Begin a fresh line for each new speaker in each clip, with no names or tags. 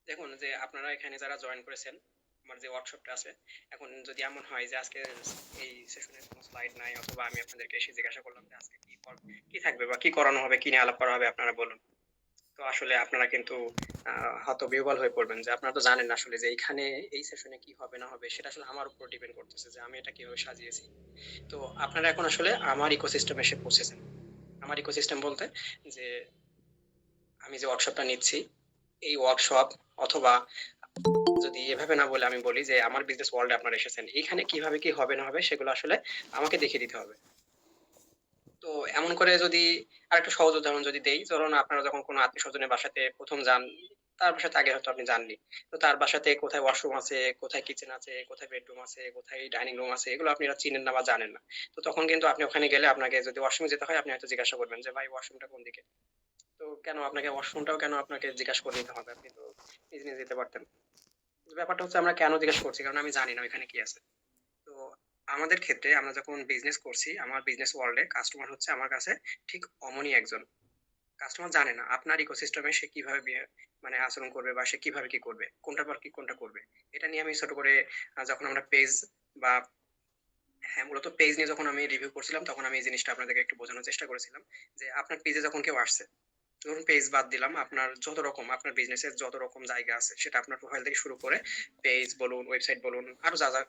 দেখুন যে আপনারা এখানে যারা জয়েন করেছেন, আমার যে ওয়ার্কশপটা আছে, এখন যদি এমন হয় যে আজকে এই সেশনের কোনো স্লাইড নাই, অথবা আমি আপনাদেরকে এসে জিজ্ঞাসা করলাম যে আজকে কি থাকবে বা কি করানো হবে, কি নিয়ে আলাপ করা হবে, আপনারা বলুন। তো আসলে আপনারা কিন্তু হতবিহ্বল হয়ে পড়বেন, যে আপনারা তো জানেন না আসলে যে এইখানে এই সেশনে কি হবে না হবে, সেটা আসলে আমার উপর ডিপেন্ড করতেছে যে আমি এটা কিভাবে সাজিয়েছি। তো আপনারা এখন আসলে আমার ইকোসিস্টেমে এসে পৌঁছেছেন। আমার ইকোসিস্টেম বলতে যে আমি যে ওয়ার্কশপটা নিচ্ছি, এই ওয়ার্কশপ, অথবা যদি এভাবে না বলে আমি বলি যে আমার বিজনেস ওয়ার্ল্ডে আপনারা এসেছেন, এইখানে কিভাবে কি হবে না হবে সেগুলো আসলে আমাকে দেখিয়ে দিতে হবে। তো এমন করে যদি আরেকটা সহজ উদাহরণ যদি দেই, ধরুন আপনারা যখন কোনো আত্মীয় স্বজনের বাসাতে প্রথম যান, তার বাসাতে আগে হয়তো আপনি যাননি। তো তার বাসাতে কোথায় ওয়াশরুম আছে, কোথায় কিচেন আছে, কোথায় বেডরুম আছে, কোথায় ডাইনিং রুম আছে, এগুলো আপনারা চিনেন না বা জানেন না। তো তখন কিন্তু আপনি ওখানে গেলে আপনাকে যদি ওয়াশরুমে যেতে হয়, আপনি হয়তো জিজ্ঞাসা করবেন যে ভাই ওয়াশরুমটা কোন দিকে। তো কেন আপনাকে ওয়াশরুমটাও কেন আপনাকে জিজ্ঞাসা করে নিতে হবে, আপনি তো নিজে নিজে যেতে পারতেন। ব্যাপারটা হচ্ছে আমরা কেন জিজ্ঞাসা করছি, কারণ আমি জানি না ওইখানে কি আছে। তো আমাদের ক্ষেত্রে আমরা যখন বিজনেস করছি, আমার বিজনেস ওয়ার্ল্ডে কাস্টমার হচ্ছে আমার কাছে ঠিক অমনই একজন। কাস্টমার জানে না আপনার ইকোসিস্টেমে সে কিভাবে মানে আচরণ করবে, বা সে কিভাবে কি করবে, কোনটার পর কি কোনটা করবে। এটা নিয়ে আমি ছোট করে যখন আমরা পেজ বা হ্যাঁ, মূলত পেজ নিয়ে যখন আমি রিভিউ করছিলাম, তখন আমি এই জিনিসটা আপনাদেরকে একটু বোঝানোর চেষ্টা করেছিলাম যে আপনার পেজে যখন কেউ আসছে, ধরুন পেজ বাদ দিলাম, আপনার যত রকম আপনার বিজনেসের যত রকম জায়গা আছে, সেটা আপনার প্রোফাইল থেকে শুরু করে পেজ বলুন, ওয়েবসাইট বলুন, আরো যা যা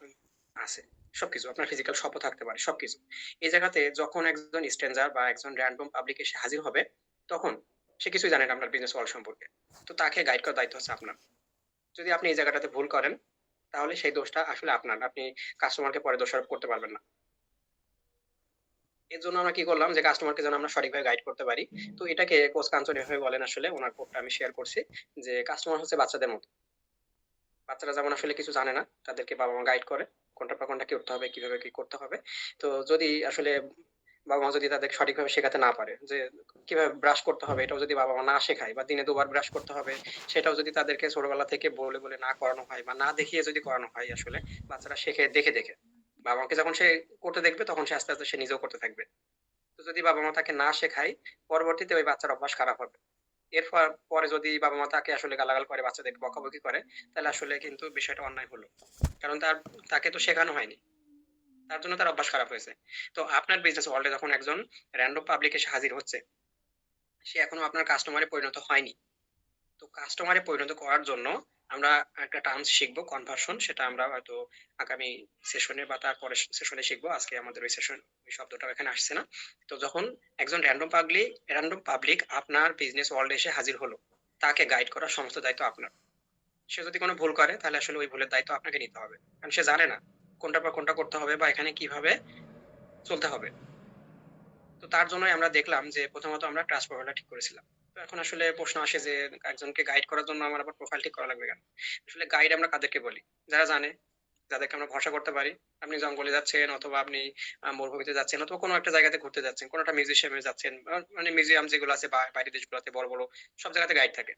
আছে, সবকিছু আপনার ফিজিক্যাল শপও থাকতে পারে, সবকিছু এই জায়গাতে যখন একজন স্ট্রেঞ্জার বা একজন র্যান্ডম পাবলিক এসে হাজির হবে, তখন সে কিছুই জানে না আপনার বিজনেস ওয়ার্ল্ড সম্পর্কে। তো তাকে গাইড করার দায়িত্ব হচ্ছে আপনার। যদি আপনি এই জায়গাটাতে ভুল করেন, তাহলে সেই দোষটা আসলে আপনার, আপনি কাস্টমারকে পরে দোষারোপ করতে পারবেন না। এর জন্য আমরা কি করলাম, যে কাস্টমারকে যেন আমরা সঠিকভাবে গাইড করতে পারি। তো এটাকে কোচ কাঞ্চন এভাবে বলেন, আসলে ওনার কোডটা আমি শেয়ার করছি, যে কাস্টমার হচ্ছে বাচ্চাদের মতো। বাচ্চারা যেমন আসলে কিছু জানে না, তাদেরকে বাবা মা গাইড করে কোনটা পর কোনটা কি করতে হবে, কিভাবে কি করতে হবে। তো যদি আসলে বাবা মা যদি তাদেরকে সঠিকভাবে শেখাতে না পারে, যে কিভাবে ব্রাশ করতে হবে, এটাও যদি বাবা মা না শেখায়, বা দিনে দুবার ব্রাশ করতে হবে, সেটাও যদি তাদেরকে ছোটবেলা থেকে বলে বলে না করানো হয়, বা না দেখিয়ে যদি করানো হয়, আসলে বাচ্চারা শেখে দেখে দেখে। বাবা মাকে যখন সে করতে দেখবে, তখন সে আস্তে আস্তে সে নিজেও করতে থাকবে। তো যদি বাবা মা তাকে না শেখায়, পরবর্তীতে ওই বাচ্চার অভ্যাস খারাপ হবে। পরে যদি বাবা মা তাকে আসলে গালাগাল করে, বাচ্চাদেরকে বকাবকি করে, তাহলে আসলে কিন্তু বিষয়টা অন্যায় হলো। কারণ তাকে তো শেখানো হয়নি, তার জন্য তার অভ্যাস খারাপ হয়েছে। তো আপনার বিজনেস ওয়ার্ল্ডে যখন একজন র‍্যান্ডম পাবলিক এসে হাজির হচ্ছে, সে এখনো আপনার কাস্টমারে পরিণত হয়নি। তো কাস্টমারে পরিণত করার জন্য আমরা একটা টার্মস শিখবো, কনভার্সন। সেটা আমরা হয়তো আগামী সেশনে বা তারপরের সেশনে শিখবো। আজকে আমাদের ওই সেশন, ওই শব্দটা এখানে আসছে না। তো যখন একজন র‍্যান্ডম পাবলিক আপনার বিজনেস ওয়ার্ল্ডে এসে হাজির হলো, তাকে গাইড করার সমস্ত দায়িত্ব আপনার। সে যদি কোনো ভুল করে, তাহলে আসলে ওই ভুলের দায়িত্ব আপনাকে নিতে হবে। কারণ সে জানে না কোনটার পর কোনটা করতে হবে, বা এখানে কিভাবে চলতে হবে। তো তার জন্যই আমরা দেখলাম যে প্রথমত আমরা ট্রাস্ট প্রোফাইলটা ঠিক করেছিলাম। তো এখন আসলে প্রশ্ন আসে যে একজনকে গাইড করার জন্য আমার আবার প্রোফাইল ঠিক করা লাগবে কেন? আসলে গাইড আমরা কাদেরকে বলি? যারা জানে, যাদেরকে আমরা ভরসা করতে পারি। আপনি জঙ্গলে যাচ্ছেন, অথবা আপনি মরুভূমিতে যাচ্ছেন, অথবা কোনো একটা জায়গাতে ঘুরতে যাচ্ছেন, কোনো একটা মিউজিয়ামে যাচ্ছেন, মানে মিউজিয়াম যেগুলো আছে বাইরের দেশগুলোতে বড় বড় সব জায়গাতে গাইড থাকে।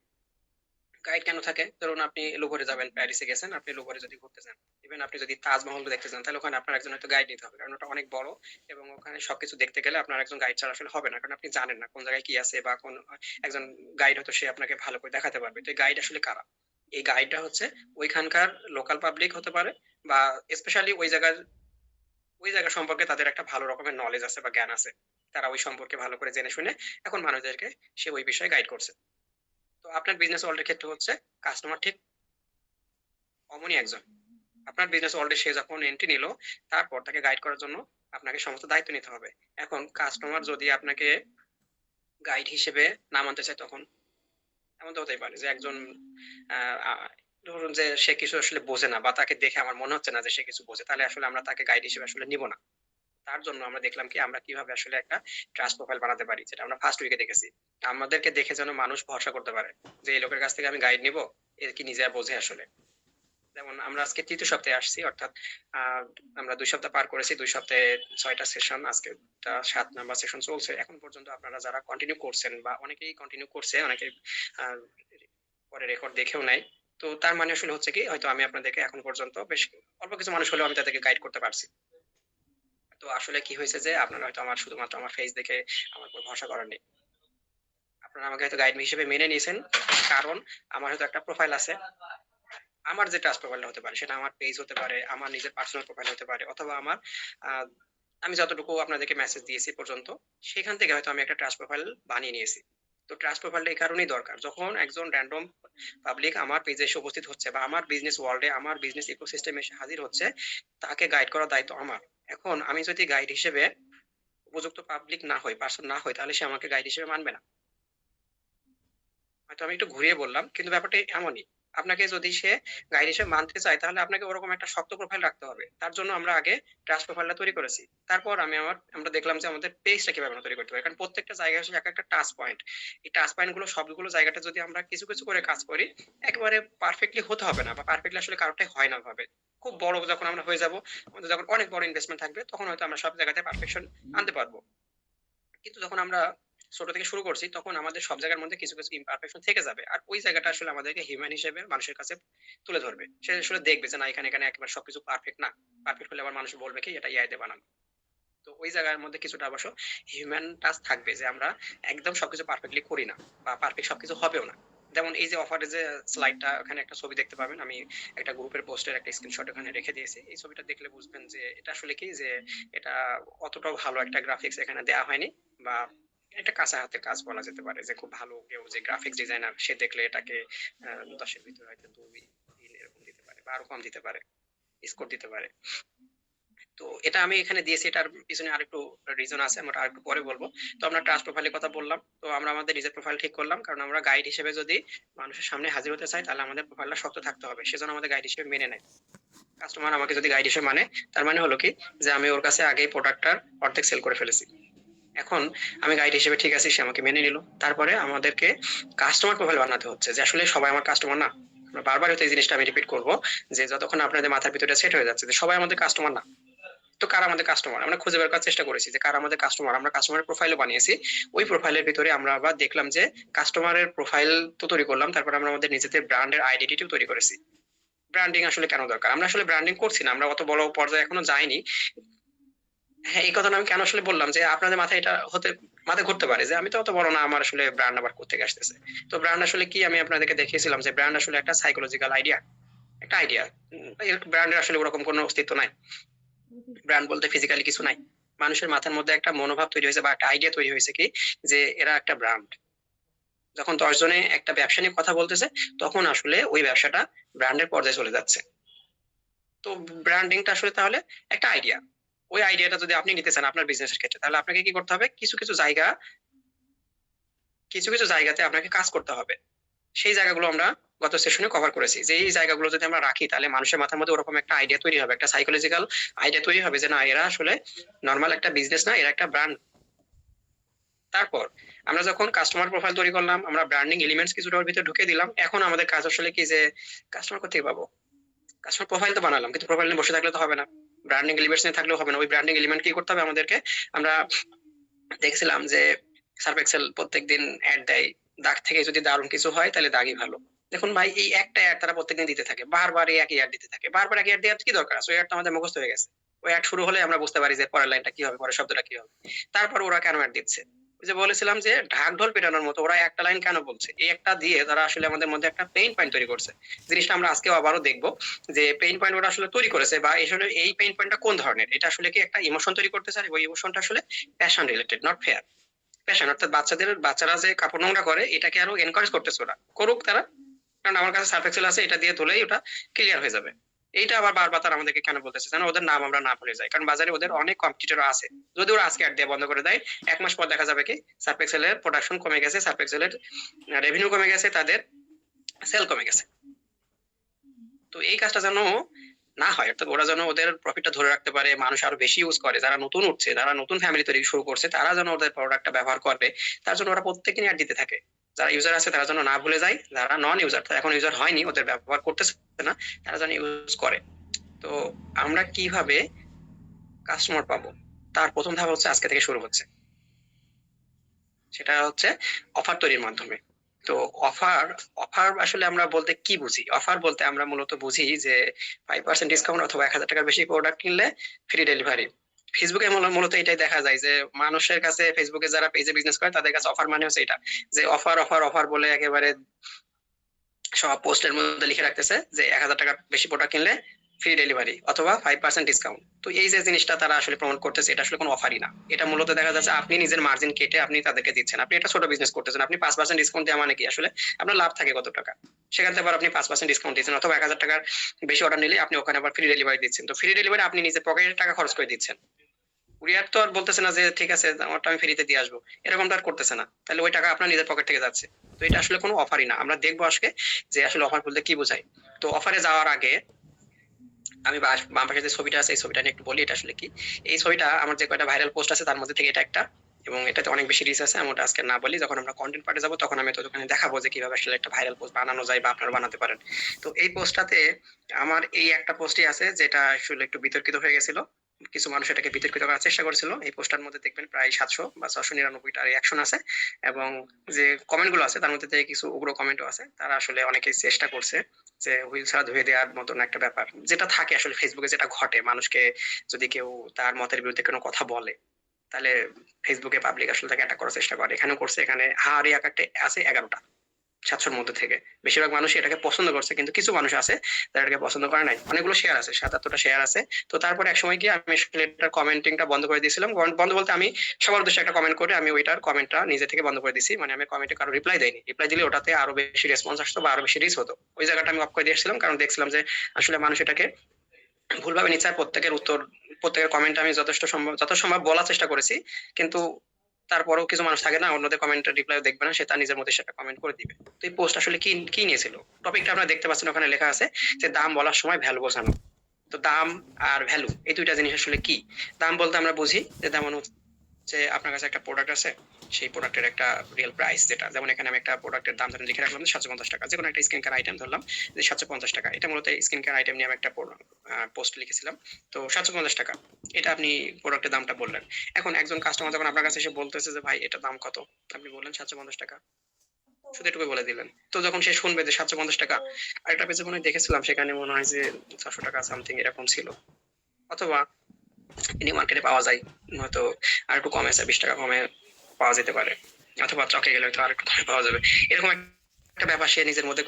গাইড কেন থাকে? ধরুন আপনি লুভরে যাবেন, প্যারিসে গেছেন, আপনি লুভরে যদি ঘুরতে চান, ইভেন আপনি যদি তাজমহল দেখতে চান, তাহলে ওখানে আপনার একজন হয়তো গাইড নিতে হবে। কারণ ওটা অনেক বড়, এবং ওখানে সবকিছু দেখতে গেলে আপনার একজন গাইড ছাড়া আসলে হবে না। কারণ আপনি জানেন না কোন জায়গায় কি আছে, বা কোন একজন গাইড হয়তো সে আপনাকে ভালো করে দেখাতে পারবে। তো এই গাইড আসলে কারা? এই গাইডটা হচ্ছে ওইখানকার লোকাল পাবলিক হতে পারে, বা স্পেশালি ওই জায়গা সম্পর্কে তাদের একটা ভালো রকমের নলেজ আছে বা জ্ঞান আছে। তারা ওই সম্পর্কে ভালো করে জেনে শুনে এখন মানুষদেরকে সে ওই বিষয়ে গাইড করছে। তো আপনার বিজনেস ওয়ার্ল্ড এর ক্ষেত্রে হচ্ছে কাস্টমার ঠিক অমনই একজন। আপনার বিজনেস ওয়ার্ল্ড এ সে যখন এন্ট্রি নিল, তারপর তাকে গাইড করার জন্য আপনাকে সমস্ত দায়িত্ব নিতে হবে। এখন কাস্টমার যদি আপনাকে গাইড হিসেবে না মানতে চায়, তখন এমন তো হতেই পারে যে একজন আহ, আহ, ধরুন যে সে কিছু আসলে বোঝে না, বা তাকে দেখে আমার মনে হচ্ছে না যে সে কিছু বোঝে, তাহলে আসলে আমরা তাকে গাইড হিসেবে আসলে নিব না। তার জন্য আমরা দেখলাম কি, আমরা কিভাবে আসলে একটা ট্রাস্ট প্রোফাইল বানাতে পারি, যেটা আমরা ফার্স্ট উইকে দেখেছি। আমাদেরকে দেখে যেন মানুষ ভরসা করতে পারে যে এই লোকের কাছ থেকে আমি গাইড নিব, এর কি নিজে বোঝে আসলে। যেমন আমরা আজকে তৃতীয় সপ্তাহে আসছি, অর্থাৎ আহ আমরা 2 সপ্তাহ পার করেছি, 2 সপ্তাহে 6টা সেশন, আজকে 7 নাম্বার সেশন চলছে। এখন পর্যন্ত আপনারা যারা কন্টিনিউ করছেন, বা অনেকেই কন্টিনিউ করছে, অনেকে আহ, পরে রেকর্ড দেখেও নাই। তো তার মানে আসলে হচ্ছে কি, হয়তো আমি আপনাদেরকে এখন পর্যন্ত বেশ অল্প কিছু মানুষ হলেও আমি তাদেরকে গাইড করতে পারছি। তো আসলে কি হয়েছে যে আপনারা হয়তো আমার শুধুমাত্র আমার ফেস দেখে আমার উপর ভরসা করেননি। আপনারা আমাকে হয়তো গাইড হিসেবে মেনে নিয়েছেন, কারণ আমার হয়তো একটা প্রোফাইল আছে। আমার যে ট্রাস্ট প্রোফাইলটা হতে পারে সেটা আমার পেজ হতে পারে, আমার নিজের পার্সোনাল প্রোফাইল হতে পারে, অথবা আমার আহ, আমি যতটুকু আপনাদেরকে মেসেজ দিয়েছি পর্যন্ত সেখান থেকে হয়তো আমি একটা ট্রাস্ট প্রোফাইল বানিয়ে নিয়েছি। তো ট্রাস্ট প্রোফাইলটা এই কারণেই দরকার, যখন একজন র্যান্ডম পাবলিক আমার পেজে এসে উপস্থিত হচ্ছে বা আমার বিজনেস ওয়ার্ল্ডে, আমার বিজনেস ইকোসিস্টেমে এসে হাজির হচ্ছে, তাকে গাইড করার দায়িত্ব আমার। এখন আমি যদি গাইড হিসেবে উপযুক্ত পাবলিক না হই, পার্সন না হই, তাহলে সে আমাকে গাইড হিসেবে মানবে না। হয়তো আমি একটু ঘুরিয়ে বললাম, কিন্তু ব্যাপারটা এমনই। আপনাকে যদি সে গাইড হিসেবে মানতে চায়, তাহলে আপনাকে ওরকম একটা শক্ত প্রোফাইল রাখতে হবে। তার জন্য আমরা আগে ট্রাস্ট প্রোফাইলটা তৈরি করেছি। তারপর আমরা দেখলাম যে আমাদের পেজটা কিভাবে আমরা তৈরি করতে পারি, কারণ প্রত্যেকটা জায়গায় আসলে এক একটা টাচ পয়েন্ট। এই টাচ পয়েন্ট গুলো সবগুলো জায়গাটা যদি আমরা কিছু কিছু করে কাজ করি, একেবারে পারফেক্টলি হতে হবে না, বা পারফেক্টলি আসলে কারোটাই হয় না ভাবে। খুব বড় যখন আমরা হয়ে যাব, আমাদের যখন অনেক বড় ইনভেস্টমেন্ট থাকবে, তখন হয়তো আমরা সব জায়গাতে পারফেকশন আনতে পারবো। কিন্তু যখন আমরা ছোট থেকে শুরু করছি, তখন আমাদের সব জায়গার মধ্যে কিছু কিছু ইমপারফেকশন থেকে যাবে, আর ওই জায়গাটা আসলে আমাদেরকে হিউম্যান হিসেবে মানুষের কাছে তুলে ধরবে। সে আসলে দেখবে যে না, এখানে এখানে একেবারে সবকিছু পারফেক্ট না। পারফেক্ট হলে আবার মানুষ বলবে কি এটা এআই দিয়ে বানানো। তো ওই জায়গার মধ্যে কিছুটা অবশ্য হিউম্যান টাচ থাকবে, যে আমরা একদম সবকিছু পারফেক্টলি করি না, বা পারফেক্ট সবকিছু হবেও না। যেমন এই যে অফারের যে স্লাইডটা, ওখানে একটা ছবি দেখতে পাবেন, আমি একটা গ্রুপের পোস্টের একটা স্ক্রিনশট ওখানে রেখে দিয়েছি। এই ছবিটা দেখলে বুঝবেন যে এটা আসলে কি, যে এটা অতটাও ভালো একটা গ্রাফিক্স এখানে দেওয়া হয়নি, বা এটা কাঁচা হাতে কাজ বলা যেতে পারে। যে খুব ভালো কেউ যে গ্রাফিক্স ডিজাইনার, সে দেখলে এটাকে 10-এর ভিতরে হয়তো 2-3 এরকম দিতে পারে, বা আরো কম দিতে পারে, স্কোর দিতে পারে। তো এটা আমি এখানে দিয়েছি, এটার পিছনে আরেকটু রিজন আছে, আমরা আরেকটু পরে বলবো। তো আমরা ট্রাস্ট প্রোফাইলের কথা বললাম, তো আমরা আমাদের নিজের প্রোফাইল ঠিক করলাম, কারণ আমরা গাইড হিসেবে যদি মানুষের সামনে হাজির হতে চাই, তাহলে আমাদের প্রোফাইলটা শক্ত থাকতে হবে। সেজন্য আমাদের গাইড হিসেবে মেনে নেয়। কাস্টমার আমাকে যদি গাইড হিসেবে মানে, তার মানে হলো কি, যে আমি ওর কাছে আগেই প্রোডাক্টটার অর্ধেক সেল করে ফেলেছি। এখন আমি গাইড হিসেবে ঠিক আছি, সে আমাকে মেনে নিল। তারপরে আমাদেরকে কাস্টমার প্রোফাইল বানাতে হচ্ছে, যে আসলে সবাই আমার কাস্টমার না। আমরা বারবার হয়তো এই জিনিসটা আমি রিপিট করবো, যে যতক্ষণ আপনাদের মাথার ভিতরে সেট হয়ে যাচ্ছে যে সবাই আমাদের কাস্টমার না। তো কারা আমাদের কাস্টমার, আমরা খুঁজে বের করার চেষ্টা করেছি যে কারা আমাদের কাস্টমার। আমরা কাস্টমারের প্রোফাইলও বানিয়েছি। ওই প্রোফাইলের ভিতরে আমরা আবার দেখলাম যে কাস্টমারের প্রোফাইল তো তৈরি করলাম, তারপর আমরা আমাদের নিজেদের ব্র্যান্ডের আইডেন্টিটিও তৈরি করেছি। ব্র্যান্ডিং আসলে কেন দরকার, আমরা আসলে ব্র্যান্ডিং করছি না, আমরা অত বড় পর্যায়ে এখনো যাইনি। হ্যাঁ, এই কথাটা আমি কেন আসলে বললাম, যে আপনাদের মাথায় এটা মাথায় ঘুরতে পারে যে আমি তো অত বড় না, আমার আসলে ব্র্যান্ড আবার কোত্থেকে আসতেছে। তো ব্র্যান্ড আসলে কি, আমি আপনাদেরকে দেখিয়েছিলাম যে ব্র্যান্ড আসলে একটা সাইকোলজিক্যাল আইডিয়া, একটা আইডিয়া। ব্র্যান্ডের আসলে ওরকম কোনো অস্তিত্ব নাই। ব্র্যান্ড বলতে ফিজিক্যালি কিছু নাই। মানুষের মাথার মধ্যে একটা মনোভাব তৈরি হয়েছে, বা একটা আইডিয়া তৈরি হয়েছে কি, যে এরা একটা ব্র্যান্ড। যখন 10 জনে একটা ব্যবসা নিয়ে কথা বলতেছে, তখন আসলে ওই ব্যবসাটা ব্র্যান্ডের পর্যায়ে চলে যাচ্ছে। তো ব্র্যান্ডিংটা আসলে তাহলে একটা আইডিয়া। ওই আইডিয়াটা যদি আপনি নিতে চান আপনার বিজনেসের ক্ষেত্রে, তাহলে আপনাকে কি করতে হবে, কিছু কিছু জায়গাতে আপনাকে কাজ করতে হবে। সেই জায়গাগুলো আমরা গত সেশনে কভার করেছি, যে এই জায়গাগুলো যদি আমরা রাখি, তাহলে মানুষের মাথার মধ্যে ওরকম একটা আইডিয়া তৈরি হবে, একটা সাইকোলজিক্যাল আইডিয়া তৈরি হবে, যে না, এরা আসলে নর্মাল একটা বিজনেস না, এরা একটা ব্র্যান্ড। তারপর আমরা যখন কাস্টমার প্রোফাইল তৈরি করলাম, আমরা ব্র্যান্ডিং এলিমেন্টস কিছুটা ওর ভিতরে ঢুকে দিলাম। এখন আমাদের কাজ আসলে কি, যে কাস্টমার কোথেকে পাবো। কাস্টমার প্রোফাইল তো বানালাম, কিন্তু প্রোফাইল নিয়ে বসে থাকলে তো হবে না, ব্র্যান্ডিং এলিমেন্টস নিয়ে থাকলেও হবে না। ওই ব্র্যান্ডিং এলিমেন্ট কি করতে হবে আমাদেরকে, আমরা দেখছিলাম যে সার্ফ এক্সেল প্রত্যেকদিন অ্যাড দেয়। দাগ থেকে যদি দারুণ কিছু হয়, তাহলে দাগই ভালো। দেখুন ভাই, এই একটা অ্যাড তারা প্রত্যেকদিন দিতে থাকে, বারবার এই একই অ্যাড দিতে থাকে। বারবার একই অ্যাড দেওয়ার কি দরকার আছে, ওই অ্যাডটা আমাদের মুখস্থ হয়ে গেছে। ওই অ্যাড শুরু হলে আমরা বুঝতে পারি যে পরের লাইনটা কি হবে, পরের শব্দটা কি হবে। তারপর ওরা কেন অ্যাড দিচ্ছে, ওই যে বলেছিলাম যে ঢাক ঢোল পেটানোর মতো ওরা একটা লাইন কেন বলছে, এই একটা দিয়ে তারা আসলে আমাদের মধ্যে একটা পেইন পয়েন্ট তৈরি করছে। জিনিসটা আমরা আজকেও আবারও দেখবো, যে পেইন পয়েন্ট ওরা আসলে তৈরি করেছে, বা আসলে এই পেইন পয়েন্টটা কোন ধরনের। এটা আসলে কি একটা ইমোশন তৈরি করতে চায়, ওই ইমোশনটা আসলে passion related, not fair. Passion অর্থাৎ বাচ্চারা যে কাপড় নোংরা করে, এটাকে আরো এনকারেজ করতেছে ওরা, করুক তারা। কারণ আমার কাছে সার্ফ এক্সেল আছে, এটা দিয়ে ধুলেই ওটা ক্লিয়ার হয়ে যাবে। এইটা আবার বারবার তারা আমাদেরকে কেন বলতেছে, যেন ওদের নাম আমরা না ভুলে যাই, কারণ বাজারে ওদের অনেক কম্পিটিটর আছে। যদি ওরা আজকে অ্যাড দিয়ে বন্ধ করে দেয়, 1 মাস পর দেখা যাবে কি সার্ফ এক্সেলের প্রোডাকশন কমে গেছে, সার্ফ এক্সেলের রেভিনিউ কমে গেছে, তাদের সেল কমে গেছে। তো এই কাজটা যেন না হয়, অর্থাৎ ওরা যেন ওদের প্রফিটটা ধরে রাখতে পারে, মানুষ আরো বেশি ইউজ করে, যারা নতুন উঠছে, যারা নতুন ফ্যামিলি তৈরি শুরু করছে, তারা যেন ওদের প্রোডাক্টটা ব্যবহার করে। তার জন্য ওরা প্রত্যেকদিন অ্যাড দিতে থাকে। যারা ইউজার আছে তারা যেন না ভুলে যায়, যারা নন ইউজার, এখন ইউজার হয়নি, ওদের ব্যবহার করতেছে না, তারা যেন ইউজ করে। তো আমরা কিভাবে কাস্টমার পাবো, তার প্রথম ধাপ হচ্ছে আজকে থেকে শুরু হচ্ছে, সেটা হচ্ছে অফার তৈরির মাধ্যমে। তো অফার অফার আসলে আমরা বলতে কি বুঝি, অফার বলতে আমরা মূলত বুঝি যে 5% ডিসকাউন্ট, অথবা 1,000 টাকার বেশি প্রোডাক্ট কিনলে ফ্রি ডেলিভারি, ফেসবুকে মূলত এটাই দেখা যায় যে মানুষের কাছে ফেসবুকে যারা পেজে বিজনেস করে তাদের কাছে অফার মানে হচ্ছে এটা, যে অফার অফার অফার বলে একেবারে সব পোস্টের মধ্যে লিখে রাখতেছে যে 1,000 টাকা বেশি প্রোডাক্ট কিনলে ফ্রি ডেলিভারি অথবা 5% ডিসকাউন্ট। তো এই যে জিনিসটা তারা আসলে প্রমোট করতেছে এটা আসলে কোনো অফারই না, এটা মূলত দেখা যাচ্ছে আপনি নিজের মার্জিন কেটে আপনি তাদেরকে দিচ্ছেন। আপনি একটা ছোট বিজনেস করতেছেন, আপনি 5% ডিসকাউন্ট দেওয়া মানে কি আসলে আপনার লাভ থাকে কত টাকা, সেখান থেকে আবার আপনি 5% ডিসকাউন্ট দিচ্ছেন, অথবা 1,000 টাকার বেশি অর্ডার নিলে আপনি ওখানে আবার ফ্রি ডেলিভারি দিচ্ছেন। তো ফ্রি ডেলিভারি আপনি নিজের পকেটের টাকা খরচ করে দিচ্ছেন। কুরিয়ার তো আর বলতেছে না যে ঠিক আছে আমারটা আমি ফ্রিতে দিয়ে আসবো, এরকম তো আর করতেছে না, তাহলে ওই টাকা আপনার নিজের পকেট থেকে যাচ্ছে। তো এটা আসলে কোনো অফারই না। আমরা দেখবো আজকে যে আসলে অফার বলতে কি বোঝায়। তো অফারে যাওয়ার আগে আমি বাম পাশে যে ছবিটা আছে এই ছবিটা নিয়ে একটু বলি এটা আসলে কি। এই ছবিটা আমার যে কয়টা ভাইরাল পোস্ট আছে তার মধ্যে থেকে এটা একটা, এবং এটাতে অনেক বেশি রিচ আছে। আমি ওটা আজকে না বলি, যখন আমরা কন্টেন্ট পার্টে যাবো তখন আমি তো ওখানে দেখাবো যে কিভাবে আসলে একটা ভাইরাল পোস্ট বানানো যায় বা আপনারা বানাতে পারেন। তো এই পোস্টটাতে আমার এই একটা পোস্টই আছে যেটা আসলে একটু বিতর্কিত হয়ে গেছিল, কিছু মানুষ এটাকে বিতর্কিত করার চেষ্টা করেছিল। এই পোস্টার মধ্যে দেখবেন প্রায় 700 বা 699টা রিয়াকশন আছে, এবং যে কমেন্ট গুলো আছে তার মধ্যে থেকে কিছু উগ্র কমেন্টও আছে। তারা আসলে অনেকেই চেষ্টা করছে যে হুইল ছাড়া ধুয়ে দেওয়ার মতন একটা ব্যাপার যেটা থাকে আসলে ফেসবুকে, যেটা ঘটে মানুষকে যদি কেউ তার মতের বিরুদ্ধে কোনো কথা বলে তাহলে ফেসবুকে পাবলিক আসলে তাকে অ্যাটাক করার চেষ্টা করে। এখানেও করছে, এখানে হার একটা আছে 11টা 700-র মধ্যে থেকে। বেশিরভাগ মানুষ এটাকে পছন্দ করছে, কিন্তু কিছু মানুষ আছে যারা এটাকে পছন্দ করে নাই। অনেকগুলো শেয়ার আছে, 77টা শেয়ার আছে। তো তারপরে এক সময় গিয়ে আমি আসলে এটার কমেন্টিংটা বন্ধ করে দিয়েছিলাম। বন্ধ বলতে আমি সবার উদ্দেশ্যে একটা কমেন্ট করে আমি ওইটার কমেন্টটা নিজে থেকে বন্ধ করে দিছি, মানে আমি কমেন্টে কারো রিপ্লাই দেয়নি। রিপ্লাই দিলে ওটাতে আরো বেশি রেসপন্স আসতো বা আরো বেশি রিচ হতো, ওই জায়গাটা আমি অফ করে দিয়েছিলাম। কারণ দেখছিলাম যে আসলে মানুষ এটাকে ভুলভাবে নিচ্ছে। আর প্রত্যেকের উত্তর, প্রত্যেকের কমেন্ট আমি যত সম্ভব বলার চেষ্টা করেছি, কিন্তু তারপরেও কিছু মানুষ থাকে না অন্যদের কমেন্টের রিপ্লাই দেখবে না, সে তার নিজের মধ্যে সেটা কমেন্ট করে দিবে। তো এই পোস্ট আসলে কি কি নিয়েছিল, টপিকটা আপনারা দেখতে পাচ্ছেন ওখানে লেখা আছে যে দাম বলার সময় ভ্যালু বোঝানো। তো দাম আর ভ্যালু এই দুইটা জিনিস আসলে কি। দাম বলতে আমরা বুঝি যে যেমন যে আপনার কাছে একটা প্রোডাক্ট আছে, সেই প্রোডাক্টের একটা রিয়েল প্রাইস, যেটা যেমন এখানে আমি একটা প্রোডাক্টের দাম ধরে লিখে রাখলাম 750 টাকা, যে কোনো একটা স্কিন কেয়ার আইটেম ধরলাম যে 750 টাকা। এটা মূলত স্কিন কেয়ার আইটেম নিয়ে আমি একটা পোস্ট লিখেছিলাম। তো 750 টাকা এটা আপনি প্রোডাক্টের দামটা বললেন। এখন একজন কাস্টমার যখন আপনার কাছে এসে বলতেছে যে ভাই এটা দাম কত, আপনি বললেন 750 টাকা, শুধু এটুকু বলে দিলেন। তো যখন সে শুনবে যে 750 টাকা, আরেকটা পেজে মনে হয় দেখেছিলাম সেখানে মনে হয় যে 400 টাকা সামথিং এরকম ছিল, অথবা ইনি মার্কেটে পাওয়া যায় হয়তো আর একটু কমে আছে, 20 টাকা কমে পাওয়া যেতে পারে, অথবা চকে গেলে হয়তো আর একটু কমে পাওয়া যাবে, এরকম একটা ব্যাপার সে নিজের মধ্যে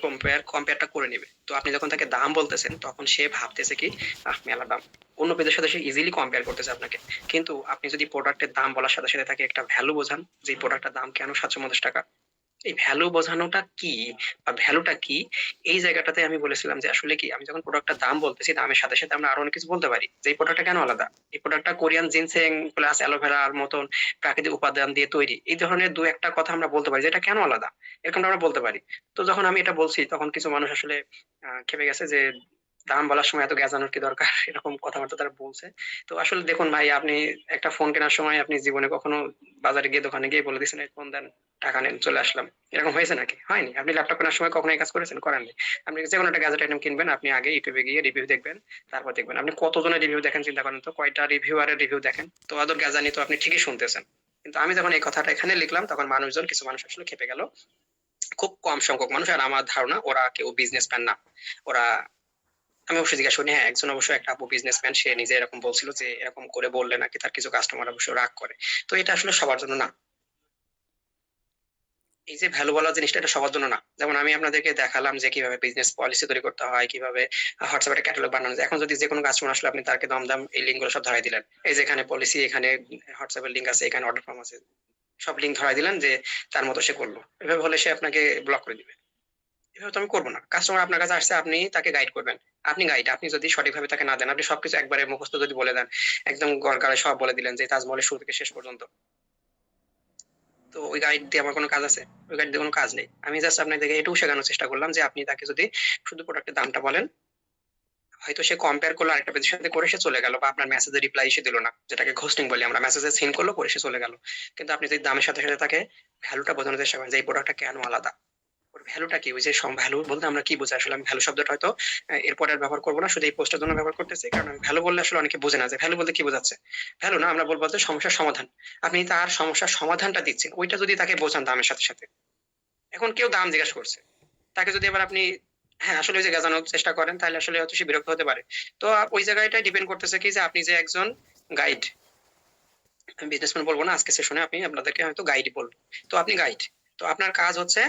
কম্পেয়ারটা করে নিবে। তো আপনি যখন তাকে দাম বলতেছেন তখন সে ভাবতেছে কি মেলা দাম, অন্য পেজের সাথে সে ইজিলি কম্পেয়ার করতেছে আপনাকে। কিন্তু আপনি যদি প্রোডাক্টের দাম বলার সাথে সাথে তাকে একটা ভ্যালু বোঝান যে প্রোডাক্টের দাম কেন 750 টাকা, এই ভ্যালু বোঝানোটা কি বা ভ্যালুটা কি, এই জায়গাটাতে আমি বলেছিলাম যে আসলে কি আমি যখন প্রোডাক্টটার দাম বলতেছি দামের সাথে সাথে আমরা আরো অনেক কিছু বলতে পারি যে এই প্রোডাক্টটা কেন আলাদা। এই প্রোডাক্টটা কোরিয়ান জিনসেং প্লাস অ্যালোভেরার মতন প্রাকৃতিক উপাদান দিয়ে তৈরি, এই ধরনের দু একটা কথা আমরা বলতে পারি যে এটা কেন আলাদা, এরকমটা আমরা বলতে পারি। তো যখন আমি এটা বলছি তখন কিছু মানুষ আসলে খেপে গেছে যে দাম বলার সময় এত গেজানোর কি দরকার, এরকম কথাবার্তা তারা বলছে। তো আসলে দেখুন ভাই, আপনি একটা ফোন কেনার সময় আপনি জীবনে কখনো বাজারে গিয়ে দোকানে গিয়ে বলে দিচ্ছেন ফোন দেন, টাকা নেন, চলে আসলাম, এরকম হয়েছে নাকি? হয়নি। আপনি ল্যাপটপ কেনার সময় কখনো এই কাজ করেছেন? করেননি। আপনি যে কোনো একটা গ্যাজেট আইটেম কিনবেন, আপনি আগে ইউটিউবে গিয়ে রিভিউ দেখবেন, তারপর দেখবেন। আপনি কতজনের রিভিউ দেখেন চিন্তা করেন তো, কয়টা রিভিউয়ারের রিভিউ দেখেন তো আদর গ্যাজানি তো আপনি ঠিকই শুনতেছেন। কিন্তু আমি যখন এই কথাটা এখানে লিখলাম তখন মানুষজন, কিছু মানুষ আসলে খেপে গেল। খুব কম সংখ্যক মানুষ, আর আমার ধারণা ওরা কেউ বিজনেসম্যান না। ওরা, আমি অবশ্যই জিজ্ঞাসা করি, হ্যাঁ একজন অবশ্যই একটা আপু বিজনেসম্যান, সে নিজে এরকম বলছিল যে এরকম করে বললে নাকি তার কিছু কাস্টমার অবশ্যই রাগ করে। তো এটা আসলে সবার জন্য না। এই যে ভ্যালু বলা জিনিসটা এটা সবার জন্য না। যেমন আমি আপনাদেরকে দেখালাম যে কিভাবে বিজনেস পলিসি তৈরি করতে হয়, কিভাবে হোয়াটসঅ্যাপে ক্যাটালগ বানানো যায়। এখন যদি যে কোনো কাস্টমার আসলে আপনি তাকে দম দাম এই লিঙ্ক গুলো সব ধরাই দিলেন, এই যে এখানে পলিসি, এখানে হোয়াটসঅ্যাপের লিঙ্ক আছে, এখানে অর্ডার ফর্ম আছে, সব লিঙ্ক ধরাই দিলেন যে তার মতো সে করলো, এভাবে হলে সে আপনাকে ব্লক করে দিবে। এভাবে তো আমি করবো না। কাস্টমার আপনার কাছে আসছে, আপনি তাকে গাইড করবেন। আপনি গাইড, আপনি যদি সঠিকভাবে তাকে না দেন, আপনি সবকিছু একবারে মুখস্থ যদি বলে দেন, একদম গড়গাড়ে সব বলে দিলেন যে তাজমহলের শুরু থেকে শেষ পর্যন্ত, তো ওই গাইড দিয়ে আমার কোনো কাজ আছে? ওই গাইড দিয়ে কোনো কাজ নেই। আমি জাস্ট আপনাদেরকে এটুকু শেখানোর চেষ্টা করলাম যে আপনি তাকে যদি শুধু প্রোডাক্টের দামটা বলেন, হয়তো সে কম্পেয়ার করলো আরেকটা পেজের সাথে, করে সে চলে গেল, বা আপনার মেসেজে রিপ্লাই এসে দিল না, যেটাকে ঘোস্টিং বলি আমরা, মেসেজে সিন করলো করে সে চলে গেল। কিন্তু আপনি যদি দামের সাথে সাথে তাকে ভ্যালুটা বোঝানোর চেষ্টা করেন যে এই প্রোডাক্টটা কেন আলাদা, ওর ভ্যালুটা কি, ওই যে ভ্যালু বলতে আমরা কি বোঝাই আসলে। আমি ভ্যালু শব্দটা হয়তো এরপরে আর ব্যবহার করবো না, শুধু এই পোস্টের জন্য ব্যবহার করতেছি। কারণ আমি ভ্যালু বললে আসলে অনেকে বোঝে না যে ভ্যালু বলতে কি বোঝাচ্ছে। ভ্যালু না, আমরা বলবো যে সমস্যার সমাধান। আপনি তার সমস্যার সমাধানটা দিচ্ছেন, ওইটা যদি তাকে বোঝান দামের সাথে সাথে। এখন কেউ দাম জিজ্ঞাসা করছে, তাকে যদি এবার আপনি হ্যাঁ আসলে ওই যে গাজানোর চেষ্টা করেন, তাহলে আসলে হয়তো সে বিরক্ত হতে পারে। তো ওই জায়গাটায় ডিপেন্ড করতেছে কি যে আপনি যে একজন গাইড, আমি বিজনেসম্যান বলবো না, আজকে সেশনে আপনি আপনাদেরকে হয়তো গাইড বলবো। তো আপনি গাইড, তো আপনার কাজ হচ্ছে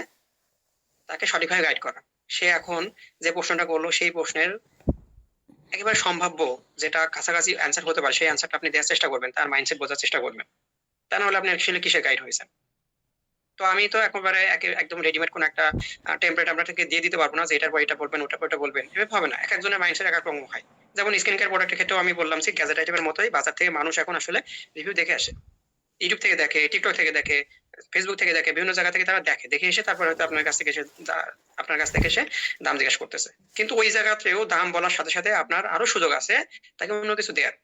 তাকে সঠিকভাবে গাইড করা। সে এখন যে প্রশ্নটা করলো সেই প্রশ্নের একেবারে সম্ভাব্য যেটা কাছাকাছি অ্যান্সার হতে পারে সেই অ্যান্সারটা আপনি দেওয়ার চেষ্টা করবেন, তার মাইন্ডসেট বোঝার চেষ্টা করবেন। তা না হলে আপনি অ্যাকচুয়ালি কিসের গাইড হয়েছেন? তো আমি তো একেবারে একদম রেডিমেড কোন একটা টেমপ্লেট আপনাদেরকে দিয়ে দিতে পারবো না যে এটার পর এটা বলবেন, ওটার পর এটা বলবেন, এভাবে হবে না। এক একজনের মাইন্ডসেট এক এক রকম হয়। যেমন স্কিন কেয়ার প্রোডাক্টের ক্ষেত্রেও আমি বললাম যে গ্যাজেট আইটেমের মতোই বাজার থেকে মানুষ এখন আসলে রিভিউ দেখে আসে। ইউটিউব থেকে দেখে, টিকটক থেকে দেখে, ফেসবুক থেকে দেখে, বিভিন্ন জায়গা থেকে তারা দেখে, দেখে এসে তারপর হয়তো আপনার কাছ থেকে এসে দাম জিজ্ঞেস করতেছে। কিন্তু ওই জায়গাতেও দাম বলার সাথে সাথে আপনার আরো সুযোগ আছে তাকে অন্য কিছু দেওয়ার।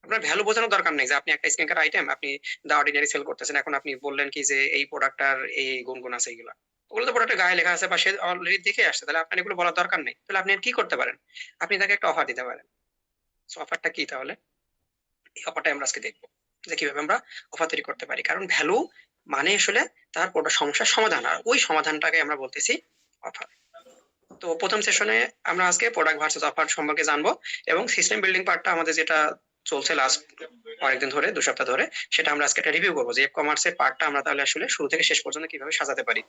আপনার ভ্যালু বোঝানোর দরকার নেই যে আপনি একটা স্কিন কেয়ার আইটেম আপনি দা অর্ডিনারি সেল করতেছেন, এখন আপনি বললেন কি যে এই প্রোডাক্টটার এই গুণগুণ আছে এইগুলা, ওগুলো তো প্রোডাক্টের গায়ে লেখা আছে বা সে অলরেডি দেখে আসছে, তাহলে আপনার এগুলো বলার দরকার নেই। তাহলে আপনি আর কি করতে পারেন? আপনি তাকে একটা অফার দিতে পারেন। সো অফারটা কি তাহলে? এই অফারটা আমরা আজকে দেখবো যে কিভাবে আমরা অফার তৈরি করতে পারি। কারণ ভ্যালু মানে আসলে তার সমস্যার সমাধান, আর ওই সমাধানটাকে আমরা বলতেছি অফার। তো প্রথম সেশনে আমরা আজকে প্রোডাক্ট ভার্সেস অফার সম্পর্কে জানবো, এবং সিস্টেম বিল্ডিং পার্টটা আমাদের যেটা চলছে লাস্ট অনেকদিন ধরে, 2 সপ্তাহ ধরে, সেটা আমরা আজকে একটা রিভিউ করবো যে কমার্সের পার্টটা আমরা তাহলে আসলে শুরু থেকে শেষ পর্যন্ত কিভাবে সাজাতে পারি।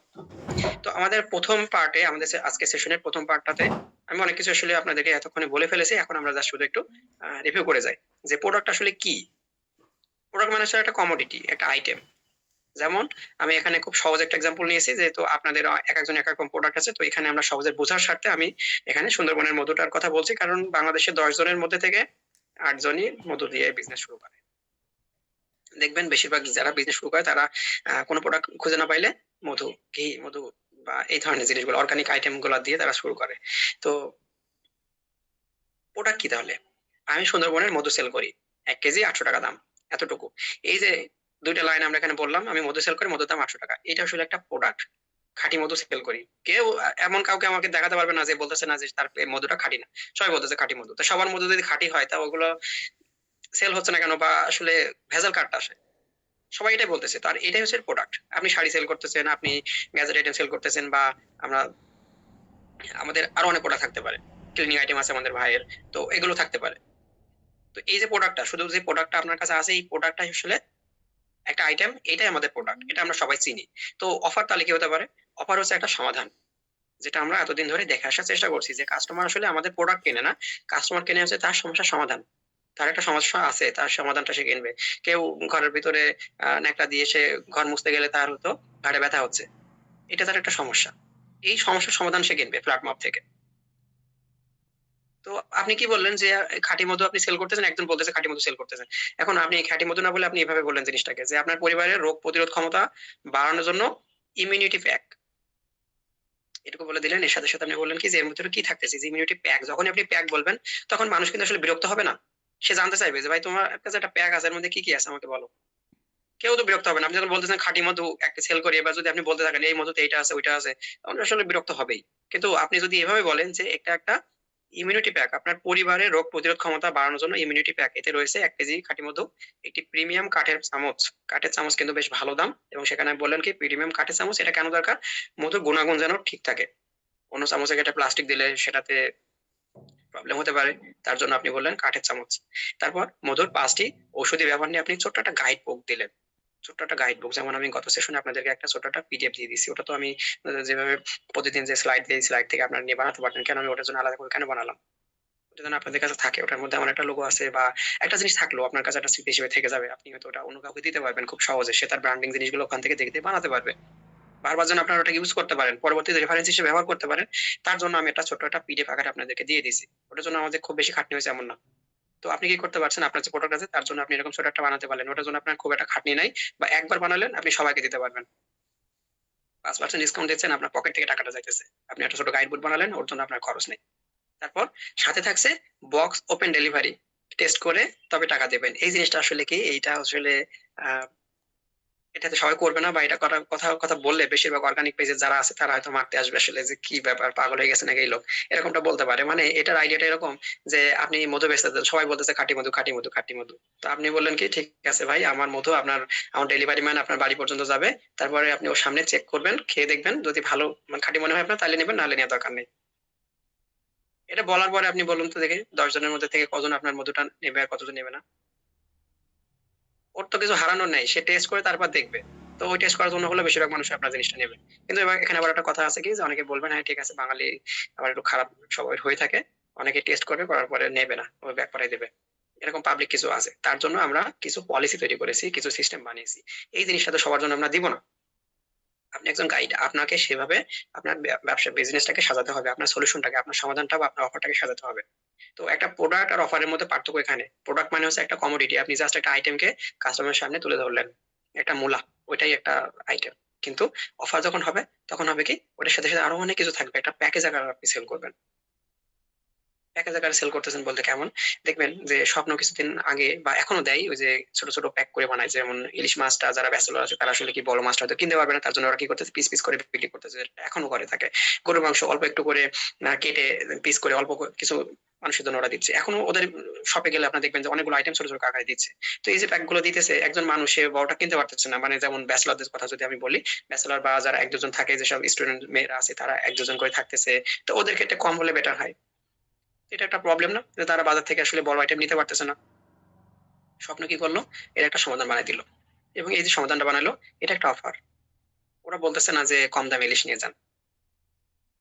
তো আমাদের প্রথম পার্টে, আমাদের আজকে সেশনের প্রথম পার্টটাতে আমি অনেক কিছু আসলে আপনাদেরকে এতক্ষণে বলে ফেলেছি। এখন আমরা জাস্ট শুধু একটু রিভিউ করে যাই যে প্রোডাক্ট আসলে কি। প্রোডাক্ট মানে হচ্ছে একটা কমোডিটি, একটা আইটেম। যেমন আমি এখানে খুব সহজ একটা এক্সাম্পল নিয়েছি, যেহেতু আপনাদের এক একজন এক রকম প্রোডাক্ট আছে, তো এখানে আমরা সহজে বোঝার স্বার্থে আমি এখানে সুন্দরবনের মধুটার কথা বলছি, কারণ বাংলাদেশের 10 জনের মধ্যে থেকে 8 জনই মধু দিয়ে বিজনেস শুরু করে। দেখবেন বেশিরভাগ যারা বিজনেস শুরু করে তারা কোনো প্রোডাক্ট খুঁজে না পাইলে মধু, ঘি, মধু বা এই ধরনের জিনিসগুলো, অর্গানিক আইটেম গুলা দিয়ে তারা শুরু করে। তো প্রোডাক্ট কি তাহলে? আমি সুন্দরবনের মধু সেল করি, 1 কেজি 800 টাকা দাম, এতটুকু। এই যে দুইটা লাইন আমরা এখানে বললাম, আমি মধু সেল করি, মধুর দাম 800 টাকা, এটা আসলে একটা প্রোডাক্ট। খাঁটি মধু সেল করি, কেউ এমন কাউকে আমাকে দেখাতে পারবে না যে বলতেছে না যে তার মধুটা খাঁটি না। সবাই বলতেছে খাঁটি মধু। তো সবার মধু যদি খাঁটি হয় তা ওগুলো সেল হচ্ছে না কেন, বা আসলে ভেজাল কার্ডটা আসে? সবাই এটাই বলতেছে। তার এটাই হচ্ছে প্রোডাক্ট। আপনি শাড়ি সেল করতেছেন, আপনি গ্যাজেট আইটেম সেল করতেছেন, বা আমরা আমাদের আরো অনেক প্রোডাক্ট থাকতে পারে, ক্লিনিং আইটেম আছে আমাদের ভাইয়ের, তো এগুলো থাকতে পারে। তো এই যে প্রোডাক্টটা, শুধু যে প্রোডাক্টটা আপনার কাছে আছে এই প্রোডাক্টটাই আসলে একটা আইটেম, এটাই আমাদের প্রোডাক্ট, এটা আমরা সবাই চিনি। তো অফার তাহলে কি হতে পারে? অফার হচ্ছে একটা সমাধান, যেটা আমরা এতদিন ধরে দেখে আসার চেষ্টা করছি যে কাস্টমার আসলে আমাদের প্রোডাক্ট কেনে না, কাস্টমার কেনে হচ্ছে তার সমস্যার সমাধান। তার একটা সমস্যা আছে, তার সমাধানটা সে কিনবে। কেউ ঘরের ভিতরে ন্যাকড়া দিয়ে সে ঘর মুছতে গেলে তার হতো ঘাড়ে ব্যথা হচ্ছে, এটা তার একটা সমস্যা। এই সমস্যার সমাধান সে কিনবে ফ্ল্যাট মপ থেকে। তো আপনি কি বললেন যে খাঁটি মধু আপনি সেল করতেছেন, একজন বলতেছে খাঁটি মধু সেল করতেছেন। এখন আপনি খাঁটি মধু না বলে আপনি এভাবে বললেন জিনিসটাকে যে আপনার পরিবারের রোগ প্রতিরোধ ক্ষমতা বাড়ানোর জন্য ইমিউনিটি প্যাক, এটুকু বলে দিলেন। এর সাথে সাথে আপনি বললেন কি যে এর মধ্যে কি থাকতেছে, যে ইমিউনিটি প্যাক। যখনই আপনি প্যাক বলবেন তখন মানুষ কিন্তু আসলে বিরক্ত হবে না? সে জানতে চাইবে যে ভাই তোমার কাছে একটা প্যাক আছে, এর মধ্যে কি কি আছে আমাকে বলো। কেউ তো বিরক্ত হবে না। আপনি যখন বলতেছেন খাঁটি মধু একটা সেল করি, এবার যদি আপনি বলতে থাকেন এই মধুতে এইটা আছে ওইটা আছে, তখন আসলে বিরক্ত হবেই। কিন্তু আপনি যদি এভাবে বলেন যে একটা একটা ইমিউনিটি প্যাক, আপনার পরিবারের রোগ প্রতিরোধ ক্ষমতা বাড়ানোর জন্য ইমিউনিটি প্যাক, এতে রয়েছে 1 কেজি খাঁটি মধু, একটি প্রিমিয়াম কাঠের চামচ। কাঠের চামচ কিন্তু বেশ ভালো দাম, এবং সেখানে বললেন কি প্রিমিয়াম কাঠের চামচ, এটা কেন দরকার? মধুর গুণাগুণ যেন ঠিক থাকে। অন্য চামচে একটা প্লাস্টিক দিলে সেটাতে প্রবলেম হতে পারে, তার জন্য আপনি বললেন কাঠের চামচ। তারপর মধুর 5টি ঔষধি ব্যবহার নিয়ে আপনি ছোট্ট একটা গাইড বুক দিলেন। ছোট্ট একটা গাইড বুক, যেমন আমি গত সেশনে আপনাদেরকে একটা ছোট্ট একটা পিডিএফ দিয়ে দিচ্ছি, ওটা তো আমি যেভাবে প্রতিদিন যে স্লাইড দিই স্লাইড থেকে আপনারা নিয়ে বানাতে পারতেন, কেন আমি ওটার জন্য আলাদা করে কেন বানালাম? ওটা যেন আপনাদের কাছে থাকে, ওটার মধ্যে আমার একটা লোগো আছে বা একটা জিনিস থাকলো আপনার কাছে একটা স্মৃতি হিসেবে থেকে যাবে, আপনি হয়তো ওটা অন্য কাউকে দিতে পারবেন খুব সহজে, সে তার ব্র্যান্ডিং জিনিসগুলো ওখান থেকে দেখতে বানাতে পারবে, বারবার যেন আপনারা ওটা ইউজ করতে পারেন, পরবর্তীতে রেফারেন্স হিসেবে ব্যবহার করতে পারেন। তার জন্য আমি একটা ছোট্ট একটা পিডিএফ আকারে আপনাদেরকে দিয়ে দিয়েছি। ওটার জন্য আমাদের খুব বেশি খাটনি হয়েছে এমন না। তো আপনি কি করতে পারছেন, আপনার যে প্রোডাক্ট আছে তার জন্য আপনি এরকম ছোট একটা বানাতে পারলেন, ওটার জন্য আপনার খুব একটা খাটনি নাই, বা একবার বানালেন আপনি সবাইকে দিতে পারবেন। 5% ডিসকাউন্ট দিচ্ছেন, আপনার পকেট থেকে টাকাটা যাইতেছে। আপনি একটা ছোট গাইড বুক বানালেন, ওর জন্য আপনার খরচ নেই। তারপর সাথে থাকছে বক্স ওপেন ডেলিভারি, টেস্ট করে তবে টাকা দেবেন। এই জিনিসটা আসলে কি, এইটা আসলে আহ এটাতে সবাই করবে না, বা এটা করার কথা কথা বললে বেশিরভাগ অর্গানিক পেজে যারা আছে তারা হয়তো মারতে আসবে আসলে, যে কি ব্যাপার, পাগল হয়ে গেছে নাকি এই লোক, এরকমটা বলতে পারে। মানে এটার আইডিয়াটা এরকম যে আপনি মধু বেচতে, সবাই বলতেছে খাঁটি মধু খাঁটি মধু খাঁটি মধু, তো আপনি বললেন কি ঠিক আছে ভাই, আমার মধু আমার ডেলিভারি ম্যান আপনার বাড়ি পর্যন্ত যাবে, তারপরে আপনি ওর সামনে চেক করবেন, খেয়ে দেখবেন, যদি ভালো মানে খাঁটি মনে হয় আপনার তাহলে নেবেন, নাহলে নেওয়ার দরকার নেই। এটা বলার পরে আপনি বলুন তো দেখি 10 জনের মধ্যে থেকে কজন আপনার মধুটা নেবে আর কতজন নেবে না? ওর তো কিছু হারানোর নাই, সে টেস্ট করে তারপর দেখবে। তো ওই টেস্ট করার জন্য হলে বেশিরভাগ মানুষ আপনার জিনিসটা নেবে। কিন্তু এবার এখানে আবার একটা কথা আছে কি, যে অনেকে বলবেন হ্যাঁ ঠিক আছে বাঙালি আবার একটু খারাপ সবাই হয়ে থাকে, অনেকে টেস্ট করবে, করার পরে নেবে না, ওই ব্যাক করাই দেবে। এরকম পাবলিক কিছু আছে, তার জন্য আমরা কিছু পলিসি তৈরি করেছি, কিছু সিস্টেম বানিয়েছি। এই জিনিসটা তো সবার জন্য আমরা দিব না। আপনি একজন গাইড, আপনাকে সেভাবে আপনার ব্যবসা বিজনেসটাকে সাজাতে হবে, আপনার সলিউশনটাকে, আপনার সমাধানটা বা আপনার অফারটাকে সাজাতে হবে। তো একটা প্রোডাক্ট আর অফারের মধ্যে পার্থক্য এখানে, প্রোডাক্ট মানে হচ্ছে একটা কমোডিটি, আপনি জাস্ট একটা আইটেমকে কাস্টমারের সামনে তুলে ধরলেন, একটা মূলা, ওইটাই একটা আইটেম। কিন্তু অফার যখন হবে তখন হবে কি, ওটার সাথে সাথে আরো অনেক কিছু থাকবে, একটা প্যাকেজ আকারে আপনি সেল করবেন। প্যাকেজ আকারে সেল করতেছেন বলতে কেমন, দেখবেন যে স্বপ্ন কিছুদিন আগে বা এখনো দেয়, ওই যে ছোট ছোট প্যাক করে বানায়, যেমন ইলিশ মাছটা যারা ব্যাচেলর আছে তারা আসলে কি বড় মাছটা হয়তো কিনতে পারবে না, তার জন্য ওরা কি করতেছে পিস পিস করে বিক্রি করতেছে, যেটা এখনো করে থাকে। গরুর মাংস অল্প একটু করে কেটে পিস করে অল্প কিছু মানুষের জন্য ওরা দিচ্ছে, এখনো ওদের শপে গেলে আপনার দেখবেন যে অনেকগুলো আইটেম ছোট ছোট আকারে দিচ্ছে। তো এই যে প্যাক গুলো দিতেছে, একজন মানুষে বড়টা কিনতে পারতেছে না, মানে যেমন ব্যাচেলরদের কথা যদি আমি বলি, ব্যাচেলর বা যারা এক দুজন থাকে, যেসব স্টুডেন্ট মেয়েরা আছে তারা এক দুজন করে থাকতেছে, তো ওদের ক্ষেত্রে কম হলে বেটার হয়। এটা একটা প্রবলেম না, যে তারা বাজার থেকে আসলে বড় আইটেম নিতে পারতেছে না। স্বপ্ন কি করলো, এর একটা সমাধান বানাই দিল, এবং এই যে সমাধানটা বানালো, এটা একটা অফার। ওরা বলতেছে না যে কম দামে ইলিশ নিয়ে যান,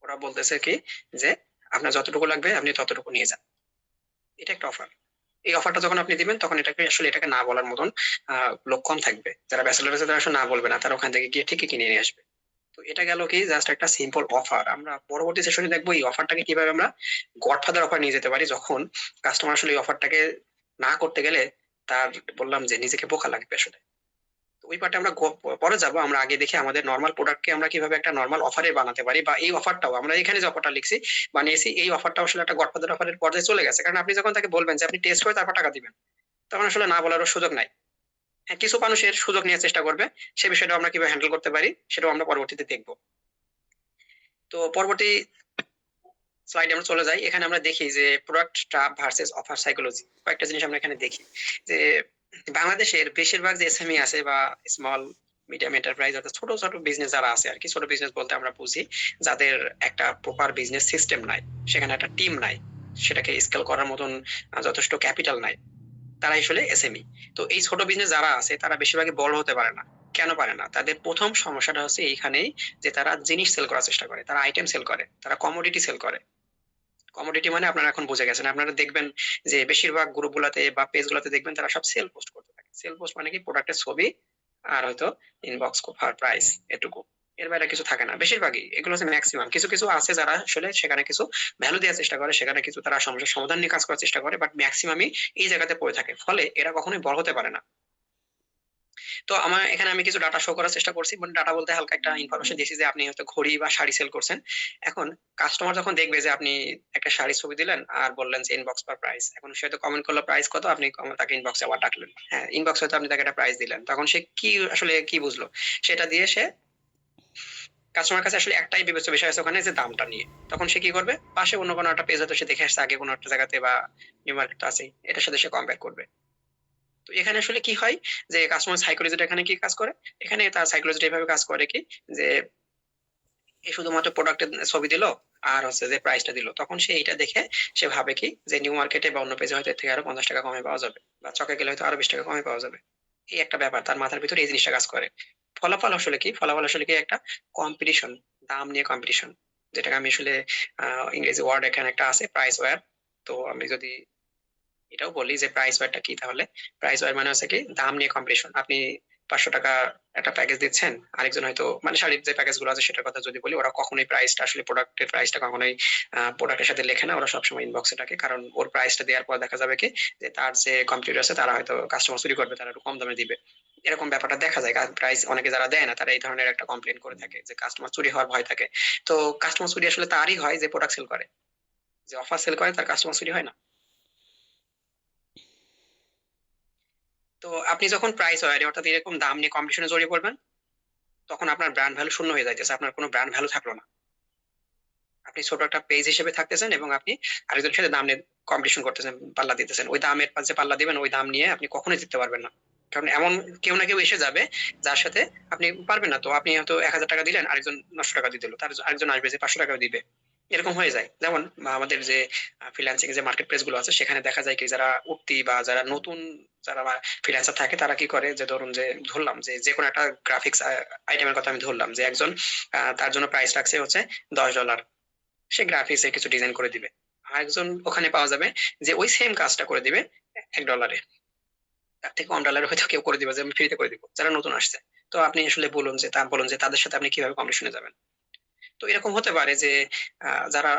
ওরা বলতেছে কি, যে আপনার যতটুকু লাগবে আপনি ততটুকু নিয়ে যান। এটা একটা অফার। এই অফারটা যখন আপনি দিবেন তখন এটাকে আসলে এটাকে না বলার মতন লোক কম থাকবে, যারা ব্যাচেলর আছে তারা আসলে না বলবে না, তারা ওখান থেকে গিয়ে ঠিকই কিনে নিয়ে আসবে। তো এটা গেল কি জাস্ট একটা সিম্পল অফার। আমরা পরবর্তী সেশনে দেখবো এই অফারটাকে কিভাবে আমরা গডফাদার অফার নিয়ে যেতে পারি, যখন কাস্টমার আসলে এই অফারটাকে না করতে গেলে তার, বললাম যে নিজেকে বোকা লাগবে আসলে। তো ওই পার্টে আমরা পরে যাব, আমরা আগে দেখি আমাদের নর্মাল প্রোডাক্টকে আমরা কিভাবে একটা নর্মাল অফারে বানাতে পারি, বা এই অফারটাও আমরা এখানে যে অফারটা লিখছি বানিয়েছি, এই অফারটা আসলে একটা গডফাদার অফারের পর্যায়ে চলে গেছে। কারণ আপনি যখন তাকে বলবেন যে আপনি টেস্ট করে তারপর টাকা দিবেন, তখন আসলে না বলারও সুযোগ নাই। হ্যাঁ, কিছু মানুষের সুযোগ নেওয়ার চেষ্টা করবে, সে বিষয়টা আমরা কিভাবে হ্যান্ডেল করতে পারি সেটাও আমরা পরবর্তীতে দেখবো। তো পরবর্তী স্লাইডে আমরা চলে যাই, এখানে আমরা দেখি যে product trap versus offer psychology. কয়েকটা জিনিস আমরা এখানে দেখি, যে বাংলাদেশের বেশিরভাগ যে এসএমই আছে বা স্মল মিডিয়াম এন্টারপ্রাইজ, অর্থাৎ ছোট ছোট বিজনেস যারা আছে আর কি, ছোট বিজনেস বলতে আমরা বুঝি যাদের একটা প্রপার বিজনেস সিস্টেম নাই, সেখানে একটা টিম নাই, সেটাকে স্কেল করার মতন যথেষ্ট ক্যাপিটাল নাই, তারা আসলে এসএমই। তো এই ছোট বিজনেস যারা আছে তারা বেশিরভাগই বড় হতে পারে না। কেন পারে না, তাদের প্রথম সমস্যাটা হচ্ছে এইখানেই, যে তারা জিনিস সেল করার চেষ্টা করে, তারা আইটেম সেল করে, তারা কমোডিটি সেল করে। কমোডিটি মানে আপনারা এখন বুঝে গেছেন, আপনারা দেখবেন যে বেশিরভাগ গ্রুপ গুলাতে বা পেজ গুলাতে দেখবেন তারা সব সেল পোস্ট করতে থাকে। সেল পোস্ট মানে কি, প্রোডাক্টের ছবি আর হয়তো ইনবক্স কভার প্রাইস, এটুকু, এর বাইরে কিছু থাকে না বেশিরভাগই। এগুলো হচ্ছে ম্যাক্সিমাম। কিছু কিছু আছে যারা আসলে সেখানে কিছু ভ্যালু দেওয়ার চেষ্টা করে, সেখানে কিছু তারা সমস্যার সমাধান নিয়ে কাজ করার চেষ্টা করে, বাট ম্যাক্সিমামই এই জায়গাতে পড়ে থাকে, ফলে এরা কখনোই বড় হতে পারে না। তো আমার এখানে আমি কিছু ডাটা শো করার চেষ্টা করছি, মানে ডাটা বলতে হালকা একটা ইনফরমেশন দিয়েছি, যে আপনি হয়তো ঘড়ি বা শাড়ি সেল করছেন। এখন কাস্টমার যখন দেখবে যে আপনি একটা শাড়ির ছবি দিলেন আর বললেন যে ইনবক্স পার প্রাইস, এখন সে হয়তো কমেন্ট করলো প্রাইস কত, আপনি তাকে ইনবক্সে আবার ডাকলেন, হ্যাঁ ইনবক্স হয়তো আপনি তাকে একটা প্রাইস দিলেন, তখন সে কি আসলে কি বুঝলো, সেটা দিয়ে সে, কাস্টমার কাছে আসলে একটাই বিবেচ্য বিষয় আছে ওখানে, যে দামটা নিয়ে। তখন সে কি করবে, পাশে অন্য কোনো একটা পেজ হয়তো সে দেখে আসছে আগে কোনো একটা জায়গাতে, বা নিউ মার্কেট আছে, এটার সাথে সে কম্পেয়ার করবে। তো এখানে আসলে কি হয়, যে কাস্টমার সাইকোলজিটা এখানে কি কাজ করে, এখানে তার সাইকোলজিটা এভাবে কাজ করে কি, যে এই শুধুমাত্র প্রোডাক্টের ছবি দিল আর হচ্ছে যে প্রাইসটা দিল, তখন সে এইটা দেখে সে ভাবে কি, যে নিউ মার্কেটে বা অন্য পেজে হয়তো এর থেকে আরো 50 টাকা কমে পাওয়া যাবে, বা চকে গেলে হয়তো আরো 20 টাকা কমে পাওয়া যাবে। এই একটা ব্যাপার, তার মাথার ভিতরে এই জিনিসটা কাজ করে। ফলাফল আসলে কি, ফলাফল আসলে কি, একটা কম্পিটিশন, দাম নিয়ে কম্পিটিশন, যেটাকে আমি আসলে ইংরেজি ওয়ার্ড এখানে একটা আছে, প্রাইস ওয়্যার। তো আমি যদি এটাও বলি যে প্রাইস ওয়্যারটা কি, তাহলে প্রাইস ওয়্যার মানে হচ্ছে কি, দাম নিয়ে কম্পিটিশন। আপনি 500 টাকা একটা প্যাকেজ দিচ্ছেন, আরেকজন হয়তো, মানে শাড়ির যে প্যাকেজ গুলো আছে সেটার কথা যদি বলি, ওরা কখনোই প্রাইসটা আসলে প্রোডাক্টের প্রাইসটা কখনোই প্রোডাক্টের সাথে লেখে না, ওরা সবসময় ইনবক্সে থাকে, কারণ ওর প্রাইসটা দেওয়ার পর দেখা যাবে কি, যে তার যে কম্পিউটার আছে তারা হয়তো কাস্টমার চুরি করবে, তারা একটু কম দামে দিবে। এরকম ব্যাপারটা দেখা যায়, কারণ প্রাইস অনেকে যারা দেয় না তারা এই ধরনের একটা কমপ্লেন করে থাকে, যে কাস্টমার চুরি হওয়ার ভয় থাকে। তো কাস্টমার চুরি আসলে তারই হয় যে প্রোডাক্ট সেল করে, যে অফার সেল করে তার কাস্টমার চুরি হয় না। তো আপনি যখন প্রাইস হয় অর্থাৎ এরকম দাম নিয়ে কম্পিটিশনে জড়িয়ে পড়বেন, তখন আপনার ব্র্যান্ড ভ্যালু শূন্য হয়ে যাইতেছে, আপনার কোনো ব্র্যান্ড ভ্যালু থাকলো না। আপনি ছোট একটা পেজ হিসেবে থাকতেছেন এবং আপনি আরেকজনের সাথে দাম নিয়ে কম্পিটিশন করতেছেন, পাল্লা দিতেছেন, ওই দামের যে পাল্লা দিবেন ওই দাম নিয়ে আপনি কখনোই জিততে পারবেন না। কারণ এমন কেউ না কেউ এসে যাবে যার সাথে আপনি পারবেন না। তো আপনি হয়তো 1000 টাকা দিলেন, আরেকজন 900 টাকা দিয়ে দিল, তার আরেকজন আসবে যে 500 টাকা দিবে। এরকম হয়ে যায়। যেমন আমাদের যে ফ্রিল্যান্সিং যে মার্কেট প্লেস গুলো আছে সেখানে দেখা যায় কি যারা উঠতি বা যারা নতুন যারা ফ্রিল্যান্সার থাকে তারা কি করে যে ধরুন যে ধরলাম যে যে কোনো একটা গ্রাফিক্স আইটেমের কথা আমি ধরলাম যে একজন তার জন্য প্রাইস রাখছে হচ্ছে $10, সে গ্রাফিক্স এ কিছু ডিজাইন করে দিবে। আরেকজন ওখানে পাওয়া যাবে যে ওই সেম কাজটা করে দিবে $1, তার থেকে কম ডলারে হয়তো কেউ করে দিবে যে আমি ফ্রিতে করে দিব যারা নতুন আসছে। তো আপনি আসলে বলুন যে তাদের সাথে আপনি কিভাবে কম্পিটিশনে যাবেন। তো এরকম হতে পারে যে যারা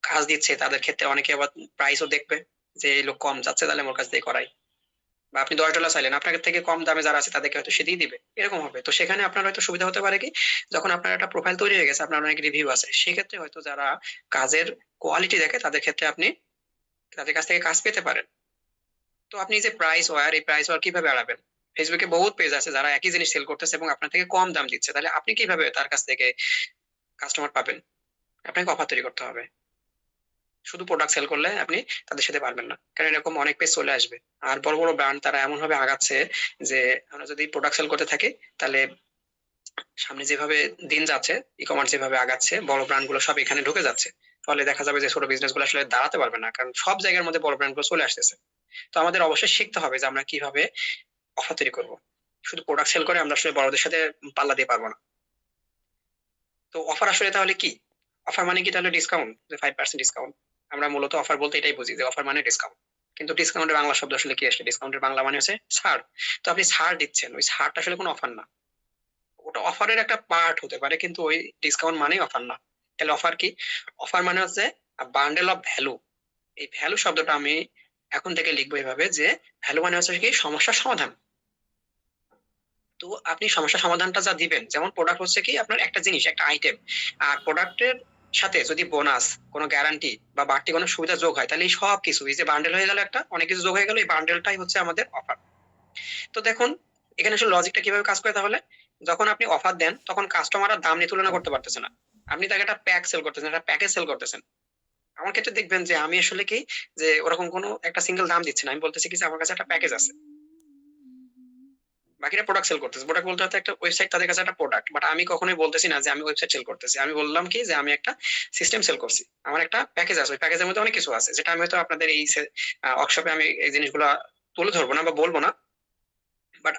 কাজ দিচ্ছে তাদের ক্ষেত্রে অনেকে আবার প্রাইসও দেখবে যে এই লোক কম যাচ্ছে তাহলে আমার কাছ দিয়ে করাই, বা আপনি $10 চাইলেন আপনার থেকে কম দামে যারা আছে তাদেরকে হয়তো সে দিয়ে দিবে, এরকম হবে। তো সেখানে আপনার হয়তো সুবিধা হতে পারে কি যখন আপনার একটা প্রোফাইল তৈরি হয়ে গেছে আপনার অনেক রিভিউ আছে সেক্ষেত্রে হয়তো যারা কাজের কোয়ালিটি দেখে তাদের ক্ষেত্রে আপনি তাদের কাছ থেকে কাজ পেতে পারেন। তো আপনি যে প্রাইস ওয়ার এই প্রাইস ওয়ার কিভাবে এড়াবেন? ফেসবুকে বহুত পেজ আছে যারা একই জিনিস সেল করতেছে এবং আপনার থেকে কম দাম দিচ্ছে, তাহলে আপনি কিভাবে তার কাছ থেকে কাস্টমার পাবেন? আপনাকে অফার তৈরি করতে হবে। শুধু প্রোডাক্ট সেল করলে আপনি তাদের সাথে পারবেন না, কারণ এরকম অনেক পেজ চলে আসবে। আর বড় বড় ব্র্যান্ড তারা এমন ভাবে আগাচ্ছে যে আমরা যদি প্রোডাক্ট সেল করতে থাকি তাহলে সামনে যেভাবে দিন যাচ্ছে ই কমার্স যেভাবে আগাচ্ছে বড় ব্র্যান্ড গুলো সব এখানে ঢুকে যাচ্ছে, ফলে দেখা যাবে যে ছোট বিজনেস গুলো আসলে দাঁড়াতে পারবে না, কারণ সব জায়গার মধ্যে বড় ব্র্যান্ড গুলো চলে আসতেছে। তো আমাদের অবশ্যই শিখতে হবে যে আমরা কিভাবে অফার তৈরি করব। শুধু প্রোডাক্ট সেল করে আমরা আসলে বড়দের সাথে পাল্লা দিয়ে পারবো না। তো অফার আসলে তাহলে কি? অফার মানে কি তাহলে ডিসকাউন্ট, যে 5% ডিসকাউন্ট? আমরা মূলত অফার বলতে এটাই বুঝি যে অফার মানে ডিসকাউন্ট। কিন্তু ডিসকাউন্টের বাংলা শব্দ আসলে কি আসলে? ডিসকাউন্টের বাংলা মানে হচ্ছে ছাড়। তো আপনি ছাড় দিচ্ছেন, ওই ছাড়টা আসলে কোনো অফার না। ওটা অফারের একটা পার্ট হতে পারে কিন্তু ওই ডিসকাউন্ট মানেই অফার না। তাহলে অফার কি? অফার মানে হচ্ছে বান্ডেল অফ ভ্যালু। এই ভ্যালু শব্দটা আমি এখন থেকে লিখবো এভাবে যে ভ্যালু মানে হচ্ছে কি সমস্যার সমাধান। তো আপনি সমস্যা সমাধানটা যা দিবেন, যেমন প্রোডাক্ট হচ্ছে কি আপনার একটা জিনিস একটা আইটেম, আর প্রোডাক্টের সাথে যদি বোনাস কোনো গ্যারান্টি বা বাড়তি কোনো সুবিধা যোগ হয় তাহলে এই সব কিছু এই যে বান্ডেল হয়ে গেল, একটা অনেক কিছু যোগ হয়ে গেল, এই বান্ডেলটাই হচ্ছে আমাদের অফার। তো দেখুন এখানে আসলে লজিকটা কিভাবে কাজ করে তাহলে, যখন আপনি অফার দেন তখন কাস্টমাররা দাম নিয়ে তুলনা করতে পারতেছে না, আপনি তাকে একটা প্যাক সেল করতেছেন, একটা প্যাকেজ সেল করতেছেন। আমার ক্ষেত্রে দেখবেন যে আমি আসলে কি যে ওরকম কোনো একটা সিঙ্গেল দাম দিচ্ছি না, আমি বলতেছি কি যে আমার কাছে একটা প্যাকেজ আছে। বাকিরা প্রোডাক্ট সেল করতেছে, প্রোডাক্ট বলতে হয়তো একটা ওয়েবসাইট তাদের কাছে একটা প্রোডাক্ট, বাট আমি কখনোই বলতেছি না যে আমি ওয়েবসাইট সেল করতেছি, আমি বললাম কি যে আমি একটা সিস্টেম সেল করছি, আমার একটা প্যাকেজ আছে, ওই প্যাকেজের মধ্যে অনেক কিছু আছে যেটা আমি হয়তো আপনাদের এই ওয়ার্কশপে আমি এই জিনিসগুলো তুলে ধরবো না বা বলবো না। বাট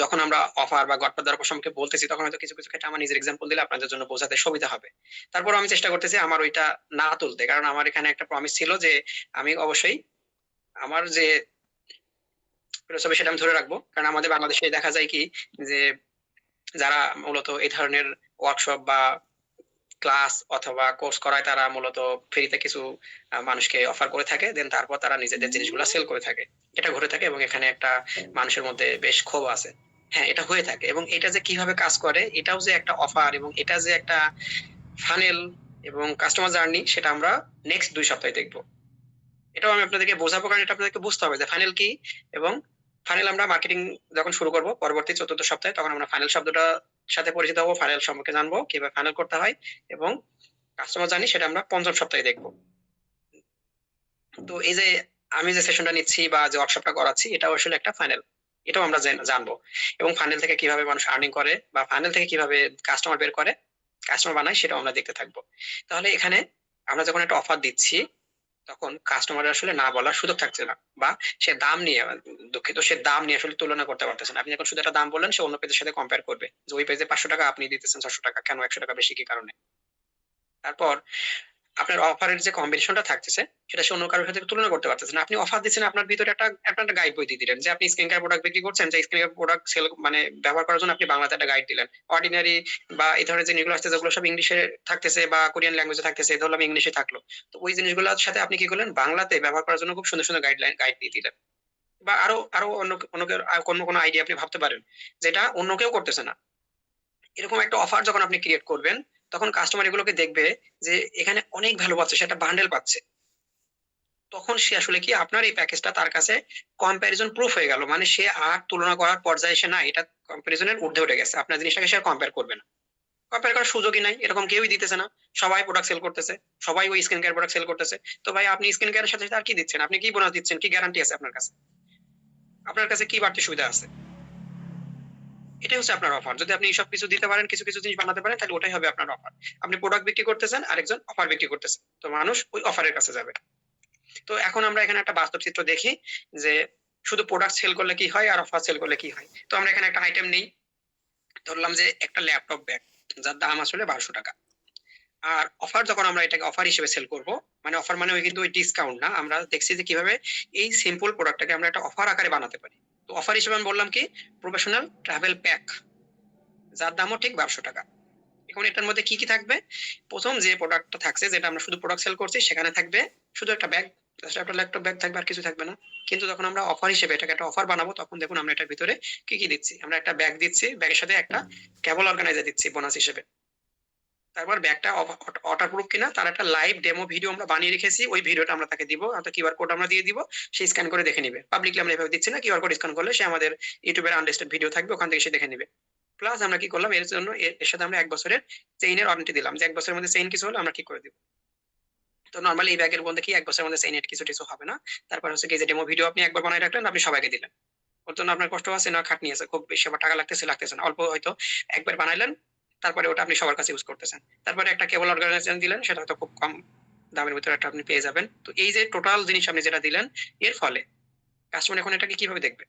যখন আমরা অফার বা গডফাদার সম্পর্কে বলতেছি তখন হয়তো কিছু কিছু ক্ষেত্রে আমার নিজের এক্সাম্পল দিলে আপনাদের জন্য বোঝাতে সুবিধা হবে। তারপর আমি চেষ্টা করতেছি আমার ওইটা না তুলতে, কারণ আমার এখানে একটা প্রমিস ছিল যে আমি অবশ্যই আমার যে ফিলোসফি সেটা আমি ধরে রাখবো, কারণ আমাদের বাংলাদেশে দেখা যায় কি যে যারা মূলত এই ধরনের ওয়ার্কশপ বা ক্লাস অথবা কোর্স করায় তারা মূলত ফ্রিতে কিছু মানুষকে অফার করে থাকে, দেন তারপর তারা নিজেদের জিনিসগুলো সেল করে থাকে। এটা ঘটে থাকে এবং এখানে একটা মানুষের মধ্যে বেশ ক্ষোভ আছে। হ্যাঁ এটা হয়ে থাকে, এবং এটা যে কিভাবে কাজ করে এটাও যে একটা অফার এবং এটা যে একটা ফানেল এবং কাস্টমার জার্নি সেটা আমরা নেক্সট 2 সপ্তাহে দেখবো। এটাও আমি আপনাদেরকে বোঝাবো, কারণ এটা আপনাদেরকে বুঝতে হবে যে ফাইনাল কি। এবং ফাইনাল আমরা মার্কেটিং যখন শুরু করব পরবর্তী 4র্থ সপ্তাহে তখন আমরা ফাইনাল শব্দটা সাথে পরিচিত হবো, ফাইনাল সম্পর্কে জানবো কিভাবে ফাইনাল করতে হয়, এবং কাস্টমার জানি সেটা আমরা 5ম সপ্তাহে দেখবো। তো এই যে আমি যে সেশনটা নিচ্ছি বা যে ওয়ার্কশপটা করাচ্ছি এটাও আসলে একটা ফাইনাল, এটাও আমরা জানবো। এবং ফাইনাল থেকে কিভাবে মানুষ আর্নিং করে বা ফাইনাল থেকে কিভাবে কাস্টমার বের করে কাস্টমার বানায় সেটাও আমরা দেখতে থাকবো। তাহলে এখানে আমরা যখন একটা অফার দিচ্ছি তখন কাস্টমার আসলে না বলার সুযোগ থাকছে না, বা সে দাম নিয়ে দুঃখিত সে দাম নিয়ে আসলে তুলনা করতে পারতেছে না। আপনি যখন শুধু একটা দাম বললেন সে অন্য পেজের সাথে কম্পেয়ার করবে যে ওই পেজে 500 টাকা আপনি দিতেছেন 600 টাকা, কেন 100 টাকা বেশি কি কারণে। তারপর আপনার অফারের যে কম্বিনেশনটা থাকতেছে সেটা সে অন্য কারোর সাথে তুলনা করতে পারতেছে না। আপনি অফার দিচ্ছেন আপনার ভিতরে একটা গাইড বই দিয়ে দিলেন যে আপনি স্কিন কেয়ার প্রোডাক্ট বিক্রি করছেন, যে স্কিন কেয়ার প্রোডাক্ট সেল মানে ব্যবহার করার জন্য আপনি বাংলাতে একটা গাইড দিলেন। অর্ডিনারি বা এই ধরনের জিনিসগুলো আসছে যেগুলো সব ইংলিশে থাকতেছে বা কোরিয়ান ল্যাঙ্গুয়েজে থাকতেছে, এই ধরলাম ইংলিশে থাকলো। তো ওই জিনিসগুলোর সাথে আপনি কি করলেন বাংলাতে ব্যবহার করার জন্য খুব সুন্দর সুন্দর গাইড দিয়ে দিলেন। বা আরো আরো অন্য অন্য কোনো কোনো আইডিয়া আপনি ভাবতে পারেন যেটা অন্য কেউ করতেছে না। এরকম একটা অফার যখন আপনি ক্রিয়েট করবেন তখন কাস্টমার এগুলোকে দেখবে যে এখানে অনেক ভালো পাচ্ছে, সেটা বান্ডেল পাচ্ছে। তখন সে আসলে কি আপনার এই প্যাকেজটা তার কাছে কম্প্যারিজন প্রুফ হয়ে গেল, মানে সে আর তুলনা করার পর্যায়ে সে না, এটা কম্প্যারিজনের ঊর্ধ্বে উঠে গেছে, আপনার জিনিসটাকে সে আর কম্পেয়ার করবে না। কম্পেয়ার করার সুযোগই নাই, এরকম কেউই দিতেছে না। সবাই প্রোডাক্ট সেল করতেছে, সবাই ওই স্কিন কেয়ার প্রোডাক্ট সেল করতেছে। তো ভাই আপনি স্কিন কেয়ারের সাথে সাথে আর কি দিচ্ছেন? আপনি কি বোনাস দিচ্ছেন? কি গ্যারান্টি আছে আপনার কাছে? আপনার কাছে কি বাড়তি সুবিধা আছে? এটাই হচ্ছে আপনার অফার। যদি আপনি এইসব কিছু দিতে পারেন, কিছু কিছু জিনিস বানাতে পারেন, তাহলে ওটাই হবে আপনার অফার। আপনি প্রোডাক্ট বিক্রি করতেছেন, আরেকজন অফার বিক্রি করতেছে, তো মানুষ ওই অফারের কাছে যাবে। তো এখন আমরা এখানে একটা বাস্তব চিত্র দেখি যে শুধু প্রোডাক্ট সেল করলে কি হয় আর অফার সেল করলে কি হয়। তো আমরা এখানে একটা আইটেম নেই, ধরলাম যে একটা ল্যাপটপ ব্যাগ যার দাম আসলে 1200 টাকা। আর অফার যখন আমরা এটাকে অফার হিসেবে সেল করব, মানে অফার মানে ওই কিন্তু ওই ডিসকাউন্ট না, আমরা দেখছি যে কিভাবে এই সিম্পল প্রোডাক্টটাকে আমরা একটা অফার আকারে বানাতে পারি। তো অফার হিসেবে আমি বললাম কি, প্রফেশনাল ট্রাভেল প্যাক, যার দামও ঠিক 1200 টাকা। এখন এটার মধ্যে কি কি থাকবে? প্রথম যে প্রোডাক্টটা থাকছে, যেটা আমরা শুধু প্রোডাক্ট সেল করছি, সেখানে থাকবে শুধু একটা ব্যাগ, একটা ল্যাপটপ ব্যাগ থাকবে, আর কিছু থাকবে না। কিন্তু যখন আমরা অফার হিসেবে এটাকে একটা অফার বানাবো, তখন দেখুন আমরা এটার ভিতরে কি কি দিচ্ছি। আমরা একটা ব্যাগ দিচ্ছি, ব্যাগের সাথে একটা কেবল অর্গানাইজার দিচ্ছি বোনাস হিসেবে। তারপর ব্যাগটা ওয়াটারপ্রুফ কিনা তার একটা লাইভ ডেমো ভিডিও আমরা বানিয়ে রেখেছি, ওই ভিডিওটা আমরা তাকে দিব, অর্থাৎ কিউআর কোড আমরা দিয়ে দিব, সে স্ক্যান করে দেখে নিবে। পাবলিকলি আমরা এভাবে দিচ্ছি না, কিউআর কোড স্ক্যান করলে সে আমাদের ইউটিউবের আনলিস্টেড ভিডিও থাকবে, ওখান থেকে সে দেখে নিবে। প্লাস আমরা কি করলাম, এর জন্য এর সাথে আমরা 1 বছরের চেইনের ওয়ারেন্টি দিলাম, যে 1 বছরের মধ্যে চেইন কিছু হলে আমরা ঠিক করে দিব। তো নর্মালি এই ব্যাগের মধ্যে কি 1 বছরের মধ্যে চেইনের কিছু টিছু হবে না। তারপর হচ্ছে কি, যে ডেমো ভিডিও আপনি একবার বানায় রাখলেন, আপনি সবাইকে দিলেন, ওর জন্য আপনার কষ্ট আছে না খাটনি আছে, খুব বেশি আবার টাকা লাগতেছে না, অল্প হয়তো একবার বানাইলেন, তারপরে ওটা আপনি সবার কাছে ইউজ করতেছেন। তারপরে একটা কেবল অর্গানাইজেশন দিলেন, সেটা হয়তো খুব কম দামের ভিতরে একটা আপনি পেয়ে যাবেন। তো এই যে টোটাল জিনিস আপনি যেটা দিলেন, এর ফলে কাস্টমার এখন এটাকে কিভাবে দেখবে?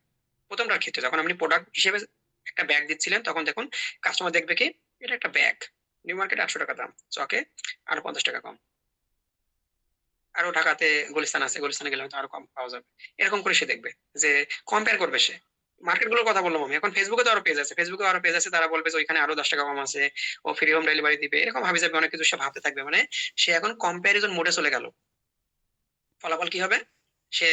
প্রথমটার ক্ষেত্রে যখন আপনি প্রোডাক্ট হিসেবে একটা ব্যাগ দিচ্ছিলেন, তখন দেখুন কাস্টমার দেখবে কি, এটা একটা ব্যাগ, নিউ মার্কেট 800 টাকা দাম, চকে আরো 50 টাকা কম, আরো ঢাকাতে গুলিস্তান আছে, গুলিস্তানে গেলে হয়তো আরো কম পাওয়া যাবে। এরকম করে সে দেখবে, যে কম্পেয়ার করবে সে। মার্কেট গুলোর কথা বললাম আমি, এখন ফেসবুকে তো আরো পেজ আছে, ফেসবুকে আরো পেজ আছে, তারা বলবে যে ওইখানে আরো 10 টাকা কম আছে, ও ফ্রি হোম ডেলিভারি দিবে, এরকম ভাবি যাবে, অনেক কিছু সে ভাবতে থাকবে। মানে সে এখন কম্প্যারিজন মোডে চলে গেল। ফলাফল কি হবে? সে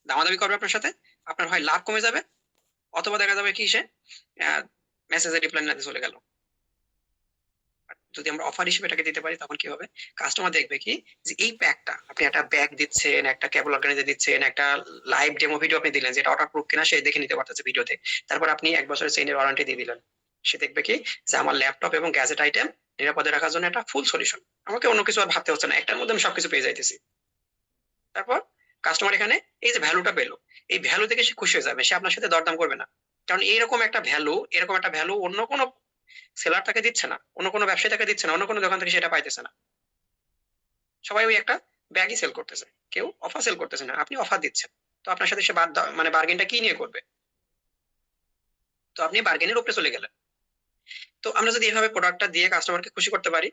দামাদামি করবে আপনার সাথে, আপনার হয় লাভ কমে যাবে, অথবা দেখা যাবে কি সে মেসেজে রিপ্লাই না দিয়ে চলে গেল। যদি আমরা অফার হিসেবে এটাকে দিতে পারি, তখন কি হবে? কাস্টমার দেখবে কি, যে এই প্যাকটা আপনি একটা ব্যাগ দিচ্ছেন, একটা কেবল অর্গানাইজার দিচ্ছেন, একটা লাইভ ডেমো ভিডিও আপনি দিলেন, যেটা ওয়াটার প্রুফ কিনা সে দেখে নিতে পারতেছে ভিডিওতে। তারপর আপনি 1 বছরের চেইনের ওয়ারেন্টি দিয়ে দিলেন। সে দেখবে কি, যে আমার ল্যাপটপ এবং গ্যাজেট আইটেম নিরাপদে রাখার জন্য একটা ফুল সলিউশন, আমাকে অন্য কিছু আর ভাবতে হচ্ছে না, একটার মধ্যে আমি সবকিছু পেয়ে যাইতেছি। তারপর কাস্টমার এখানে এই যে ভ্যালুটা পেলো, এই ভ্যালু থেকে সে খুশি হয়ে যাবে, সে আপনার সাথে দরদাম করবে না। কারণ এরকম একটা ভ্যালু অন্য কোনো সেলার তাকে দিচ্ছে না, অন্য কোনো ব্যবসায়ী তাকে দিচ্ছে না, অন্য কোনো দোকান থেকে সেটা পাইতেছে না। সবাই ওই একটা ব্যাগই সেল করতেছে, কেউ অফার সেল করতেছে না, আপনি অফার দিচ্ছেন। তো আপনার সাথে সে মানে বার্গেনটা কি নিয়ে করবে? তো আপনি বার্গেনের উপরে চলে গেলেন। তো আমরা যদি এভাবে প্রোডাক্টটা দিয়ে কাস্টমারকে খুশি করতে পারি,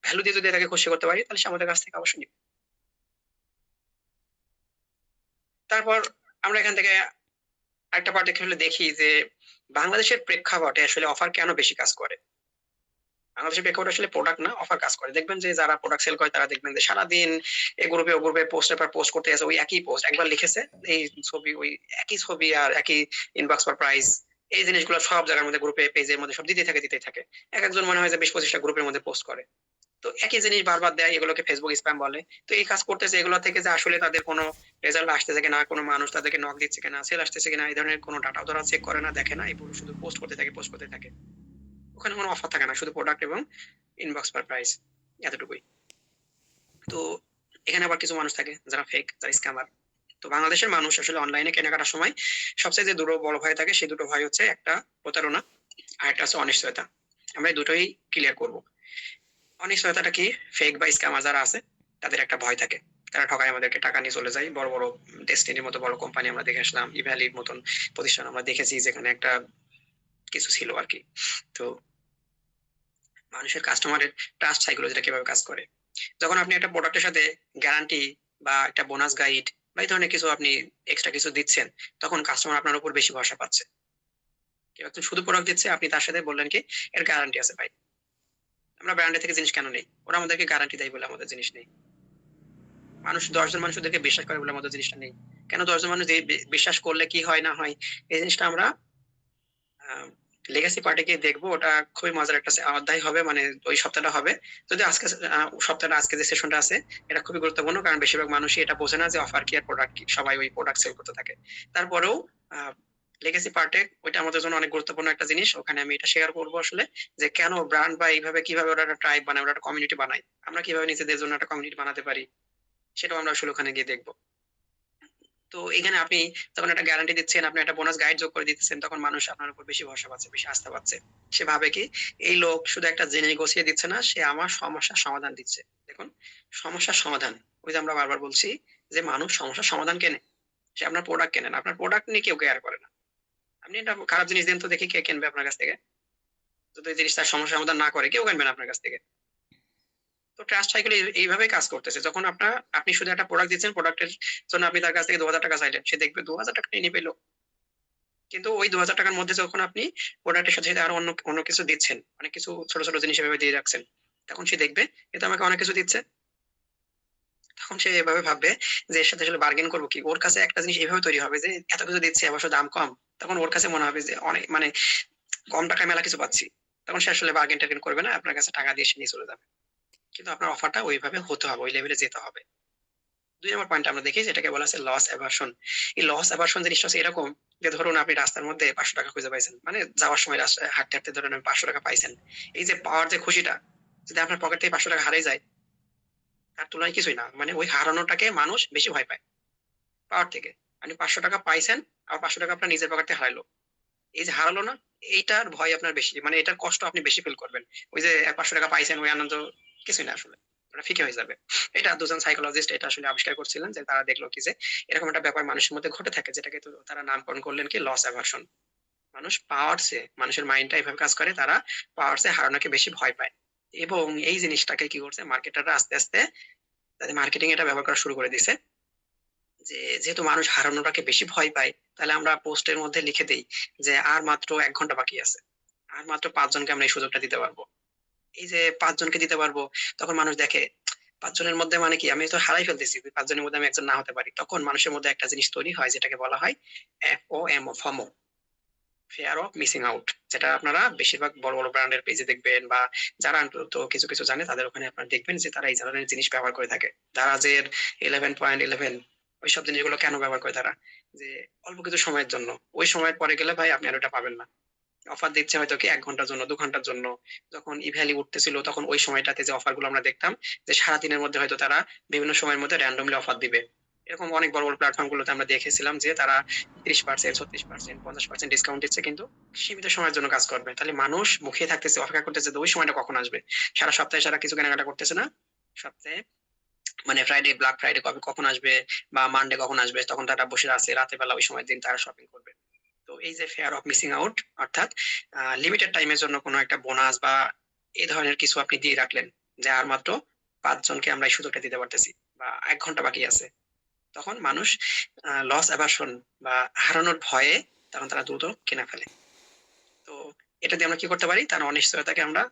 ভ্যালু দিয়ে যদি তাকে খুশি করতে পারি, তাহলে সে আমাদের কাছ থেকে অবশ্যই নিবে। তারপর আমরা এখান থেকে একটা পার্ট দেখি যে বাংলাদেশের প্রেক্ষাপটে আসলে অফার কেন বেশি কাজ করে। বাংলাদেশের প্রেক্ষাপটে আসলে প্রোডাক্ট না, অফার কাজ করে। দেখবেন যে যারা প্রোডাক্ট সেল করে, তারা দেখবেন যে সারাদিন এই গ্রুপে ও গ্রুপে পোস্টের পর পোস্ট করতে আছে, ওই একই পোস্ট একবার লিখেছে, এই ছবি, ওই একই ছবি আর একই ইনবক্স পার প্রাইস, এই জিনিসগুলো সব জায়গার মধ্যে গ্রুপে পেজের মধ্যে সব দিতেই থাকে। এক একজন মনে হয় যে 20-25টা গ্রুপের মধ্যে পোস্ট করে, তো একই জিনিস বারবার দেয়, এগুলোকে ফেসবুক স্প্যাম বলে। তো এই কাজ করতেছে, এগুলো থেকে যে আসলে তাদের কোনো রেজাল্ট আসতেছে কিনা, কোনো মানুষ তাদেরকে নক দিচ্ছে কিনা, সেল আসতেছে কিনা, এই ধরনের কোনো ডাটা ওরা চেক করে না, দেখে না, এই শুধু পোস্ট করতে থাকে। ওখানে কোনো অফার থাকে না, শুধু প্রোডাক্ট এবং ইনবক্স পার প্রাইস, এতটুকুই। তো এখানে আবার কিছু মানুষ থাকে যারা ফেক, যারা স্ক্যামার। তো বাংলাদেশের মানুষ আসলে অনলাইনে কেনাকাটার সময় সবচেয়ে যে দুটো বড় ভয় থাকে, সেই দুটো ভয় হচ্ছে, একটা প্রতারণা, আর একটা হচ্ছে অনিশ্চয়তা। আমরা এই দুটোই ক্লিয়ার করব। অনিশ্চয়তাটা কি? ফেক বা স্ক্যামার যারা আছে, তাদের একটা ভয় থাকে, তারা ঠকায় আমাদেরকে, টাকা নিয়ে চলে যায়। বড় বড় ডেস্টিনির মতো বড় কোম্পানি আমরা দেখে আসলাম, ইভ্যালির মতন প্রতিষ্ঠান আমরা দেখেছি, যেখানে একটা কিছু ছিল আর কি। তো মানুষের কাস্টমারের ট্রাস্ট সাইকোলজিটা কিভাবে কাজ করে, যখন আপনি একটা প্রোডাক্টের সাথে গ্যারান্টি বা একটা বোনাস গাইড বা এই ধরনের কিছু আপনি এক্সট্রা কিছু দিচ্ছেন, তখন কাস্টমার আপনার উপর বেশি ভরসা পাচ্ছে। কেউ একজন শুধু প্রোডাক্ট দিচ্ছে, আপনি তার সাথে বললেন কি, এর গ্যারান্টি আছে ভাই, আমরা ব্র্যান্ডের থেকে জিনিস কেন নেই, ওরা আমাদেরকে গ্যারান্টি দেয় বলে আমাদের জিনিস নেই। মানুষ 10 জন মানুষ ওদেরকে বিশ্বাস করে বলে আমাদের জিনিসটা নেই। কেন 10 জন মানুষ বিশ্বাস করলে কি হয় না হয়, এই জিনিসটা আমরা লেগাসি পার্টে গিয়ে দেখবো। ওটা খুবই মজার একটা অধ্যায় হবে, মানে ওই সপ্তাহটা হবে। যদি আজকে সপ্তাহটা, আজকে যে সেশনটা আছে, এটা খুবই গুরুত্বপূর্ণ, কারণ বেশিরভাগ মানুষই এটা বোঝে না যে অফার কি আর প্রোডাক্ট কি, সবাই ওই প্রোডাক্ট সেল করতে থাকে। তারপরেও লেগেসি পার্টে ওইটা আমাদের জন্য অনেক গুরুত্বপূর্ণ একটা জিনিস, ওখানে আমি এটা শেয়ার করবো আসলে, যে কেন ব্র্যান্ড বা এইভাবে কিভাবে ওরা একটা ট্রাইব বানায়, ওরা একটা কমিউনিটি বানায়, আমরা কিভাবে নিজেদের জন্য একটা কমিউনিটি বানাতে পারি, সেটাও আমরা আসলে ওখানে গিয়ে দেখবো। তো এখানে আপনি যখন একটা গ্যারান্টি দিচ্ছেন, আপনি একটা বোনাস গাইড যোগ করে দিতেছেন, তখন মানুষ আপনার উপর বেশি ভরসা পাচ্ছে, বেশি আস্থা পাচ্ছে। সে ভাবে কি এই লোক শুধু একটা জিনিস গুছিয়ে দিচ্ছে না, সে আমার সমস্যার সমাধান দিচ্ছে। দেখুন, সমস্যার সমাধান, ওই যে আমরা বারবার বলছি যে মানুষ সমস্যার সমাধান কেনে, সে আপনার প্রোডাক্ট কেনে না। আপনার প্রোডাক্ট নিয়ে কেউ কেয়ার করে না। আপনি একটা খারাপ জিনিস দেন তো দেখি কে কিনবে আপনার কাছ থেকে? যদি এই জিনিস তার সমস্যার সমাধান না করে, কেউ কিনবে না আপনার কাছ থেকে। তো ট্রাস্ট সাইকেল এইভাবে কাজ করতেছে। যখন আপনি শুধু একটা প্রোডাক্ট দিচ্ছেন, প্রোডাক্টের জন্য আপনি তার কাছ থেকে 2000 টাকা চাইলেন, সে দেখবে 2000 টাকা নিয়ে পেলো। কিন্তু ওই 2000 টাকার মধ্যে যখন আপনি প্রোডাক্টের সাথে সাথে আরো অন্য অন্য কিছু দিচ্ছেন, অনেক কিছু ছোট ছোট জিনিস এভাবে দিয়ে রাখছেন, তখন সে দেখবে এটা আমাকে অনেক কিছু দিচ্ছে। তখন সে এভাবে ভাববে যে এর সাথে আসলে বার্গেন করবো কি। ওর কাছে একটা জিনিস এভাবে তৈরি হবে যে এত কিছু দিচ্ছে, অবশ্য দাম কম। তখন ওর কাছে মনে হবে যে অনেক মানে কম টাকায় মেলা কিছু পাচ্ছি। তখন সে আসলে বার্গেন টার্গেন করবে না, আপনার কাছে টাকা দিয়ে সে নিয়ে চলে যাবে। কিন্তু আপনার অফারটা ওইভাবে হতে হবে, ওই লেভেলে যেতে হবে। 2 নম্বর পয়েন্ট আমরা দেখি, যেটাকে বলা আছে লস অ্যাভার্সন। এই লস অ্যাভার্সন জিনিসটা হচ্ছে এরকম যে ধরুন আপনি রাস্তার মধ্যে 500 টাকা খুঁজে পাইছেন, মানে যাওয়ার সময় রাস্তায় হাঁটতে হাঁটতে ধরুন আপনি 500 টাকা পাইছেন। এই যে পাওয়ার যে খুশিটা, যদি আপনার পকেট থেকে 500 টাকা হারিয়ে যায়, তার তুলনায় কিছুই না। মানে ওই হারানোটাকে মানুষ বেশি ভয় পায় পাওয়ার থেকে। আপনি 500 টাকা পাইছেন, আর 500 টাকা আপনার নিজের পকেটে হারাইলো। এই যে হারালো না, এইটার ভয় আপনার বেশি, মানে এটার কষ্ট আপনি বেশি ফিল করবেন। ওই যে 500 টাকা পাইছেন, ওই আনন্দ কিছুই না আসলে, ওটা ফিকে হয়ে যাবে। এটা দুজন সাইকোলজিস্ট এটা আসলে আবিষ্কার করছিলেন, যে তারা দেখলো কি যে এরকম একটা ব্যাপার মানুষের মধ্যে ঘটে থাকে, যেটাকে তো তারা নামকরণ করলেন কি লস অ্যাভার্সন। মানুষ পাওয়ারসে, মানুষের মাইন্ডটা এইভাবে কাজ করে, তারা পাওয়ারসে হারানোকে বেশি ভয় পায়। এবং এই জিনিসটাকে কি করছে মার্কেটাররা আস্তে আস্তে তাদের মার্কেটিং এটা ব্যবহার করা শুরু করে দিছে, যে যেহেতু মানুষ হারানোটাকে বেশি ভয় পায়, তাহলে আমরা পোস্টের মধ্যে লিখে দেই যে আর মাত্র 1 ঘন্টা বাকি আছে, আর মাত্র 5 জনকে আমরা এই সুযোগটা দিতে পারবো। এই যে 5 জনকে দিতে পারবো, তখন মানুষ দেখে 5 জনের মধ্যে মানে কি আমি তো হারাই ফেলতেছি, 5 জনের মধ্যে আমি একজন না হতে পারি। তখন মানুষের মধ্যে একটা জিনিস তৈরি হয়, যেটাকে বলা হয় FOMO, FOMO, fear of missing out. যেটা আপনারা বেশিরভাগ বড় বড় ব্র্যান্ডের পেজে দেখবেন, বা যারা অন্তত কিছু কিছু জানে তাদের ওখানে আপনারা দেখবেন যে তারা এই ধরনের জিনিস ব্যবহার করে থাকে। দারাজের 11.11, ওইসব জিনিসগুলো কেন ব্যবহার করে তারা? যে অল্প কিছু সময়ের জন্য, ওই সময়ের পরে গেলে ভাই আপনি আর ওটা পাবেন না। অফার দিচ্ছে হয়তো কি 1 ঘন্টার জন্য, 2 ঘন্টার জন্য। যখন ইভ্যালি উঠতেছিল তখন ওই সময়টাতে যে অফার গুলো আমরা দেখতাম, যে সারাদিনের মধ্যে হয়তো তারা বিভিন্ন সময়ের মধ্যে র্যান্ডমলি অফার দিবে। এরকম অনেক বড় বড় প্ল্যাটফর্ম গুলোতে আমরা দেখেছিলাম যে তারা 30%, 36%, 50% ডিসকাউন্ট দিচ্ছে, কিন্তু সীমিত সময়ের জন্য কাজ করবে। তাহলে মানুষ মুখিয়ে থাকতেছে, অপেক্ষা করতেছে যে ওই সময়টা কখন আসবে। সারা সপ্তাহে সারা কিছু কেনাকাটা করতেছে না, সপ্তাহে মানে ফ্রাইডে, ব্ল্যাক ফ্রাইডে কবে কখন আসবে, বা মানডে কখন আসবে, তখন তারা বসে আছে রাতে বেলা, ওই সময় দিন তারা শপিং করবে। তো এই যে ফেয়ার অফ মিসিং আউট, অর্থাৎ লিমিটেড টাইমের জন্য কোনো একটা বোনাস বা এই ধরনের কিছু আপনি দিয়ে রাখলেন, যে আর মাত্র 5 জনকে আমরা এই সুযোগটা দিতে পারতেছি, বা 1 ঘন্টা বাকি আছে, তখন মানুষ লস অ্যাভার্সন বা হারানোর ভয়ে তখন তারা দ্রুত কিনে ফেলে। তো এটা দিয়ে আমরা কি করতে পারি, তার অনিশ্চয়তাকে আমরা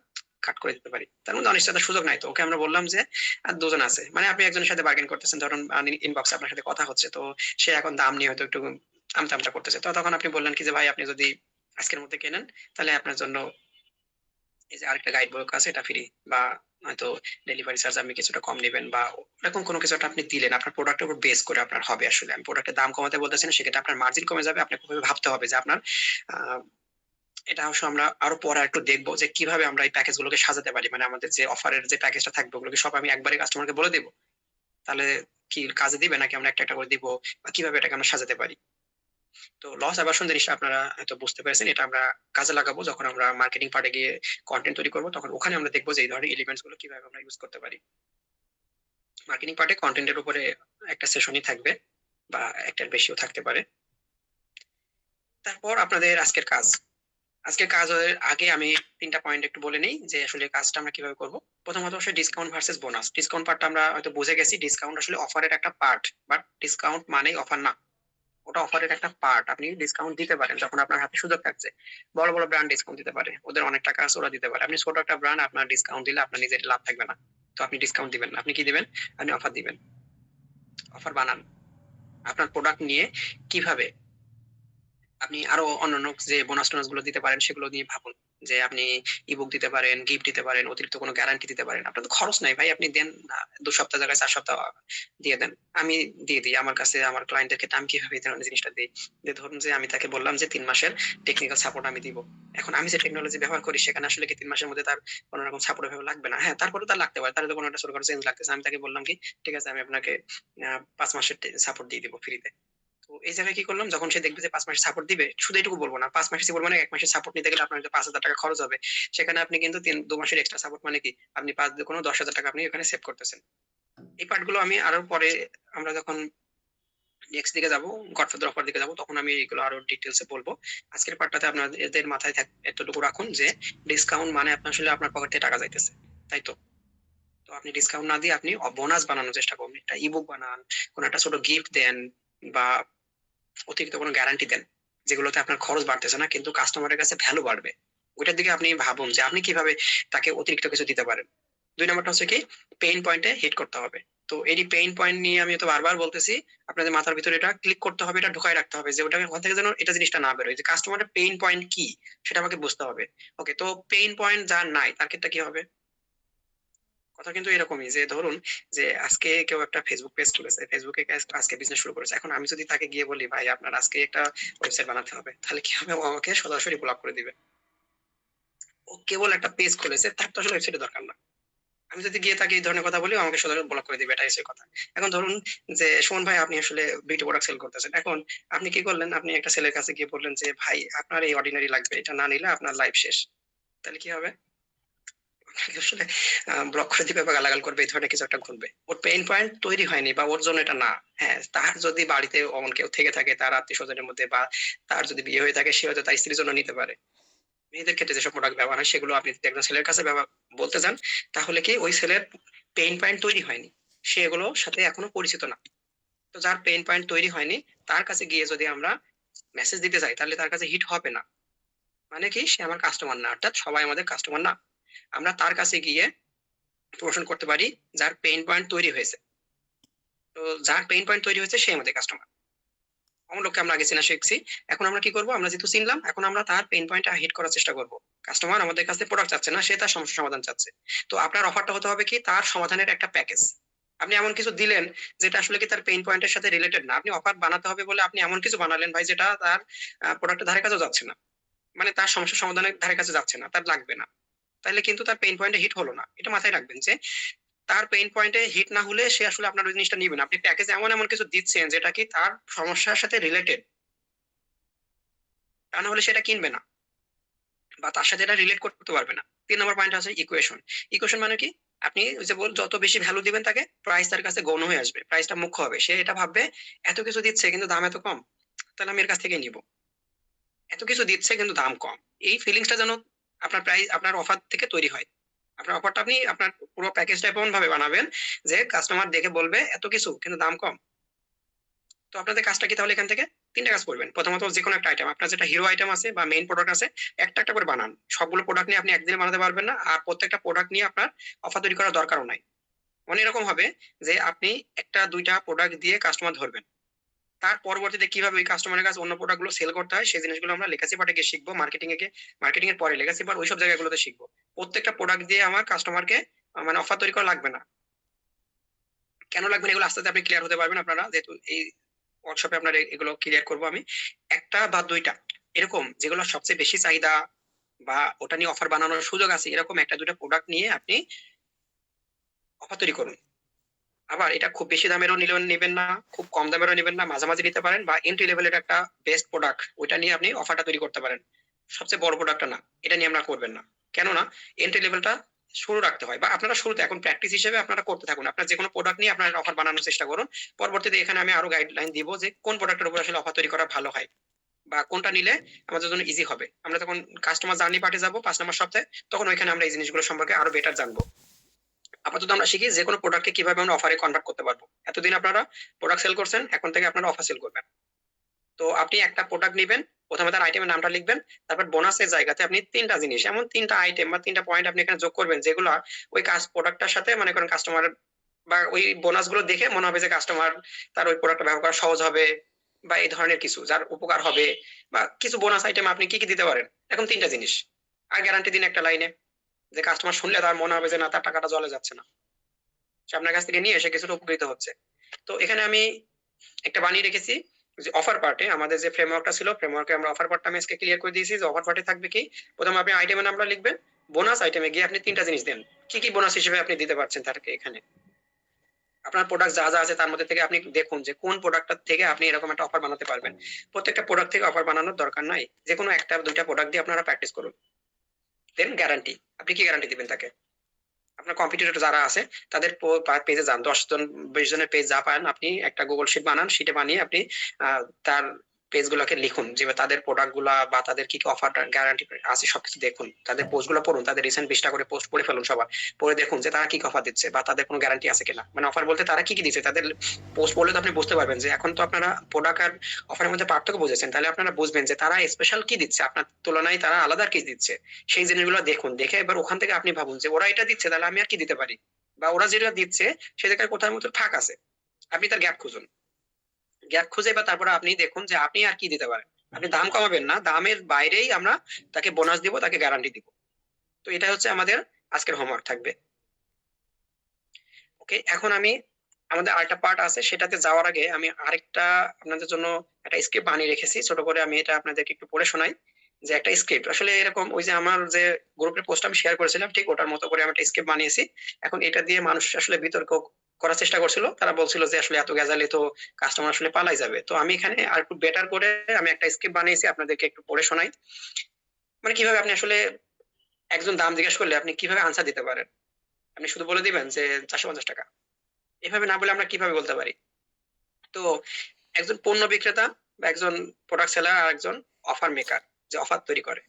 কাট করে দিতে পারি। তার মধ্যে অনিশ্চয়তার সুযোগ নাই, তো ওকে আমরা বললাম যে আর 2 জন আছে, মানে আপনি একজনের সাথে বার্গেন করতেছেন, ধরুন ইনবক্সে আপনার সাথে কথা হচ্ছে, তো সে এখন দাম নিয়ে হয়তো একটু আমতা আমতা করতেছে। তো তখন আপনি বললেন কি যে ভাই আপনি যদি আজকের মধ্যে কেনেন, তাহলে আপনার জন্য এই যে আরেকটা গাইড বুক আছে, এটা ফ্রি, বা হয়তো ডেলিভারি চার্জ আপনি কিছুটা কম নেবেন, বা এরকম কোনো কিছু একটা আপনি দিলেন। আপনার প্রোডাক্টের উপর বেস করে আপনার হবে আসলে, আমি প্রোডাক্টের দাম কমাতে বলতেছি না, সেক্ষেত্রে আপনার মার্জিন কমে যাবে। আপনাকে খুবই ভাবতে হবে যে আপনার আহ, এটা অবশ্য আমরা আরো পরে একটু দেখবো যে কিভাবে আমরা এই প্যাকেজ গুলোকে সাজাতে পারি। মানে আমাদের যে অফারের যে প্যাকেজটা থাকবে, ওগুলোকে সব আমি একবারে কাস্টমারকে বলে দিব, তাহলে কি কাজে দিবে, নাকি আমরা একটা একটা করে দিব, বা কিভাবে এটাকে আমরা সাজাতে পারি। তো লস অ্যাভার্সন জিনিসটা আপনারা হয়তো বুঝতে পেরেছেন, এটা আমরা কাজে লাগাবো যখন আমরা মার্কেটিং পার্টে গিয়ে কন্টেন্ট তৈরি করবো। তখন ওখানে আমরা দেখবো যে এই ধরনের এলিমেন্টস গুলো কিভাবে আমরা ইউজ করতে পারি। মার্কেটিং পার্টে কন্টেন্টের উপরে একটা সেশনই থাকবে, বা একটার বেশিও থাকতে পারে। তারপর আপনাদের আজকের কাজ, আজকের কাজের আগে আমি 3টা পয়েন্ট একটু বলে নিই যে আসলে কাজটা আমরা কিভাবে করব। প্রথমত আসলে ডিসকাউন্ট ভার্সেস বোনাস। ডিসকাউন্ট পার্টটা আমরা হয়তো বুঝে গেছি, ডিসকাউন্ট আসলে অফারের একটা পার্ট, বাট ডিসকাউন্ট মানেই অফার না, ওটা অফারের একটা পার্ট। আপনি ডিসকাউন্ট দিতে পারেন যখন আপনার হাতে সুযোগ থাকছে। বড় বড় ব্র্যান্ড ডিসকাউন্ট দিতে পারে, ওদের অনেক টাকা আছে, ওরা দিতে পারে। আপনি ছোট একটা ব্র্যান্ড, আপনার ডিসকাউন্ট দিলে আপনার নিজের লাভ থাকবে না, তো আপনি ডিসকাউন্ট দিবেন না। আপনি কি দিবেন? আপনি অফার দিবেন। অফার বানান। আপনার প্রোডাক্ট নিয়ে কিভাবে আপনি আরো অন্যান্য যে বোনাস টোনাস গুলো দিতে পারেন সেগুলো নিয়ে ভাবুন। যে আপনি ইবুক দিতে পারেন, গিফট দিতে পারেন, অতিরিক্ত কোনো গ্যারান্টি দিতে পারেন। আপনার তো খরচ নাই ভাই, আপনি দেন না, 2 সপ্তাহ জায়গায় 4 সপ্তাহ দিয়ে দেন। আমি দিয়ে দিই আমার কাছে আমার ক্লায়েন্টের ক্ষেত্রে। আমি কিভাবে এই ধরনের জিনিসটা দিই, যে ধরুন যে আমি তাকে বললাম যে 3 মাসের টেকনিক্যাল সাপোর্ট আমি দিব। এখন আমি যে টেকনোলজি ব্যবহার করি সেখানে আসলে কি 3 মাসের মধ্যে তার কোনো রকম সাপোর্ট ভাবে লাগবে না। হ্যাঁ, তারপরে তার লাগতে পারে, তার তো কোনো একটা ছোটখাটো চেঞ্জ লাগতেছে। আমি তাকে বললাম কি ঠিক আছে, আমি আপনাকে 5 মাসের সাপোর্ট দিয়ে দিব ফ্রিতে। এই জায়গায় কি করলাম, যখন সে দেখবে যে 5 মাসের সাপোর্ট দিবে, শুধু এটুকু বলবো না, 5 মাসের বলবো না, 1 মাসের সাপোর্ট নিতে গেলে আপনার 5,000 টাকা খরচ হবে। সেখানে আপনি কিন্তু 2 মাসের এক্সট্রা সাপোর্ট মানে কি? আপনি 5 দুগুণ 10,000 টাকা আপনি এখানে সেভ করতেছেন। এই পার্ট গুলো আমি আরো পরে, আমরা যখন নেক্সট দিকে যাবো, গডফাদার অফার দিকে যাবো, তখন আমি এগুলো আরো ডিটেলসে বলবো। আজকের পার্টটাতে আপনাদের মাথায় এতটুকু রাখুন যে ডিসকাউন্ট মানে আপনার আসলে আপনার পকেট থেকে টাকা যাইতেছে, তাই তো? তো আপনি ডিসকাউন্ট না দিয়ে আপনি বোনাস বানানোর চেষ্টা করুন, একটা ইবুক বানান, কোন একটা ছোট গিফট দেন, বা অতিরিক্ত কোনো গ্যারান্টি দেন, যেগুলোতে আপনার খরচ বাড়তেছে না কিন্তু কাস্টমারের কাছে ভ্যালু বাড়বে। ওইটার দিকে আপনি ভাবুন যে আপনি কিভাবে তাকে অতিরিক্ত কিছু দিতে পারেন। 2 নম্বরটা হচ্ছে কি, পেইন পয়েন্টে হিট করতে হবে। তো এই পেইন পয়েন্ট নিয়ে আমি তো বারবার বলতেছি, আপনাদের মাথার ভিতরে এটা ক্লিক করতে হবে, এটা ঢুকায় রাখতে হবে যে ওটা ওখান থেকে যেন এটা জিনিসটা না বেরোয়, যে কাস্টমারের পেইন পয়েন্ট কি সেটা আমাকে বুঝতে হবে। ওকে, তো পেইন পয়েন্ট যার নাই তার ক্ষেত্রে কি হবে? কথা কিন্তু এরকমই যে ধরুন যে আজকে কেউ একটা ফেসবুক পেজ খুলেছে, ফেসবুকে আজকে বিজনেস শুরু করেছে। এখন আমি যদি তাকে গিয়ে বলি ভাই আপনার আজকে একটা ওয়েবসাইট বানাতে হবে, তাহলে কি হবে? ও আমাকে সরাসরি ব্লক করে দিবে। ও কেবল একটা পেজ খুলেছে, তার তো আসলে ওয়েবসাইটের দরকার না। আমি যদি গিয়ে তাকে এই ধরনের কথা বলি, ও আমাকে সরাসরি ব্লক করে দিবে, এটাই হচ্ছে কথা। এখন ধরুন যে সুমন ভাই আপনি আসলে বিউটি প্রোডাক্ট সেল করতেছেন, এখন আপনি কি করলেন, আপনি একটা ছেলের কাছে গিয়ে বললেন যে ভাই আপনার এই অর্ডিনারি লাগবে, এটা না নিলে আপনার লাইফ শেষ। তাহলে কি হবে? আসলে ব্লক করে দিবে বা গালাগাল করবে, এই ধরনের কিছু একটা ঘটবে। ওর পেইন পয়েন্ট তৈরি হয়নি বা ওর জন্য এটা না। হ্যাঁ, তার যদি বাড়িতে অমন কেউ থেকে থাকে, তার আত্মীয় স্বজনের মধ্যে, বা তার যদি বিয়ে হয়ে থাকে, সে হয়তো তার স্ত্রীর জন্য নিতে পারে। মেয়েদের ক্ষেত্রে যেসব প্রোডাক্ট ব্যবহার হয় সেগুলো আপনি যদি একজন ছেলের কাছে ব্যবহার বলতে যান, তাহলে কি ওই ছেলের পেইন পয়েন্ট তৈরি হয়নি, সে এগুলোর সাথে এখনো পরিচিত না। তো যার পেইন পয়েন্ট তৈরি হয়নি, তার কাছে গিয়ে যদি আমরা মেসেজ দিতে চাই, তাহলে তার কাছে হিট হবে না। মানে কি, সে আমার কাস্টমার না, অর্থাৎ সবাই আমাদের কাস্টমার না। আমরা তার কাছে গিয়ে প্রমোশন করতে পারি যার পেইন পয়েন্ট তৈরি হয়েছে। তো যার পেইন পয়েন্ট তৈরি হয়েছে সে আমাদের কাস্টমার। অমন লোককে আমরা আগে চেনা শিখছি। এখন আমরা কি করব, আমরা যেহেতু চিনলাম, এখন আমরা তার পেইন পয়েন্টটা হিট করার চেষ্টা করব। কাস্টমার আমাদের কাছে প্রোডাক্ট চাচ্ছে না, সে তার সমস্যা সমাধান চাচ্ছে। তো আপনার অফারটা হতে হবে কি, তার সমাধানের একটা প্যাকেজ। আপনি এমন কিছু দিলেন যেটা আসলে কি তার পেইন পয়েন্টের সাথে রিলেটেড না। আপনি অফার বানাতে হবে বলে আপনি এমন কিছু বানালেন ভাই, যেটা তার প্রোডাক্টের ধারে কাছেও যাচ্ছে না, মানে তার সমস্যা সমাধানের ধারে কাছে যাচ্ছে না, তার লাগবে না। তাহলে কিন্তু তার পেইন পয়েন্টে হিট হলো না। এটা মাথায় রাখবেন যে তার পেইন পয়েন্টে হিট না হলে সে আসলে আপনার ওই জিনিসটা নিবে না। আপনি প্যাকেজে এমন এমন কিছু দিচ্ছেন যেটা কি তার সমস্যার সাথে রিলেটেড, তা না হলে সেটা কিনবে না, বা তার সাথে এটা রিলেট করতে পারবে না। 3 নম্বর পয়েন্ট আছে ইকুয়েশন। ইকুয়েশন মানে কি, আপনি ওই যে যত বেশি ভ্যালু দিবেন তাকে, প্রাইস তার কাছে গৌণ হয়ে আসবে, প্রাইসটা মুখ্য হবে। সে এটা ভাববে এত কিছু দিচ্ছে কিন্তু দাম এত কম, তাহলে আমি এর কাছ থেকে নিব। এত কিছু দিচ্ছে কিন্তু দাম কম, এই ফিলিংসটা যেন আপনার প্রাইস, আপনার অফার থেকে তৈরি হয়। আপনার অফারটা আপনি আপনার পুরো প্যাকেজটা এমন ভাবে বানাবেন যে কাস্টমার দেখে বলবে এত কিছু কিন্তু দাম কম। তো আপনাদের কাজটা কি তাহলে এখান থেকে 3টা কাজ করবেন। প্রথমত যে কোনো একটা আইটেম, আপনার যেটা হিরো আইটেম আছে বা মেইন প্রোডাক্ট আছে, একটা একটা করে বানান। সবগুলো প্রোডাক্ট নিয়ে আপনি একদিনে বানাতে পারবেন না, আর প্রত্যেকটা প্রোডাক্ট নিয়ে আপনার অফার তৈরি করার দরকারও নাই। মানে এরকম হবে যে আপনি একটা দুইটা প্রোডাক্ট দিয়ে কাস্টমার ধরবেন, তার পরবর্তীতে কিভাবে ওই কাস্টমারের কাছে অন্য প্রোডাক্ট গুলো সেল করতে হয় সেই জিনিসগুলো আমরা লেগাসি পার্টে গিয়ে শিখবো, মার্কেটিং এ গিয়ে, মার্কেটিং এর পরে লেগাসি পার্ট, ওইসব জায়গাগুলোতে শিখবো। প্রত্যেকটা প্রোডাক্ট দিয়ে আমার কাস্টমারকে মানে অফার তৈরি করা লাগবে না। কেন লাগবে না, এগুলো আস্তে আস্তে আপনি ক্লিয়ার হতে পারবেন, আপনারা যেহেতু এই ওয়ার্কশপে আপনার এগুলো ক্লিয়ার করবো আমি। একটা বা দুইটা এরকম যেগুলো সবচেয়ে বেশি চাহিদা বা ওটা নিয়ে অফার বানানোর সুযোগ আছে, এরকম একটা দুইটা প্রোডাক্ট নিয়ে আপনি অফার তৈরি করুন। আবার এটা খুব বেশি দামেরও নেবেন না, খুব কম দামেরও নেবেন না, মাঝামাঝি নিতে পারেন, বা এন্ট্রি লেভেলের একটা বেস্ট প্রোডাক্ট, ওইটা নিয়ে আপনি অফারটা তৈরি করতে পারেন। সবচেয়ে বড় প্রোডাক্টটা না, এটা নিয়ে আমরা করবেন না। কেননা এন্ট্রি লেভেলটা শুরু রাখতে হয়, বা আপনারা শুরুতে এখন প্র্যাকটিস হিসেবে আপনারা করতে থাকুন। আপনার যে কোনো প্রোডাক্ট নিয়ে আপনারা অফার বানানোর চেষ্টা করুন। পরবর্তীতে এখানে আমি আরো গাইডলাইন দিব যে কোন প্রোডাক্টের উপর আসলে অফার তৈরি করা ভালো হয়, বা কোনটা নিলে আমাদের জন্য ইজি হবে। আমরা তখন কাস্টমার জার্নি পার্টে যাবো 5 নম্বর সপ্তাহে, তখন ওইখানে আমরা এই জিনিসগুলো সম্পর্কে আরো বেটার জানবো। আপাতত আমরা শিখি যে কোনো প্রোডাক্টকে কিভাবে আমরা অফারে কনভার্ট করতে পারবো। এতদিন আপনারা প্রোডাক্ট সেল করছেন, এখন থেকে আপনারা অফার সেল করবেন। তো আপনি একটা প্রোডাক্ট নিবেন, প্রথমে তার আইটেমের নামটা লিখবেন, তারপর বোনাসের জায়গাতে আপনি 3টা জিনিস, এমন 3টা আইটেম বা 3টা পয়েন্ট আপনি এখানে যোগ করবেন, যেগুলো ওই কাজ প্রোডাক্টটার সাথে মনে করেন কাস্টমার, বা ওই বোনাস গুলো দেখে মনে হবে যে কাস্টমার তার ওই প্রোডাক্টটা ব্যবহার করা সহজ হবে, বা এই ধরনের কিছু যার উপকার হবে, বা কিছু বোনাস আইটেম আপনি কি কি দিতে পারেন। এখন 3টা জিনিস, আর গ্যারান্টি দিন একটা লাইনে, যে কাস্টমার শুনলে তার মনে হবে যে না, তার টাকাটা জলে যাচ্ছে না, সে আপনার কাছ থেকে নিয়ে এসে কিছুটা উপকৃত হচ্ছে। তো এখানে আমি একটা বানিয়ে রেখেছি যে অফার পার্টে আমাদের যে ফ্রেমওয়ার্কটা ছিল, ফ্রেমওয়ার্কে আমরা অফার পার্টটা আমি আজকে ক্লিয়ার করে দিয়েছি যে অফার পার্টে থাকবে কি, প্রথমে আপনি আইটেমের নামটা লিখবেন, বোনাস আইটেমে গিয়ে আপনি 3টা জিনিস দেন, কি কি বোনাস হিসেবে আপনি দিতে পারছেন তাকে এখানে। আপনার প্রোডাক্ট যা যা আছে তার মধ্যে থেকে আপনি দেখুন যে কোন প্রোডাক্টটা থেকে আপনি এরকম একটা অফার বানাতে পারবেন। প্রত্যেকটা প্রোডাক্ট থেকে অফার বানানোর দরকার নাই, যে কোনো একটা দুইটা প্রোডাক্ট দিয়ে আপনারা প্র্যাকটিস করুন। দেন গ্যারান্টি, আপনি কি গ্যারান্টি দিবেন তাকে? আপনার কম্পিটিটর যারা আছে তাদের পেজে যান, 10 জন 20 জনের পেজ যা পান, আপনি একটা গুগল শিট বানান, শিটে বানিয়ে আপনি তার পেজ গুলাকে লিখুন যে তাদের প্রোডাক্ট গুলা বা তাদের কি কি অফার গ্যারান্টি আছে সবকিছু দেখুন, তাদের পোস্ট গুলো পড়ুন, তাদের রিসেন্ট 20টা করে পোস্ট পড়ে ফেলুন সবার, পড়ে দেখুন যে তারা কি অফার দিচ্ছে বা তাদের কোনো গ্যারান্টি আছে কিনা। মানে অফার বলতে তারা কি কি দিচ্ছে, তাদের পোস্ট পড়লে তো আপনি বুঝতে পারবেন যে এখন তো আপনারা প্রোডাক্ট আর অফারের মধ্যে পার্থক্য বুঝেছেন, তাহলে আপনারা বুঝবেন যে তারা স্পেশাল কি দিচ্ছে আপনার তুলনায়, তারা আলাদা কি দিচ্ছে। সেই জিনিসগুলো দেখুন, দেখে এবার ওখান থেকে আপনি ভাবুন যে ওরা এটা দিচ্ছে তাহলে আমি আর কি দিতে পারি, বা ওরা যেটা দিচ্ছে সে জায়গায় কোথায় মতো ফাঁক আছে, আপনি তার গ্যাপ খুঁজুন। গ্যাপ খুঁজে বা তারপরে আপনি দেখুন যে আপনি আর কি দিতে পারেন। আপনি দাম কমাবেন না, দামের বাইরেই আমরা তাকে বোনাস দিব, তাকে গ্যারান্টি দিব। তো এটা হচ্ছে আমাদের আজকের হোমওয়ার্ক থাকবে। ওকে, এখন আমি আমাদের আরেকটা পার্ট আছে, সেটাতে যাওয়ার আগে আমি আরেকটা আপনাদের জন্য একটা স্ক্রিপ্ট বানিয়ে রেখেছি ছোট করে, আমি এটা আপনাদেরকে একটু পড়ে শোনাই। যে একটা স্ক্রিপ্ট আসলে এরকম, ওই যে আমার যে গ্রুপের পোস্ট আমি শেয়ার করেছিলাম ঠিক ওটার মতো করে আমি একটা স্ক্রিপ্ট বানিয়েছি। এখন এটা দিয়ে মানুষ আসলে বিতর্ক করার চেষ্টা করছিল, তারা বলছিল যে আসলে এত গেজালে তো কাস্টমার আসলে পালাই যাবে। তো আমি এখানে আর একটু বেটার করে আমি একটা স্ক্রিপ্ট বানিয়েছি, আপনাদেরকে একটু পড়ে শোনাই। মানে কিভাবে আপনি আসলে একজন দাম জিজ্ঞেস করলে আপনি কিভাবে আনসার দিতে পারেন। আপনি শুধু বলে দিবেন যে 450 টাকা, এভাবে না বলে আমরা কিভাবে বলতে পারি। তো একজন পণ্য বিক্রেতা বা একজন প্রোডাক্ট সেলার আর একজন অফার মেকার, যে অফার তৈরি করে,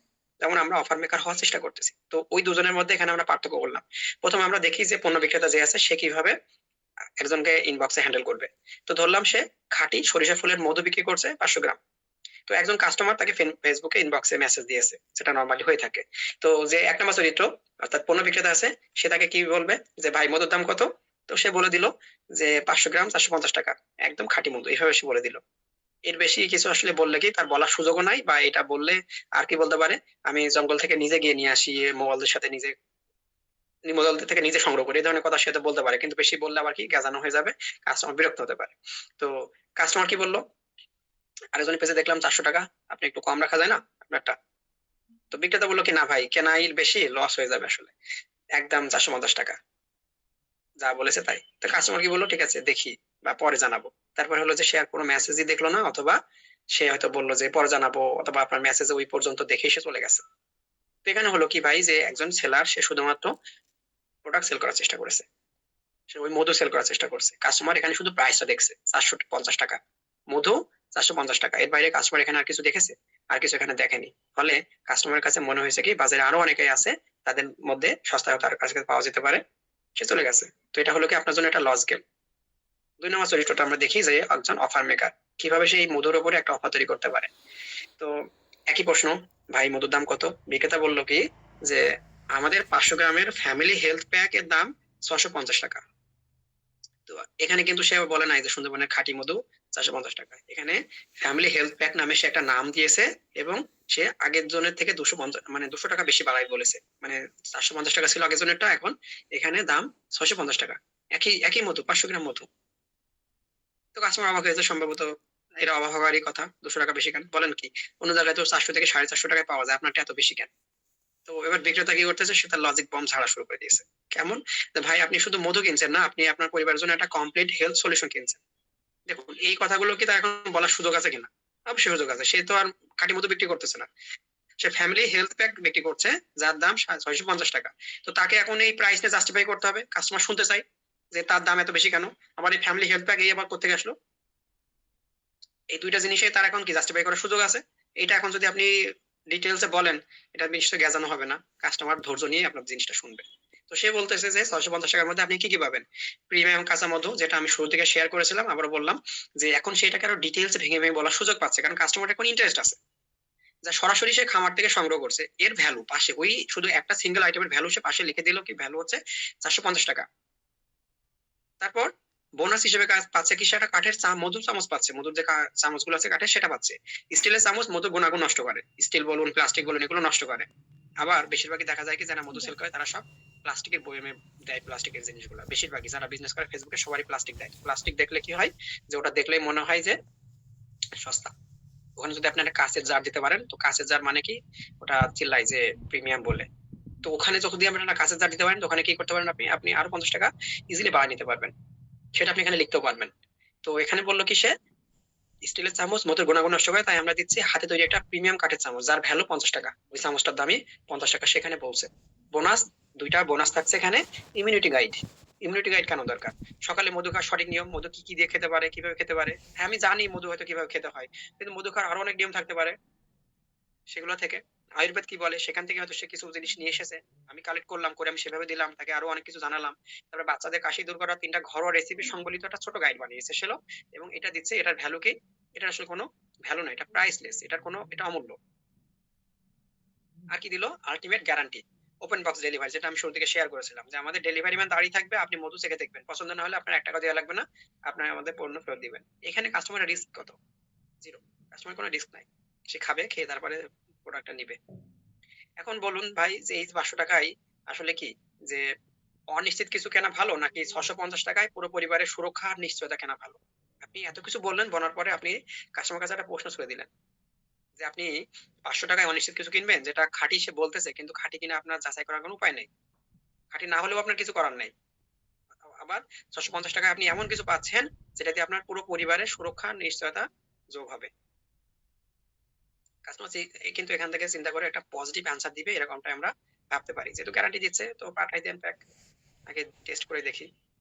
যেমন আমরা অফার মেকার হওয়ার চেষ্টা করতেছি, তো ওই দুজনের মধ্যে এখানে আমরা পার্থক্য করলাম। প্রথমে আমরা দেখি যে পণ্য বিক্রেতা যে আছে সে কিভাবে একজনকে ইনবক্সে হ্যান্ডেল করবে। তো ধরলাম সে খাঁটি সরিষা ফুলের মধু বিক্রি করছে 500 গ্রাম। তো একজন কাস্টমার তাকে ফেসবুকে ইনবক্সে মেসেজ দিয়েছে, যেটা নর্মালি হয়ে থাকে। তো যে 1 নম্বর চরিত্র অর্থাৎ পণ্য বিক্রেতা আছে, সে তাকে কি বলবে যে ভাই মধুর দাম কত। তো সে বলে দিল যে 500 গ্রাম 450 টাকা, একদম খাঁটি মধু, এইভাবে সে বলে দিল। এর বেশি কিছু আসলে বললে কি তার বলার সুযোগও নাই, বা এটা বললে আর কি বলতে পারে, আমি জঙ্গল থেকে নিজে গিয়ে নিয়ে আসি, মোবাইলদের সাথে নিজে মোবাইলদের থেকে নিজে সংগ্রহ করি, এই ধরনের কথা সে তো বলতে পারে, কিন্তু বেশি বললে আবার কি গাজানো হয়ে যাবে, কাস্টমার বিরক্ত হতে পারে। তো কাস্টমার কি বললো, আরেকজনের পেজে দেখলাম 400 টাকা, আপনি একটু কম রাখা যায় না আপনারটা। তো বিক্রেতা বললো কি না ভাই, কেনাই বেশি লস হয়ে যাবে আসলে, একদম 450 টাকা, যা বলেছে তাই। তো কাস্টমার কি বললো, ঠিক আছে দেখি বা পরে জানাবো। তারপর হলো যে সে আর কোনো মেসেজই দেখলো না, অথবা সে হয়তো বললো যে পরে জানাবো, অথবা আপনার মেসেজে ওই পর্যন্ত দেখে সে চলে গেছে। তো এখানে হলো কি ভাই, যে একজন সেলার সে শুধুমাত্র প্রোডাক্ট সেল করার চেষ্টা করেছে, সে ওই মধু সেল করার চেষ্টা করছে। কাস্টমার এখানে শুধু প্রাইসটা দেখছে 450 টাকা, মধু 450 টাকা, এর বাইরে কাস্টমার এখানে আর কিছু দেখেছে, আর কিছু এখানে দেখেনি। ফলে কাস্টমারের কাছে মনে হয়েছে কি বাজারে আরো অনেকেই আছে, তাদের মধ্যে সস্তায় তার কাছে পাওয়া যেতে পারে, সে চলে গেছে। তো এটা হলো কি আপনার জন্য একটা লস গেম। 2 নম্বর চরিত্রটা আমরা দেখি যে একজন অফার মেকার, কিভাবে সেই মধুর উপরে একটা অফার তৈরি করতে পারে। তো একই প্রশ্ন, ভাই মধুর দাম কত। বিক্রেতা বললো কি যে আমাদের 500 গ্রামের ফ্যামিলি হেলথ প্যাক এর দাম 650 টাকা। তো এখানে কিন্তু সে বলে নাই যে সুন্দরবনের খাঁটি মধু 450 টাকা, এখানে ফ্যামিলি হেলথ প্যাক নামে সে একটা নাম দিয়েছে, এবং সে আগের জনের থেকে 250 মানে 200 টাকা বেশি বাড়াই বলেছে। মানে 450 টাকা ছিল আগের জনেরটা, এখন এখানে দাম 650 টাকা। একই একই মধু, 500 গ্রাম মধু। তো কাস্টমার অবাক হয়েছে সম্ভবত, এটা অবাক হওয়ারই কথা, 200 টাকা বেশি কেন, বলেন কি অন্য জায়গায় তো 400 থেকে 450 টাকায় পাওয়া যায়, আপনারটা এত বেশি কেন। তো এবার বিক্রেতা কি করতেছে, সে তার লজিক বম্ব ছাড়া শুরু করে দিয়েছে। কেমন, যে ভাই আপনি শুধু মধু কিনছেন না, আপনি আপনার পরিবারের জন্য একটা কমপ্লিট হেলথ সলিউশন কিনছেন। দেখুন এই কথাগুলো কি তার এখন বলার সুযোগ আছে কিনা, অবশ্যই সুযোগ আছে। সে তো আর খাঁটি মধু বিক্রি করতেছে না, সে ফ্যামিলি হেলথ প্যাক বিক্রি করছে যার দাম 650 টাকা। তো তাকে এখন এই প্রাইস নিয়ে জাস্টিফাই করতে হবে, কাস্টমার শুনতে চাই যে তার দাম এত বেশি কেন, আমার এই ফ্যামিলি হেলথ প্যাক এই আবার কোথেকে আসলো। এই দুইটা জিনিসে তার এখন কি জাস্টিফাই করার সুযোগ আছে। এটা এখন যদি আপনি ডিটেলসে বলেন, এটা নিশ্চয়ই গেজানো হবে না, কাস্টমার ধৈর্য নিয়ে আপনার জিনিসটা শুনবে। তো সে বলতেছে যে 650 টাকার মধ্যে আপনি কি কি পাবেন, প্রিমিয়াম কাঁচা মধু, যেটা আমি শুরু থেকে শেয়ার করেছিলাম, আবার বললাম যে এখন সেটাকে আরো ডিটেলস ভেঙে ভেঙে বলার সুযোগ পাচ্ছে, কারণ কাস্টমার এখন ইন্টারেস্ট আছে, যা সরাসরি সে খামার থেকে সংগ্রহ করছে, এর ভ্যালু পাশে ওই শুধু একটা সিঙ্গেল আইটেমের ভ্যালু সে পাশে লিখে দিল, কি ভ্যালু হচ্ছে 450 টাকা। তারপর বোনাস হিসেবে পাচ্ছে কি, সেটা কাঠের মধুর চামচ পাচ্ছে, মধুর যে চামচ গুলো আছে কাঠের সেটা পাচ্ছে। স্টিলের চামচ মধুর গুণাগুণ নষ্ট করে, স্টিল বলুন প্লাস্টিক বলুন এগুলো নষ্ট করে। আবার বেশিরভাগই দেখা যায় কি যারা মধু সেল করে তারা সব প্লাস্টিকের বয়মে দেয়, প্লাস্টিকের জিনিসগুলো বেশিরভাগই যারা বিজনেস করে ফেসবুকে সবারই প্লাস্টিক দেয়। প্লাস্টিক দেখলে কি হয়, যে ওটা দেখলেই মনে হয় যে সস্তা। ওখানে যদি আপনি একটা কাঁচের জার দিতে পারেন, তো কাঁচের জার মানে কি, ওটা চিল্লাই যে প্রিমিয়াম বলে। তো ওখানে যখন দিয়ে আপনি একটা কাঁচের জার দিতে পারেন, তো ওখানে কি করতে পারেন, আপনি আপনি আরো 50 টাকা ইজিলি বাড়িয়ে নিতে পারবেন। সেটা আপনি এখানে লিখতেও পারবেন। তো এখানে বললো কি সে স্টিলের চামচ মধুর গুণাগুণ নষ্ট করে, তাই আমরা দিচ্ছি হাতে তৈরি একটা প্রিমিয়াম কাঠের চামচ যার ভ্যালু 50 টাকা। ওই চামচটার দামই 50 টাকা সেখানে বলছে। বোনাস, দুইটা বোনাস থাকছে এখানে। Immunity guide. ইমিউনিটি গাইড কেন দরকার? সকালে মধু খাওয়ার সঠিক নিয়ম, মধু কি কি দিয়ে খেতে পারে, কিভাবে খেতে পারে। হ্যাঁ আমি জানি মধু হয়তো কিভাবে খেতে হয়, কিন্তু মধু খাওয়ার আরো অনেক নিয়ম থাকতে পারে। সেগুলো থেকে আয়ুর্বেদ কি বলে সেখান থেকে হয়তো সে কিছু জিনিস নিয়ে এসেছে, আমি কালেক্ট করলাম করে আমি সেভাবে দিলাম, তাকে আরো অনেক কিছু জানালাম। তারপরে বাচ্চাদের কাশি দূর করার 3টা ঘরোয়া রেসিপি সংবলিত একটা ছোট গাইড বানিয়েছে সেলো। এবং এটা দিচ্ছে, এটার ভ্যালু কি? এটা আসলে কোনো ভ্যালু না, এটা প্রাইসলেস, এটার কোনো, এটা অমূল্য। আর কি দিল? Ultimate guarantee. Open box delivery, যেটা আমি শুরু থেকে শেয়ার করেছিলাম যে আমাদের ডেলিভারি ম্যান দাঁড়িয়ে থাকবে, আপনি মধু চেখে দেখবেন, পছন্দ না হলে আপনার 1 টাকা দেওয়া লাগবে না, আপনার আমাদের পণ্য ফেরত দিবেন। এখানে কাস্টমারের রিস্ক কত? জিরো। কাস্টমার কোনো রিস্ক নাই, সে খাবে, খেয়ে তারপরে প্রোডাক্টটা নিবে। এখন বলুন ভাই যে এই 500 টাকায় আসলে কি, যে অনিশ্চিত কিছু কেনা ভালো নাকি 650 টাকায় পুরো পরিবারের সুরক্ষা আর নিশ্চয়তা কেনা ভালো? আপনি এত কিছু বললেন, বলার পরে আপনি কাস্টমার কাছে একটা প্রশ্ন ছুড়ে দিলেন যে আপনি 500 টাকায় অনিশ্চিত কিছু কিনবেন যেটা খাঁটি সে বলতেছে, কিন্তু খাঁটি কিনা আপনার যাচাই করার কোনো উপায় নেই। খাঁটি না হলেও আপনার কিছু করার নেই। আবার 650 টাকায় আপনি এমন কিছু পাচ্ছেন যেটাতে আপনার পুরো পরিবারের সুরক্ষা নিশ্চয়তা যোগ হবে। কাস্টমার কিন্তু এখান থেকে চিন্তা করে একটা পজিটিভ অ্যান্সার দিবে এরকমটা আমরা ভাবতে পারি। যেহেতু গ্যারান্টি দিচ্ছে তো পাঠাই দেন প্যাক, আগে টেস্ট করে দেখি।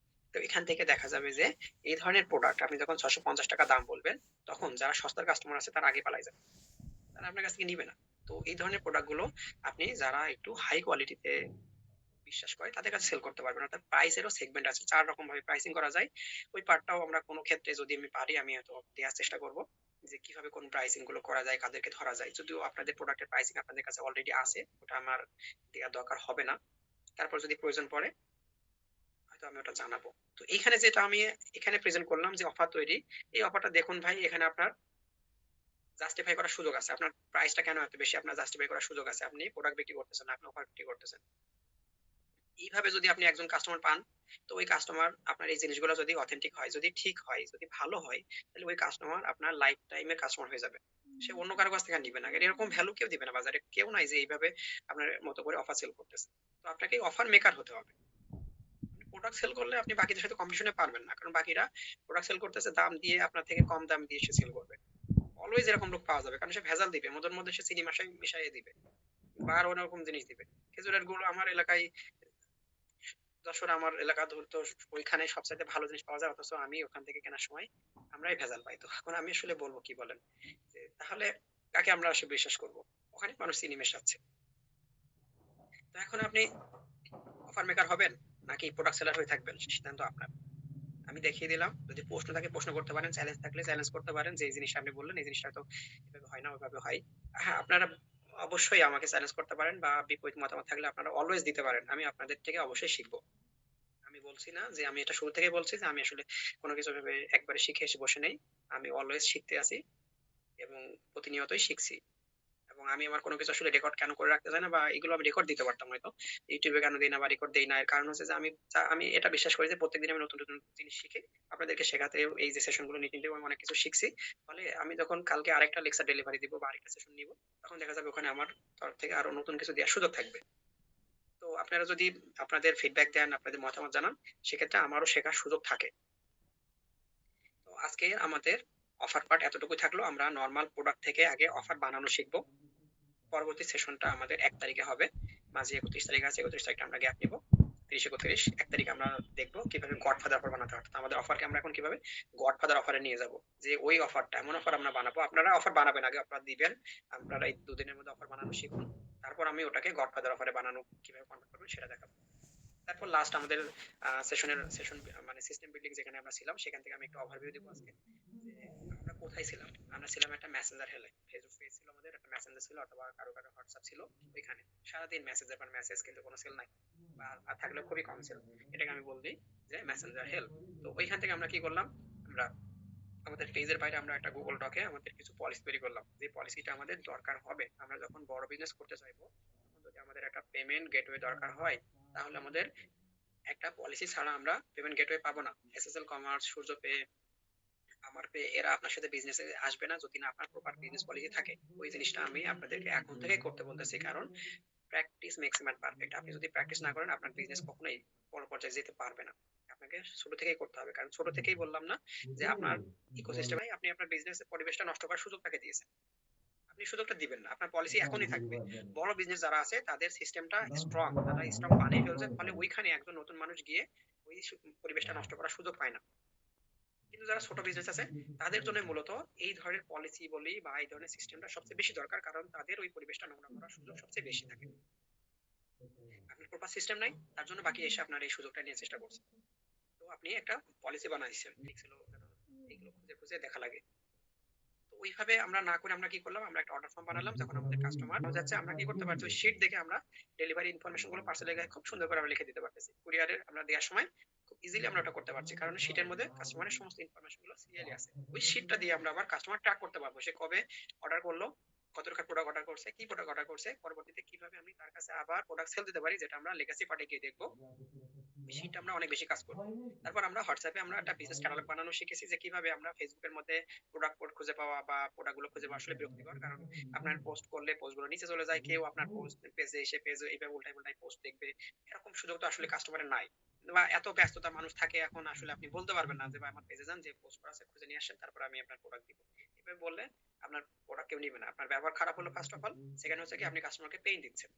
তো এখান থেকে দেখা যাবে যে এই ধরনের প্রোডাক্ট আপনি যখন 650 টাকা দাম বলবেন, তখন যারা সস্তার কাস্টমার আছে তারা আগে পালাই যাবে, তারা আপনার কাছ থেকে নিবে না। তো এই ধরনের প্রোডাক্ট গুলো আপনি যারা একটু হাই কোয়ালিটিতে বিশ্বাস করে তাদের কাছে সেল করতে পারবেন। অর্থাৎ প্রাইসেরও সেগমেন্ট আছে, 4 রকম ভাবে প্রাইসিং করা যায়। ওই পার্টটাও আমরা কোনো ক্ষেত্রে যদি আমি পারি আমি হয়তো দেওয়ার চেষ্টা করব, যে কিভাবে কোন প্রাইসিং গুলো করা যায়, কাদেরকে ধরা যায়। যদিও আপনাদের প্রোডাক্টের প্রাইসিং আপনাদের কাছে অলরেডি আছে, ওটা আমার দেওয়ার দরকার হবে না। তারপর যদি প্রয়োজন পড়ে হয়তো আমি ওটা জানাবো। তো এইখানে যেটা আমি এখানে প্রেজেন্ট করলাম যে অফার তৈরি, এই অফারটা দেখুন ভাই, এখানে আপনার জাস্টিফাই করার সুযোগ আছে। আপনার প্রাইসটা কেন এত বেশি, আপনার জাস্টিফাই করার সুযোগ আছে। আপনি প্রোডাক্ট বিক্রি করতেছেন না, আপনি অফার বিক্রি করতেছেন। এইভাবে যদি আপনি একজন কাস্টমার পান, তো ওই কাস্টমার আপনার এই জিনিসগুলো যদি অথেন্টিক হয়, যদি ঠিক হয়, যদি ভালো হয়, তাহলে ওই কাস্টমার আপনার লাইফ টাইমের কাস্টমার হয়ে যাবে। সে অন্য কারো কাছ থেকে আর নিবে না। এরকম ভ্যালু কেউ দিবে না বাজারে, কেউ নাই যে এইভাবে আপনার মতো করে অফার সেল করতেছে। তো আপনাকে অফার মেকার হতে হবে। প্রোডাক্ট সেল করলে আপনি বাকিদের সাথে কম্পিটিশনে পারবেন না, কারণ বাকিরা প্রোডাক্ট সেল করতেছে দাম দিয়ে, আপনার থেকে কম দাম দিয়ে সে সেল করবে। অলওয়েজ এরকম লোক পাওয়া যাবে, কারণ সে ভেজাল দিবে, মদের মধ্যে সে চিনি মিশাইয়ে দিবে বা আরো অন্যরকম জিনিস দিবে। খেজুরের গুড় আমার এলাকায়, যশোর আমার এলাকা ধরতো, ওইখানে সবচাইতে ভালো জিনিস পাওয়া যায়, অথচ আমি ওখান থেকে কেনার সময় আমরাই ভেজাল পাই। তো এখন আমি আসলে বলবো কি বলেন, যে তাহলে কাকে আমরা আসলে বিশ্বাস করব? ওখানে মানুষ চিনি মেশাচ্ছে। তো এখন আপনি অফার মেকার হবেন নাকি প্রোডাক্ট সেলার হয়ে থাকবেন, সিদ্ধান্ত আপনার। আমি দেখিয়ে দিলাম, যদি প্রশ্ন থাকে প্রশ্ন করতে পারেন, চ্যালেঞ্জ থাকলে চ্যালেঞ্জ করতে পারেন, যে এই জিনিসটা আপনি বললেন এই জিনিসটা তো এভাবে হয় না ওইভাবে হয়। হ্যাঁ আপনারা অবশ্যই আমাকে চ্যালেঞ্জ করতে পারেন, বা বিপরীত মতামত থাকলে আপনারা অলওয়েজ দিতে পারেন, আমি আপনাদের থেকে অবশ্যই শিখবো। আমি বলছি না যে, আমি এটা শুরু থেকেই বলছি যে আমি আসলে কোনো কিছু ভেবে একবারে শিখে এসে বসে নেই। আমি অলওয়েজ শিখতে আছি এবং প্রতিনিয়তই শিখছি। এবং আমি আমার কোনো কিছু আসলে রেকর্ড কেন করে রাখতে চাই না, বা এগুলো আমি রেকর্ড দিতে পারতাম হয়তো, ইউটিউবে কেন দিই না বা রেকর্ড দেই না, এর কারণ হচ্ছে যে আমি এটা বিশ্বাস করি যে প্রত্যেকদিন আমি নতুন নতুন জিনিস শিখি। আপনাদেরকে শেখাতে এই যে সেশন গুলো নিতে নিতে আমি অনেক কিছু শিখছি। ফলে আমি যখন কালকে আরেকটা লেকচার ডেলিভারি দিব বা আরেকটা সেশন নিব, তখন দেখা যাবে ওখানে আমার তরফ থেকে আরো নতুন কিছু দেওয়ার সুযোগ থাকবে। তো আপনারা যদি আপনাদের ফিডব্যাক দেন, আপনাদের মতামত জানান, সেক্ষেত্রে আমারও শেখার সুযোগ থাকে। তো আজকে আমাদের অফার পার্ট এতটুকুই থাকলো। আমরা নরমাল প্রোডাক্ট থেকে আগে অফার বানানো শিখবো। পরবর্তী সেশনটা আমাদের 1 তারিখে হবে। মাঝে 31 তারিখ আছে, 31 তারিখটা আমরা গ্যাপ নিব। 30, 31, 1 তারিখে আমরা দেখবো কিভাবে গডফাদার অফার বানাতে হয়। অর্থাৎ আমাদের অফারকে আমরা এখন কিভাবে গডফাদার অফারে নিয়ে যাব, যে ওই অফারটা এমন অফার আমরা বানাবো। আপনারা অফার বানাবেন, আগে অফার দিবেন, আপনারা এই 2 দিনের মধ্যে অফার বানানো শিখুন। তারপর আমি ওটাকে গডফাদার অফারে বানানো কিভাবে কনভার্ট করবেন সেটা দেখাবো। তারপর লাস্ট আমাদের সেশন মানে সিস্টেম বিল্ডিং যেখানে আমরা ছিলাম, সেখান থেকে আমি একটু ওভারভিউ দিব আজকে, যে আমরা কোথায় ছিলাম। আমরা ছিলাম একটা মেসেঞ্জার হেলে, ফেসবুক পেজ ছিল আমাদের, একটা মেসেঞ্জার ছিল, অথবা কারো কারো হোয়াটসঅ্যাপ ছিল। ওইখানে সারাদিন মেসেজের পর মেসেজ, কিন্তু কোনো সেল নাই, বা আর থাকলেও খুবই কম সেল। এটাকে আমি বলি যে মেসেঞ্জার হেল। তো ওইখান থেকে আমরা কি করলাম, আমরা আমাদের পেজের বাইরে আমরা একটা গুগল ডকে আমাদের কিছু পলিসি তৈরি করলাম, যে পলিসিটা আমাদের দরকার হবে আমরা যখন বড় বিজনেস করতে চাইবো। তখন যদি আমাদের একটা পেমেন্ট গেটওয়ে দরকার হয়, তাহলে আমাদের একটা পলিসি ছাড়া আমরা পেমেন্ট গেটওয়ে পাবো না। এসএসএল কমার্স, সূর্য পে, আমার পে, এরা আপনার সাথে বিজনেসে আসবে না যদি না আপনার প্রপার বিজনেস পলিসি থাকে। ওই জিনিসটা আমি আপনাদেরকে এখন থেকে করতে বলতেছি, কারণ প্র্যাকটিস মেক্স ম্যান পারফেক্ট। আপনি যদি প্র্যাকটিস না করেন আপনার বিজনেস কখনোই বড় পর্যায়ে যেতে পারবে না। আপনাকে ছোট থেকেই করতে হবে। কারণ ছোট থেকেই বললাম না যে আপনার ইকোসিস্টেমে আপনি আপনার বিজনেস পরিবেশটা নষ্ট করার সুযোগ তাকে দিয়েছেন। আপনি সুযোগটা দিবেন না। আপনার পলিসি এখনই থাকবে। বড় বিজনেস যারা আছে তাদের সিস্টেমটা স্ট্রং। তারা স্ট্রং বানিয়ে ফেলছে। ফলে ওইখানে একজন নতুন মানুষ গিয়ে ওই পরিবেশটা নষ্ট করার সুযোগ পায় না। কিন্তু যারা ছোট বিজনেস আছে তাদের জন্য মূলত এই ধরনের পলিসি বলি বা এই ধরনের সিস্টেমটা সবচেয়ে বেশি দরকার। কারণ তাদের ওই পরিবেশটা নোংরা করার সুযোগ সবচেয়ে বেশি থাকে। আপনার প্রপার সিস্টেম নাই, তার জন্য বাকি এসে আপনার এই সুযোগটা নিয়ে চেষ্টা করছে। তো আপনি একটা পলিসি বানাইছেন। এক্সেল এগুলো খুঁজে খুঁজে দেখা লাগে। তো ওইভাবে আমরা না করে আমরা কি করলাম, আমরা একটা অর্ডার ফর্ম বানালাম। যখন আমাদের কাস্টমার যাচ্ছে আমরা কি করতে পারছি, ওই শিট দেখে আমরা ডেলিভারি ইনফরমেশন গুলো পার্সেলের গায়ে খুব সুন্দর করে আমরা লিখে দিতে পারতেছি। কুরিয়ারের আমরা দেওয়ার সময় খুব ইজিলি আমরা ওটা করতে পারছি, কারণ শিটের মধ্যে কাস্টমারের সমস্ত ইনফরমেশন গুলো সিরিয়ালি আছে। ওই শিটটা দিয়ে আমরা আবার কাস্টমার ট্র্যাক করতে পারবো, সে কবে অর্ডার করলো, কত টাকার প্রোডাক্ট অর্ডার করছে, কি প্রোডাক্ট অর্ডার করছে, পরবর্তীতে কিভাবে আমি তার কাছে আবার প্রোডাক্ট সেল দিতে পারি, যেটা আমরা লেগাসি পার্টে গিয়ে দেখবো। শীট আমরা অনেক বেশি কাজ করব। তারপর আমরা হোয়াটসঅ্যাপে আমরা একটা বিজনেস ক্যাটালগ বানানো শিখেছি, যে কিভাবে আমরা ফেসবুকের মধ্যে প্রোডাক্ট কোড খুঁজে পাওয়া বা প্রোডাক্ট গুলো খুঁজে পাওয়া আসলে বিরক্তিকর। কারণ আপনার পোস্ট করলে পোস্ট গুলো নিচে চলে যায়, কেউ আপনার পোস্ট পেজে এসে পেজে এইভাবে উল্টাই উল্টাই পোস্ট দেখবে, এরকম সুযোগ তো আসলে কাস্টমারের নাই। বা এত ব্যস্ততা মানুষ থাকে, এখন আসলে আপনি বলতে পারবেন না যে ভাই আমার পেজে যান, যে পোস্ট করা আছে খুঁজে নিয়ে আসেন, তারপর আমি আপনার প্রোডাক্ট দিব। এভাবে বললে আপনার প্রোডাক্ট কেউ নিবে না। আপনার ব্যবহার খারাপ হলো ফার্স্ট অফ অল, সেখানে হচ্ছে কি আপনি কাস্টমারকে পেইন দিচ্ছেন।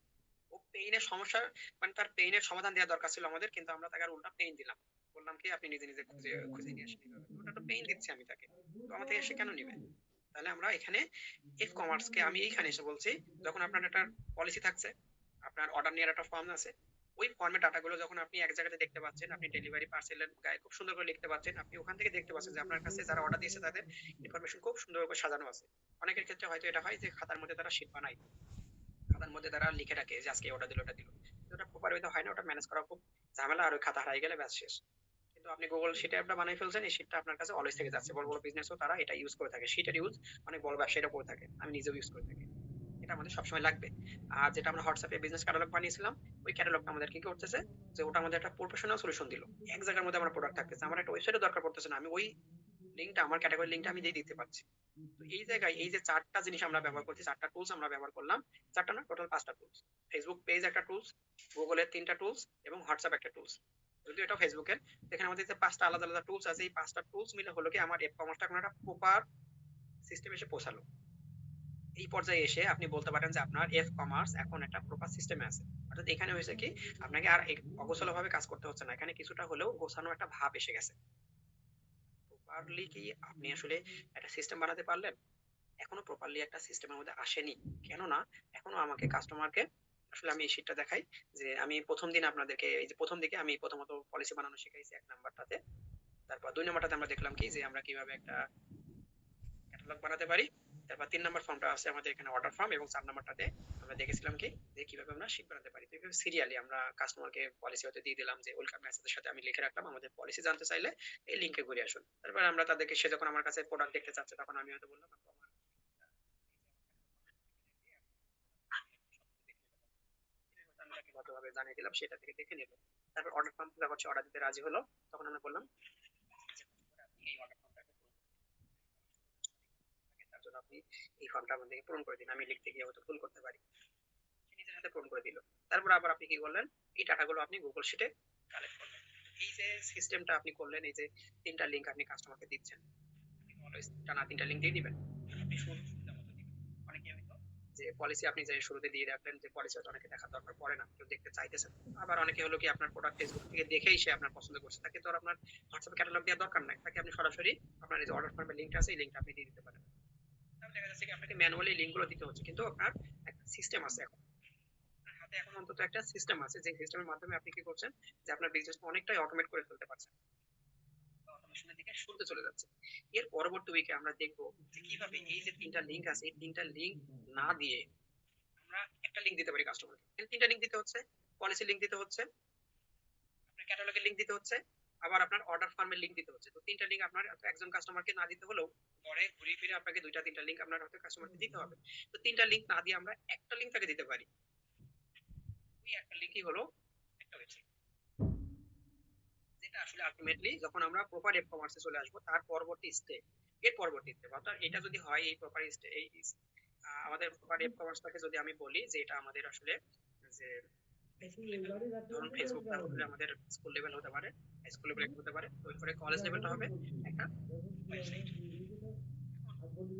ও পেইনের সমস্যা, মানে তার পেইনের সমাধান দেওয়া দরকার ছিল আমাদের, কিন্তু আমরা তাকে আর উল্টা পেইন দিলাম। বললাম কি আপনি নিজে নিজে খুঁজে খুঁজে নিয়ে আসেন। এইভাবে ওটা তো পেইন দিচ্ছি আমি তাকে, তো আমার থেকে সে কেন নিবে? তাহলে আমরা এখানে ই কমার্স কে আমি এইখানে এসে বলছি, যখন আপনার একটা পলিসি থাকছে, আপনার অর্ডার নেওয়ার একটা ফর্ম আছে, ওই ফর্মে ডাটাগুলো যখন আপনি এক জায়গাতে দেখতে পাচ্ছেন, আপনি ডেলিভারি পার্সেলের গায়ে খুব সুন্দর করে লিখতে পাচ্ছেন, আপনি ওখান থেকে দেখতে পাচ্ছেন যে আপনার কাছে যারা অর্ডার দিয়েছে তাদের ইনফরমেশন খুব সুন্দর করে সাজানো আছে। অনেকের ক্ষেত্রে হয়তো এটা হয় যে খাতার মধ্যে তারা শীট বানায়, খাতার মধ্যে তারা লিখে রাখে যে আজকে ওটা দিল ওটা দিল, কিন্তু ওটা প্রপার ওয়েতে হয় না, ওটা ম্যানেজ করা খুব ঝামেলা, আর ওই খাতা হারিয়ে গেলে ব্যাস শেষ। কিন্তু আপনি গুগল শিটে একটা বানাই ফেলছেন, এই শিটটা আপনার কাছে অলওয়েজ থেকে যাচ্ছে। বড় বড় বিজনেসও তারা এটা ইউজ করে থাকে, শিটের ইউজ অনেক বড় ব্যবসায়ীরা করে থাকে, আমি নিজেও ইউজ করে থাকি। এটা আমাদের সবসময় লাগবে। আর যেটা আমরা হোয়াটসঅ্যাপে বিজনেস ক্যাটালগ বানিয়েছিলাম, ওই ক্যাটালগটা আমাদের কি করতেছে, যে ওটা আমাদের একটা প্রফেশনাল সলিউশন দিল। এক জায়গার মধ্যে আমার প্রোডাক্ট থাকতেছে, আমার একটা ওয়েবসাইটও দরকার পড়তেছে না, আমি ওই লিঙ্কটা, আমার ক্যাটাগরি লিঙ্কটা আমি দিয়ে দিতে পারছি। তো এই জায়গায় এই যে চারটা জিনিস আমরা ব্যবহার করছি, চারটা টুলস আমরা ব্যবহার করলাম, চারটা না টোটাল পাঁচটা টুলস। ফেসবুক পেজ একটা টুলস, গুগলের তিনটা টুলস এবং হোয়াটসঅ্যাপ একটা টুলস। যদিও এটা ফেসবুকের, এখানে আমাদের যে পাঁচটা আলাদা আলাদা টুলস আছে, এই পাঁচটা টুলস মিলে হলো কি আমার এপ কমার্সটা কোনো একটা প্রপার সিস্টেম এসে পৌঁছালো। এই পর্যায়ে এসে আপনি বলতে পারেন যে আপনার এফ কমার্স এখন একটা প্রপার সিস্টেমে আছে। অর্থাৎ এখানে হয়েছে কি, আপনাকে আর অগোছালো ভাবে কাজ করতে হচ্ছে না, এখানে কিছুটা হলেও গোছানো একটা ভাব এসে গেছে। প্রপারলি কি আপনি আসলে একটা সিস্টেম বানাতে পারলেন? এখনো প্রপারলি একটা সিস্টেমের মধ্যে আসেনি। কেননা এখনো আমাকে কাস্টমারকে, আসলে আমি এই শীটটা দেখাই, যে আমি প্রথম দিন আপনাদেরকে এই যে প্রথম দিকে আমি প্রথমত পলিসি বানানো শিখাইছি এক নাম্বারটাতে। তারপর দুই নাম্বারটাতে আমরা দেখলাম কি যে আমরা কিভাবে একটা ক্যাটালগ বানাতে পারি। তারপর ৩ নাম্বার ফর্মটা আছে আমাদের এখানে অর্ডার ফর্ম, এবং ৪ নাম্বারটাতে আমরা দেখেছিলাম কি যে কিভাবে আমরা শীট বানাতে পারি। তো এইভাবে সিরিয়ালি আমরা কাস্টমারকে পলিসি হতে দিয়ে দিলাম, যে ওয়েলকাম মেসেজের সাথে আমি লিখে রাখলাম আমাদের পলিসি জানতে চাইলে এই লিংকে ঘুরে আসুন। তারপর আমরা তাদেরকে, সে যখন আমার কাছে প্রোডাক্ট দেখতে চাচ্ছে তখন আমি হয়তো বললাম আপু আমার আমি তাকে ভদ্রভাবে জানিয়ে দিলাম, সেটা থেকে দেখে নিল। তারপর অর্ডার ফর্ম যখন সে অর্ডার দিতে রাজি হলো, তখন আমরা বললাম আপনি এই অর্ডার ফর্মটা তার জন্য আপনি এই ফর্মটা আমাদের পূরণ করে দিন। আমি লিখতে গিয়ে হয়তো ভুল করতে পারি, সে নিজের হাতে পূরণ করে দিল। তারপর আবার আপনি কি করলেন, এই ডাটাগুলো আপনি গুগল শিটে কালেক্ট করলেন। এই যে সিস্টেমটা আপনি করলেন, এই যে তিনটা লিঙ্ক আপনি কাস্টমারকে দিচ্ছেন, আপনি অলওয়েজ টানা তিনটা লিঙ্ক দিয়ে দিবেন। আপনি সুবিধা মতো দিবেন। অনেকে হয়তো যে পলিসি আপনি যে শুরুতে দিয়ে রাখলেন, যে পলিসি হয়তো অনেকে দেখার দরকার পড়ে না, কেউ দেখতে চাইতেছে না। আবার অনেকে হলো কি আপনার প্রোডাক্ট ফেসবুক থেকে দেখেই সে আপনার পছন্দ করছে, তাকে তো আর আপনার হোয়াটসঅ্যাপ ক্যাটালগ দেওয়ার দরকার নাই, তাকে আপনি সরাসরি আপনার এই যে অর্ডার ফর্মের লিঙ্কটা আছে এই লিঙ্কটা আপনি দিয়ে দিতে পারেন। তাহলে দেখা যাচ্ছে কি আপনাকে ম্যানুয়ালি লিঙ্ক গুলো দিতে হচ্ছে, কিন্তু আপনার একটা সিস্টেম আছে এখন, আপনার হাতে এখন অন্তত একটা সিস্টেম আছে, যে সিস্টেমের মাধ্যমে আপনি কি করছেন, যে আপনার বিজনেস অনেকটাই অটোমেট করে ফেলতে পারছেন, অটোমেশনের দিকে শুরুতে চলে যাচ্ছে। এর পরবর্তী উইকে আমরা দেখবো যে কিভাবে এই যে তিনটা লিঙ্ক আছে, এই তিনটা লিঙ্ক না দিয়ে আমরা একটা লিঙ্ক দিতে পারি কাস্টমারকে। তিনটা লিঙ্ক দিতে হচ্ছে, পলিসি লিঙ্ক দিতে হচ্ছে, আপনার ক্যাটালগের লিঙ্ক দিতে হচ্ছে, আবার আপনার অর্ডার ফর্মের লিঙ্ক দিতে হচ্ছে। তো তিনটা লিঙ্ক আপনার একজন কাস্টমারকে না দিতে হলেও পরে ঘুরে ফিরে আপনাকে দুইটা তিনটা লিঙ্ক আপনার হয়তো কাস্টমারকে দিতে হবে। তো তিনটা লিঙ্ক না দিয়ে আমরা একটা লিঙ্ক তাকে দিতে পারি। ওই একটা লিঙ্কই হলো একটা ওয়েবসাইট, যেটা আসলে আলটিমেটলি যখন আমরা প্রপার এপ কমার্সে চলে আসবো তার পরবর্তী স্টেপ, এর পরবর্তী স্টেপ অর্থাৎ এটা যদি হয় এই প্রপার এই আমাদের প্রপার এপ কমার্সটাকে যদি আমি বলি যে এটা আমাদের আসলে যে ধরুন ফেসবুকটা হলে আমাদের স্কুল লেভেল হতে পারে, স্কুল লেভেল হতে পারে, তো এরপরে কলেজ লেভেলটা হবে একটা ওয়েবসাইট।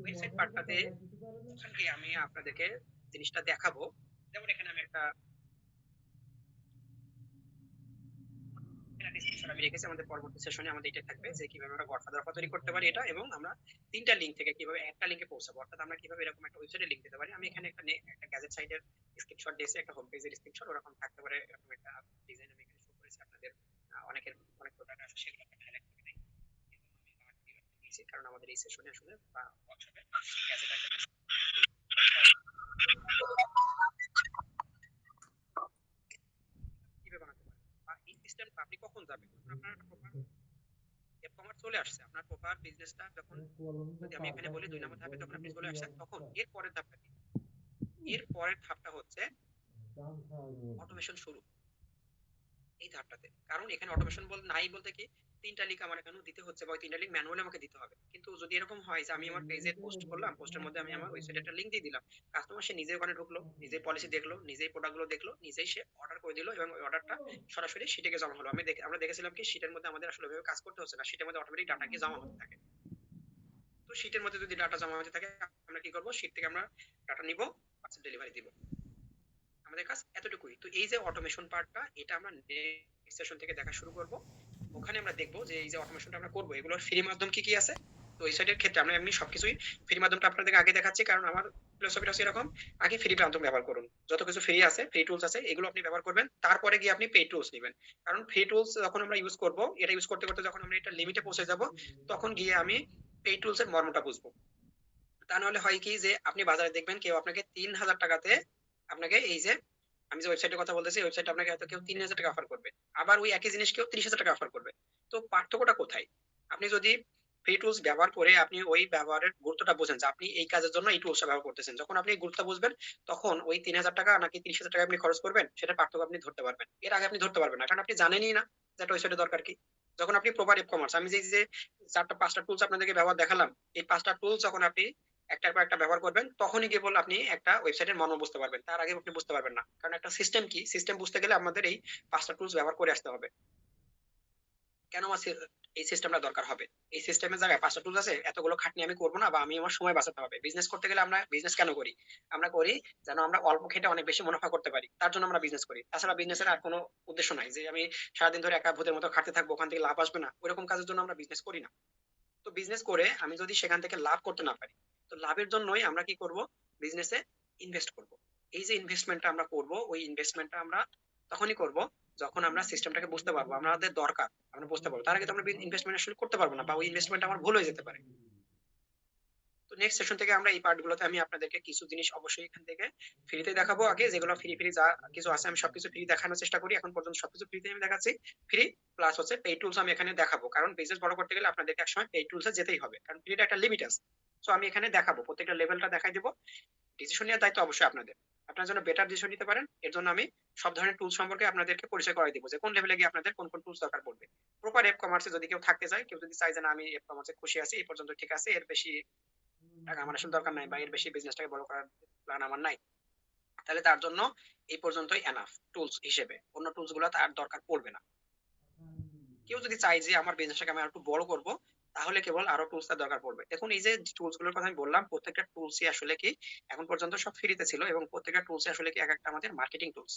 ওয়েবসাইট পার্টটাতে ওখানে গিয়ে আমি আপনাদেরকে জিনিসটা দেখাবো। যেমন এখানে আমি একটা ডিসকাশন আমি রেখেছি, আমাদের পরবর্তী সেশনে আমাদের এটা থাকবে যে কিভাবে আমরা গডফাদার অফার তৈরি করতে পারি এটা, এবং আমরা তিনটা লিংক থেকে কিভাবে একটা লিংকে পৌঁছাবো, অর্থাৎ আমরা কিভাবে এরকম একটা ওয়েবসাইটে লিংক দিতে পারি। আমি এখানে একটা গ্যাজেট সাইটের স্ক্রিনশট দিয়েছি, একটা হোম পেজের স্ক্রিনশট ওরকম থাকতে পারে, এরকম একটা ডিজাইন আমি এখানে শো করেছি আপনাদের। অনেকের অনেক প্রোডাক্ট আছে সেগুলো আমি হাইলাইট করে দিই, কিন্তু আমি দিয়েছি কারণ আমাদের এই সেশনে আসলে বা ওয়ার্কশপে গ্যাজেট আইটেম কিভাবে বানাতে পারেন বা এই সিস্টেম আপনি কখন যাবেন, আপনার প্রপার এপ কমার্স চলে আসছে, আপনার প্রপার বিজনেসটা যখন, যদি আমি এখানে বলি 2 নম্বর ধাপে যখন আপনি চলে আসছেন, তখন এর পরের ধাপটা কি? এর পরের ধাপটা হচ্ছে অটোমেশন শুরু। এই ধাপটাতে, কারণ এখানে অটোমেশন নাই বলতে কি, তিনটা লিঙ্ক আমার এখানে দিতে হচ্ছে বা ওই তিনটা লিঙ্ক ম্যানুয়ালি আমাকে দিতে হবে। কিন্তু যদি এরকম হয় যে আমি আমার পেজে পোস্ট করলাম, পোস্টের মধ্যে আমি আমার ওয়েবসাইটে একটা লিঙ্ক দিয়ে দিলাম, কাস্টমার সে নিজে ওখানে ঢুকলো, নিজেই পলিসি দেখলো, নিজেই প্রোডাক্টগুলো দেখলো, নিজেই সে অর্ডার করে দিল, এবং ওই অর্ডারটা সরাসরি শিটে জমা হলো। আমরা দেখেছিলাম কি শিটের মধ্যে আমাদের আসলে ওইভাবে কাজ করতে হচ্ছে না, শিটের মধ্যে অটোমেটিক ডাটা কি জমা হতে থাকে। তো শিটের মধ্যে যদি ডাটা জমা হতে থাকে, আমরা কি করব, শিট থেকে আমরা ডাটা নিব, পার্সেল ডেলিভারি দিব, আমাদের কাজ এতটুকুই। তো এই যে অটোমেশন পার্টটা, এটা আমরা নেক্সট সেশন থেকে দেখা শুরু করব। ওখানে আমরা দেখব যে এই যে অটোমেশনটা আমরা করব, এগুলোর ফ্রি মাধ্যম কি কি আছে। তো এই সাইটের ক্ষেত্রে আমরা এমনি সবকিছুই ফ্রি মাধ্যমটা আপনাদের আগে দেখাচ্ছি, কারণ আমার ফিলোসফিটা হচ্ছে এরকম, আগে ফ্রি মাধ্যম ব্যবহার করুন, যত কিছু ফ্রি আছে, ফ্রি টুলস আছে, এগুলো আপনি ব্যবহার করবেন, তারপরে গিয়ে আপনি পেইড টুলস নেবেন। কারণ ফ্রি টুলস যখন আমরা ইউজ করব, এটা ইউজ করতে করতে যখন আমরা এটা লিমিটে পৌঁছে যাব, তখন গিয়ে আমি পেইড টুলস এর মর্মটা বুঝবো। তা নাহলে হয় কি যে আপনি বাজারে দেখবেন কেউ আপনাকে 3,000 টাকাতে আপনাকে এই যে আমি যে ওয়েবসাইটের কথা বলতেছি, ওয়েবসাইট আপনাকে হয়তো কেউ 3,000 টাকা অফার করবে, আবার ওই একই জিনিস কেউ 30,000 টাকা অফার করবে। তো পার্থক্যটা কোথায়? আপনি যদি ফ্রি টুলস ব্যবহার করে আপনি ওই ব্যবহারের গুরুত্বটা বোঝেন যে আপনি এই কাজের জন্য এই টুলসটা ব্যবহার করতেছেন, যখন আপনি গুরুত্ব বুঝবেন, তখন ওই 3,000 টাকা নাকি 30,000 টাকা আপনি খরচ করবেন, সেটা পার্থক্য আপনি ধরতে পারবেন। এর আগে আপনি ধরতে পারবেন না, কারণ আপনি জানেনই না যে একটা ওয়েবসাইটের দরকার কি। যখন আপনি প্রপার ই কমার্স, আমি যে 4টা 5টা টুলস আপনাদেরকে ব্যবহার দেখালাম, এই 5টা টুলস যখন আপনি একটার পর একটা ব্যবহার করবেন, তখনই কেবল আপনি একটা ওয়েবসাইটের মর্ম বুঝতে পারবেন, তার আগে আপনি বুঝতে পারবেন না। কারণ একটা সিস্টেম কি, সিস্টেম বুঝতে গেলে আমাদের এই 5টা টুলস ব্যবহার করে আসতে হবে। কেন আমার এই সিস্টেমটা দরকার হবে, এই সিস্টেমের জায়গায় 5টা টুলস আছে, এতগুলো খাটনি আমি করবো না, বা আমি আমার সময় বাঁচাতে হবে। বিজনেস করতে গেলে আমরা বিজনেস কেন করি? আমরা করি যেন আমরা অল্প খেটে অনেক বেশি মুনাফা করতে পারি, তার জন্য আমরা বিজনেস করি। তাছাড়া বিজনেসের আর কোনো উদ্দেশ্য নাই যে আমি সারাদিন ধরে একা ভূতের মতো খাটতে থাকবো, ওখান থেকে লাভ আসবে না, ওইরকম কাজের জন্য আমরা বিজনেস করি না। তো বিজনেস করে আমি যদি সেখান থেকে লাভ করতে না পারি, তো লাভের জন্যই আমরা কি করব, বিজনেসে ইনভেস্ট করব। এই যে ইনভেস্টমেন্টটা আমরা করব, ওই ইনভেস্টমেন্টটা আমরা তখনই করব যখন আমরা সিস্টেমটাকে বুঝতে পারবো, আমাদের দরকার আমরা বুঝতে পারবো। তার আগে তো আমরা ইনভেস্টমেন্ট আসলে করতে পারবো না, বা ওই ইনভেস্টমেন্ট আমার ভুল হয়ে যেতে পারে। তো নেক্সট সেশন থেকে আমরা এই পার্ট গুলোতে আমি আপনাদেরকে কিছু জিনিস অবশ্যই এখান থেকে ফ্রিতে দেখাবো। আগে যেগুলো ফ্রি ফ্রি যা কিছু আছে আমি সবকিছু ফ্রি দেখানোর চেষ্টা করি, এখন পর্যন্ত সবকিছু ফ্রিতে আমি দেখাচ্ছি। ফ্রি প্লাস হচ্ছে পেইড টুলস আমি এখানে দেখাবো, কারণ বিজনেস বড় করতে গেলে আপনাদেরকে একসময় পেইড টুলসে যেতেই হবে, কারণ ফ্রিটা একটা লিমিট আছে। সো আমি এখানে দেখাবো, প্রত্যেকটা লেভেলটা দেখাই দেবো। ডিসিশন নেওয়ার দায়িত্ব অবশ্যই আপনাদের, আপনার জন্য বেটার ডিসিশন নিতে পারেন। এর জন্য আমি সব ধরনের টুলস সম্পর্কে আপনাদেরকে পরিচয় করাই দিব, যে কোন লেভেলে গিয়ে আপনাদের কোন কোন টুলস দরকার পড়বে। প্রপার এপ কমার্সে যদি কেউ থাকতে চায়, কেউ যদি চায় যে না আমি এপ কমার্সে খুশি আছি, এই পর্যন্ত ঠিক আছে, এর বেশি টাকা আমার আসলে দরকার নাই, বা এর বেশি বিজনেসটাকে বড় করার প্ল্যান আমার নাই, তাহলে তার জন্য এই পর্যন্তই এনাফ টুলস হিসেবে, অন্য টুলস গুলো তার দরকার পড়বে না। কেউ যদি চায় যে আমার বিজনেসটাকে আমি আরো একটু বড় করব, তাহলে কেবল আরো টুলস তার দরকার পড়বে। দেখুন এই যে টুলস গুলোর কথা আমি বললাম, প্রত্যেকটা টুলসই আসলে কি এখন পর্যন্ত সব ফ্রিতে ছিল, এবং প্রত্যেকটা টুলসই আসলে কি এক একটা আমাদের মার্কেটিং টুলস,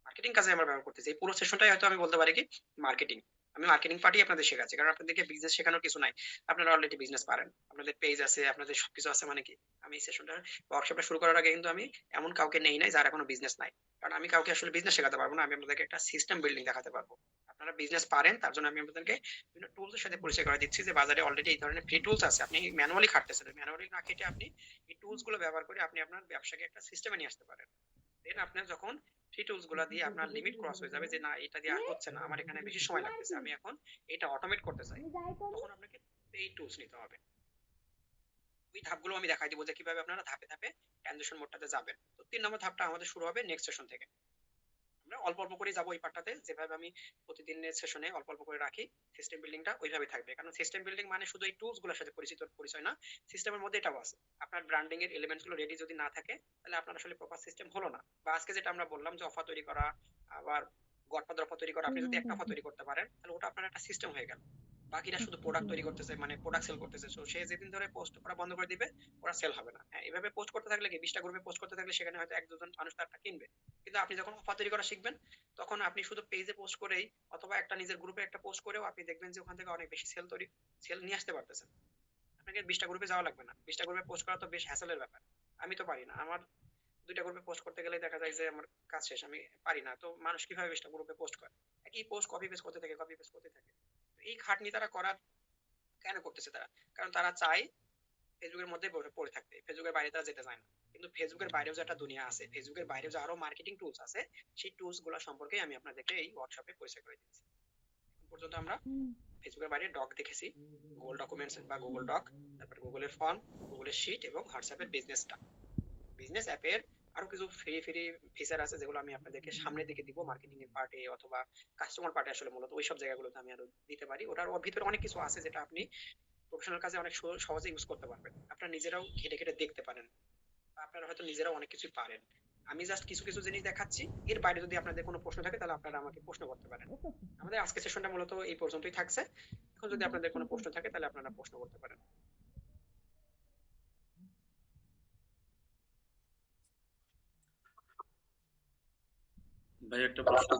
মার্কেটিং কাজে আমরা ব্যবহার করতেছি। এই পুরো সেশনটাই হয়তো আমি বলতে পারি কি মার্কেটিং, আমি মার্কেটিং পার্টি আপনাদের শেখাচ্ছি, কারণ আপনাদেরকে বিজনেস শেখানোর কিছু নাই, আপনারা অলরেডি বিজনেস পারেন, আপনাদের পেজ আছে, আপনাদের সবকিছু আছে। মানে কি, আমি এই সেশনটা ওয়ার্কশপটা শুরু করার আগে কিন্তু আমি এমন কাউকে নেই নাই যার এখনো বিজনেস নাই, কারণ আমি কাউকে আসলে বিজনেস শেখাতে পারবো না, আমি আপনাদেরকে একটা সিস্টেম বিল্ডিং দেখাতে পারবো। আপনারা বিজনেস পারেন, তার জন্য আমি আপনাদেরকে বিভিন্ন টুলস এর সাথে পরিচয় করে দিচ্ছি, যে বাজারে অলরেডি এই ধরনের ফ্রি টুলস আছে, আপনি ম্যানুয়ালি খাটতেছেন, ম্যানুয়ালি না খেটে আপনি এই টুলস গুলো ব্যবহার করে আপনি আপনার ব্যবসাকে একটা সিস্টেমে নিয়ে আসতে পারেন। দেন আপনার যখন সেই টুলস গুলা দিয়ে আপনার লিমিট ক্রস হয়ে যাবে, যে না এটা দিয়ে আর হচ্ছে না, আমার এখানে বেশি সময় লাগতেছে, আমি এখন এটা অটোমেট করতে চাই, তখন আপনাকে এই টুলস নিতে হবে। ওই ধাপগুলো আমি দেখাই দিব যে কিভাবে আপনারা ধাপে ধাপে ট্রানজিশন মোডটাতে যাবেন। তো 3 নম্বর ধাপটা আমাদের শুরু হবে নেক্সট সেশন থেকে। আমরা অল্প অল্প করে যাবো এই পার্টটাতে, যেভাবে আমি প্রতিদিনের সেশনে অল্প অল্প করে রাখি, সিস্টেম বিল্ডিংটা ওইভাবে থাকবে। কারণ সিস্টেম বিল্ডিং মানে শুধু এই টুলস গুলোর সাথে পরিচয় না, সিস্টেমের মধ্যে এটাও আছে। আপনার ব্র্যান্ডিং এর এলিমেন্টস গুলো রেডি যদি না থাকে, তাহলে আপনার আসলে প্রপার সিস্টেম হলো না। বা আজকে যেটা আমরা বললাম যে অফার তৈরি করা, আবার গডফাদার অফার তৈরি করা, আপনি যদি একটা অফার তৈরি করতে পারেন তাহলে ওটা আপনার একটা সিস্টেম হয়ে গেল। বাকিরা শুধু প্রোডাক্ট তৈরি করতেছে, মানে প্রোডাক্ট সেল করতেছে, তো সে যেদিন ধরে পোস্ট করা বন্ধ করে দিবে ওরা সেল হবে না। হ্যাঁ, এভাবে পোস্ট করতে থাকলে কি 20টা গ্রুপে পোস্ট করতে থাকলে সেখানে হয়তো 1-2 জন মানুষ তারটা কিনবে। কিন্তু আপনি যখন অফার তৈরি করা শিখবেন তখন আপনি শুধু পেজে পোস্ট করেই অথবা একটা নিজের গ্রুপে একটা পোস্ট করেও আপনি দেখবেন যে ওখান থেকে অনেক বেশি সেল নিয়ে আসতে পারতেছেন। আপনাকে 20টা গ্রুপে যাওয়া লাগবে না। 20টা গ্রুপে পোস্ট করা তো বেশ হ্যাসেলের ব্যাপার। আমি তো পারি না। আমার 2টা গ্রুপে পোস্ট করতে গেলে দেখা যায় যে আমার কাজ শেষ, আমি পারি না। তো মানুষ কিভাবে 20টা গ্রুপে পোস্ট করে? একই পোস্ট কপি পেস্ট করতে থাকে, কপি পেস্ট করতে থাকে। তো এই খাটনি তারা করার কেন করতেছে তারা? কারণ তারা চায় ফেসবুকের মধ্যে পড়ে থাকতে, ফেসবুকের বাইরে তারা যেতে চায় না। কিন্তু ফেসবুকের বাইরেও যে একটা দুনিয়া আছে, ফেসবুকের বাইরেও যে আরো মার্কেটিং টুলস আছে, সেই টুলস গুলা সম্পর্কে আমি আপনাদেরকে এই ওয়ার্কশপে পরিচয় করে দিচ্ছি। এখন পর্যন্ত আমরা ফেসবুকের বাইরে ডক দেখেছি, গুগল ডকুমেন্টস বা গুগল ডক, তারপর গুগলের ফর্ম, গুগলের শিট এবং হোয়াটসঅ্যাপের বিজনেসটা। বিজনেস অ্যাপের আরো কিছু ফ্রি ফিচার আছে যেগুলো আমি আপনাদেরকে সামনের দিকে দিব, মার্কেটিং এর পার্টে অথবা কাস্টমার পার্টে, আসলে মূলত ওই সব জায়গাগুলোতে আমি আরো দিতে পারি। ওর ভিতরে অনেক কিছু আছে যেটা আপনি প্রফেশনাল কাজে অনেক সহজে ইউজ করতে পারবেন। আপনারা নিজেরাও ঘেটে ঘেটে দেখতে পারেন, আপনারা হয়তো নিজেরাও অনেক কিছুই পারেন। আমি জাস্ট কিছু কিছু জিনিস দেখাচ্ছি, এর বাইরে যদি আপনাদের কোনো প্রশ্ন থাকে তাহলে আপনারা আমাকে প্রশ্ন করতে পারেন। আমাদের আজকের সেশনটা মূলত এই পর্যন্তই থাকছে। এখন যদি আপনাদের কোনো প্রশ্ন থাকে তাহলে আপনারা প্রশ্ন করতে পারেন।
ভাই একটা প্রশ্ন,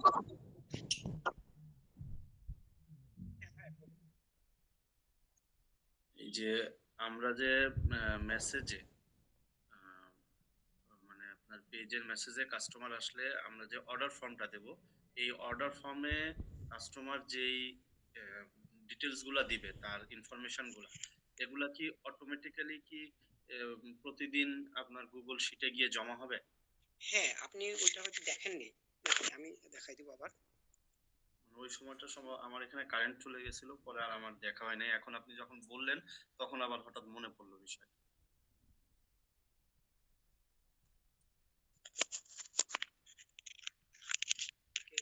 এই যে আমরা যে মেসেজে মানে আপনার পেজের মেসেজে কাস্টমার আসলে আমরা যে অর্ডার ফর্মটা দেব, এই অর্ডার ফর্মে কাস্টমার যেই ডিটেলস গুলা দিবে, তার ইনফরমেশন গুলা, এগুলা কি অটোমেটিক্যালি কি প্রতিদিন আপনার গুগল শিটে গিয়ে জমা হবে?
হ্যাঁ, আপনি ওইটা হয়তো দেখেননি নাকি, আমি দেখাই দিব আবার।
মানে ওই সময়টার সময় আমার এখানে কারেন্ট চলে গেছিল, পরে আর আমার দেখা হয় নাই। এখন আপনি যখন বললেন তখন আবার হঠাৎ মনে পড়লো বিষয়।
ওকে,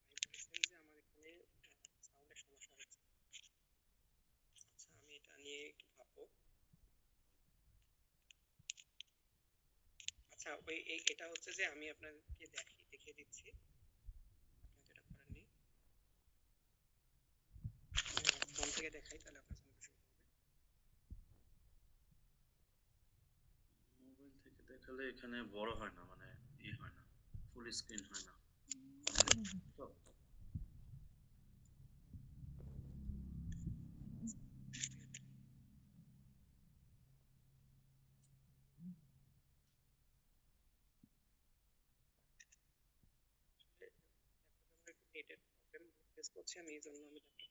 ভাই বলেছেন যে আমার এখানে সাউন্ডের সমস্যা হচ্ছে। আচ্ছা, আমি এটা নিয়ে একটু ভাববো। আচ্ছা, এটা হচ্ছে যে আমি আপনাকে দেখিয়ে দিচ্ছি। আপনি তো এটা করেননি। ফোন থেকে দেখাই তাহলে আপনার জন্য সুবিধা হবে।
মোবাইল থেকে দেখালে এখানে বড় হয় না, মানে ই হয় না, ফুল স্ক্রিন হয় না। তো
আসলে ল্যাপটপে আমার একটু নেটের প্রবলেম ফেস করছি, আমি এই জন্য আমি ল্যাপটপ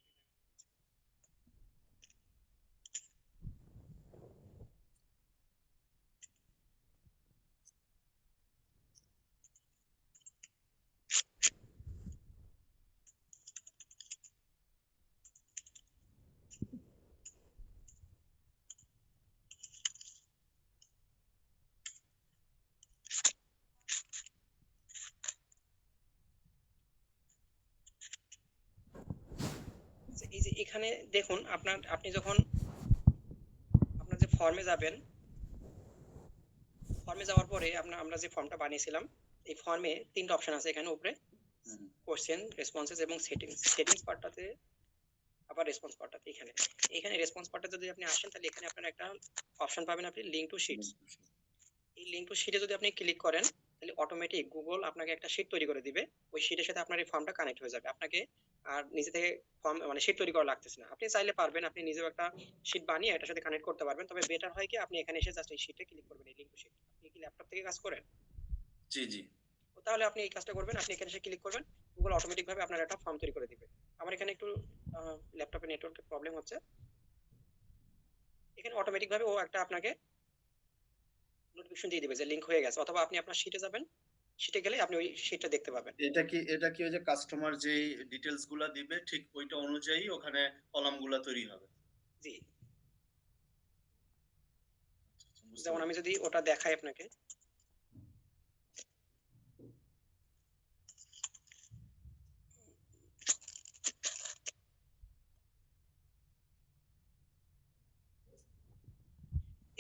এই যে এখানে দেখুন, আপনি যখন আপনার যে ফর্মে যাবেন, ফর্মে যাওয়ার পরে আমরা যে ফর্মটা বানিয়েছিলাম, এই ফর্মে 3টা অপশন আছে এখানে উপরে,
হুম,
কোশ্চেন, রেসপন্সেস এবং সেটিংস। সেটিংস পার্টটাতে আবার রেসপন্স পার্টটাতে এখানে রেসপন্স পার্টটা যদি আপনি আসেন তাহলে এখানে আপনারা একটা অপশন পাবেন, আপনি লিঙ্ক টু শিটস। এই লিঙ্ক টু শিটে যদি আপনি ক্লিক করেন তাহলে অটোমেটিক গুগল আপনাকে একটা শিট তৈরি করে দিবে। ওই শিটের সাথে আপনার এই ফর্মটা কানেক্ট হয়ে যাবে, আপনাকে আর নিজে থেকে ফর্ম মানে শিট তৈরি করা লাগতেছে না। আপনি চাইলে পারবেন, আপনি নিজেও একটা শিট বানিয়ে এটার সাথে কানেক্ট করতে পারবেন। তবে বেটার হয় কি আপনি এখানে এসে জাস্ট এই শিটে ক্লিক করবেন, এই লিঙ্ক টু শিট। আপনি কি ল্যাপটপ থেকে কাজ করেন?
জি জি।
তো তাহলে আপনি এই কাজটা করবেন, আপনি এখানে এসে ক্লিক করবেন, গুগল অটোমেটিক ভাবে আপনার একটা ফর্ম তৈরি করে দিবে। আমার এখানে একটু ল্যাপটপে নেটওয়ার্কের প্রবলেম হচ্ছে, এখানে অটোমেটিক ভাবে ও একটা আপনাকে নোটিফিকেশন দিয়ে দিবে যে লিংক হয়ে গেছে, অথবা আপনি আপনার শিটে যাবেন, শিটে গেলে আপনি ওই শিটটা দেখতে পাবেন।
এটা কি ওই যে কাস্টমার যেই ডিটেলস গুলা দিবে ঠিক ওইটা অনুযায়ী ওখানে কলাম গুলা তৈরি হবে?
জি,
আচ্ছা, আচ্ছা, বুঝতে
যেমন আমি
পারছি।
যদি ওটা দেখাই আপনাকে,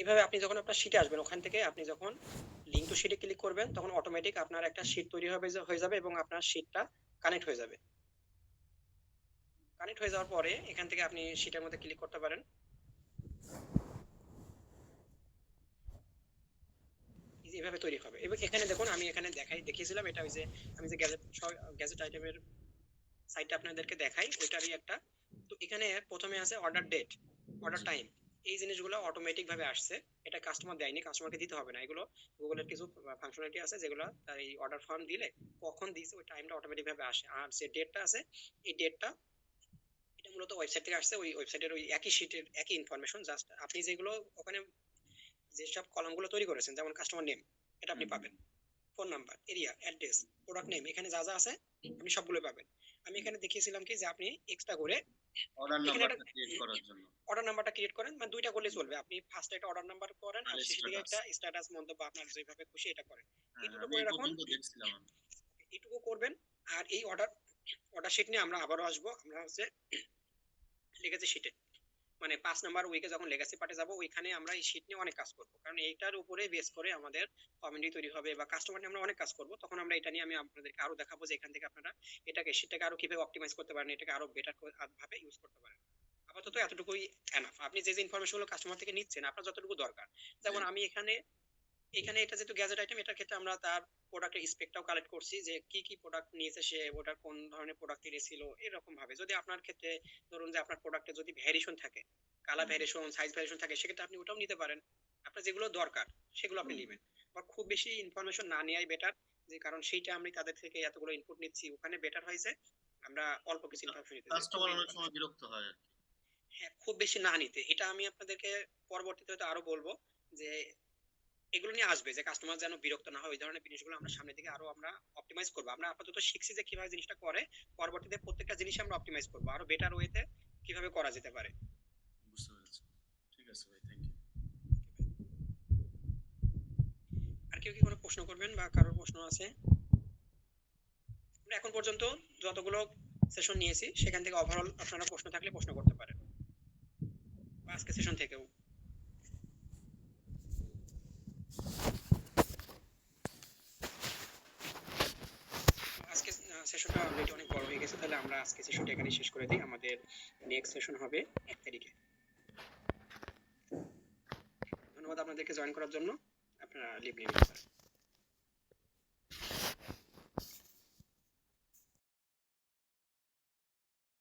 এভাবে আপনি যখন আপনার শিটে আসবেন ওখান থেকে আপনি যখন লিঙ্ক টু শিটে ক্লিক করবেন তখন অটোমেটিক আপনার একটা শিট তৈরি হয়ে যাবে এবং আপনার শিটটা কানেক্ট হয়ে যাবে। কানেক্ট হয়ে যাওয়ার পরে এখান থেকে আপনি শিটের মধ্যে ক্লিক করতে পারেন। এইভাবে তৈরি হবে। এবং এখানে দেখুন আমি এখানে দেখিয়েছিলাম, এটা ওই যে আমি যে গ্যাজেট আইটেমের সাইটটা আপনাদেরকে দেখাই ওইটারই একটা। তো এখানে প্রথমে আছে অর্ডার ডেট, অর্ডার টাইম, এই জিনিসগুলো অটোমেটিক ভাবে আসছে, এটা কাস্টমার দেয়নি, কাস্টমারকে দিতে হবে না। এগুলো গুগলের কিছু ফাংশনালিটি আছে যেগুলো তার এই অর্ডার ফর্ম দিলে কখন দিয়েছে ওই টাইমটা অটোমেটিক ভাবে আসে। আর যে ডেটটা আছে এই ডেটটা এটা মূলত ওয়েবসাইট থেকে আসছে, ওই ওয়েবসাইটের ওই একই শিটের একই ইনফরমেশন, জাস্ট আপনি যেগুলো ওখানে যেসব কলামগুলো তৈরি করেছেন যেমন কাস্টমার নেম এটা আপনি পাবেন, phone number, area, address, product name, এখানে যা যা আছে আপনি সবগুলো পাবেন। আমি এখানে দেখিয়েছিলাম কি যে আপনি এক্সট্রা করে
অর্ডার
এখানে একটা
নাম্বারটা ক্রিয়েট করার জন্য।
অর্ডার নাম্বারটা ক্রিয়েট করেন, মানে দুইটা করলে চলবে। আপনি ফার্স্টে একটা অর্ডার নাম্বার করেন আর
তাহলে
শেষের দিকে
স্ট্যাটাস।
একটা স্ট্যাটাস মন্তব্য আপনার যেভাবে খুশি এটা করেন।
হ্যাঁ,
এইটুকু
আমি
করে
এই
রাখুন,
পর্যন্ত দেখছিলাম আমি।
এইটুকু করবেন। আর এই অর্ডার অর্ডার শিট নিয়ে আমরা আবারও আসবো। আমরা হচ্ছে লেগেছে শিটে, মানে 5 নাম্বার উইকে যখন লেগাসি পার্টে যাব ওইখানে আমরা এই শিট নিয়ে অনেক কাজ করব, কারণ এইটার উপরে বেস করে আমাদের কমিউনিটি তৈরি হবে বা কাস্টমার নিয়ে আমরা অনেক কাজ করব। তখন আমরা এটা নিয়ে আমি আপনাদেরকে আরো দেখাবো যে এখান থেকে আপনারা এটাকে শিটটাকে আরো কিভাবে অপটিমাইজ করতে পারেন, এটাকে আরো বেটার ভাবে ইউজ করতে পারেন। আপাতত এতটুকুই এনাফ। আপনি যে যে ইনফরমেশন গুলো কাস্টমার থেকে নিচ্ছেন আপনার যতটুকু দরকার, যেমন আমি এখানে এখানে এটা যেহেতু গ্যাজেট আইটেম, এটার ক্ষেত্রে আমরা তার প্রোডাক্টের স্পেকটাও কালেক্ট করছি যে কি কি প্রোডাক্ট নিয়েছে সে, ওটার কোন ধরনের প্রোডাক্ট ছিল, এরকম ভাবে। যদি আপনার ক্ষেত্রে ধরুন যে আপনার প্রোডাক্টে যদি ভ্যারিয়েশন থাকে, কালার ভ্যারিয়েশন, সাইজ ভ্যারিয়েশন থাকে, সেক্ষেত্রে আপনি ওটাও নিতে পারেন। আপনার যেগুলো দরকার সেগুলো আপনি নেবেন। বা খুব বেশি ইনফরমেশন না নেওয়াই বেটার, যে কারণ সেইটা আমি তাদের থেকে এতগুলো ইনপুট নিচ্ছি, ওখানে বেটার হয়েছে আমরা অল্প কিছু ইনফরমেশন নিতে চাই।
কাস্টমার অনেক সময় বিরক্ত হয় আর কি।
হ্যাঁ, খুব বেশি না নিতে। এটা আমি আপনাদেরকে পরবর্তীতে হয়তো আরো বলবো যে এগুলো নিয়ে আসবে, যে কাস্টমার যেন বিরক্ত না হয়। ওই ধরনের জিনিসগুলো আমরা সামনের দিকে আরো আমরা অপটিমাইজ করবো। আমরা আপাতত শিখছি যে কিভাবে জিনিসটা করে, পরবর্তীতে প্রত্যেকটা জিনিস আমরা অপটিমাইজ করবো আরো বেটার ওয়েতে কিভাবে করা যেতে পারে।
বুঝতে পেরেছি। ঠিক আছে ভাই, থ্যাংক ইউ।
আর কেউ কি কোনো প্রশ্ন করবেন বা কারোর প্রশ্ন আছে? আমরা এখন পর্যন্ত যতগুলো সেশন নিয়েছি সেখান থেকে ওভারঅল আপনারা প্রশ্ন থাকলে প্রশ্ন করতে পারেন, বা আজকে সেশন থেকেও। আজকে সেশনটা অলরেডি অনেক বড় হয়ে গেছে, তাহলে আমরা আজকে সেশনটা এখানেই শেষ করে দিই। আমাদের নেক্সট সেশন হবে 1 তারিখে। ধন্যবাদ আপনাদেরকে জয়েন করার জন্য। আপনারা লিভ নিয়ে নিতে পারেন।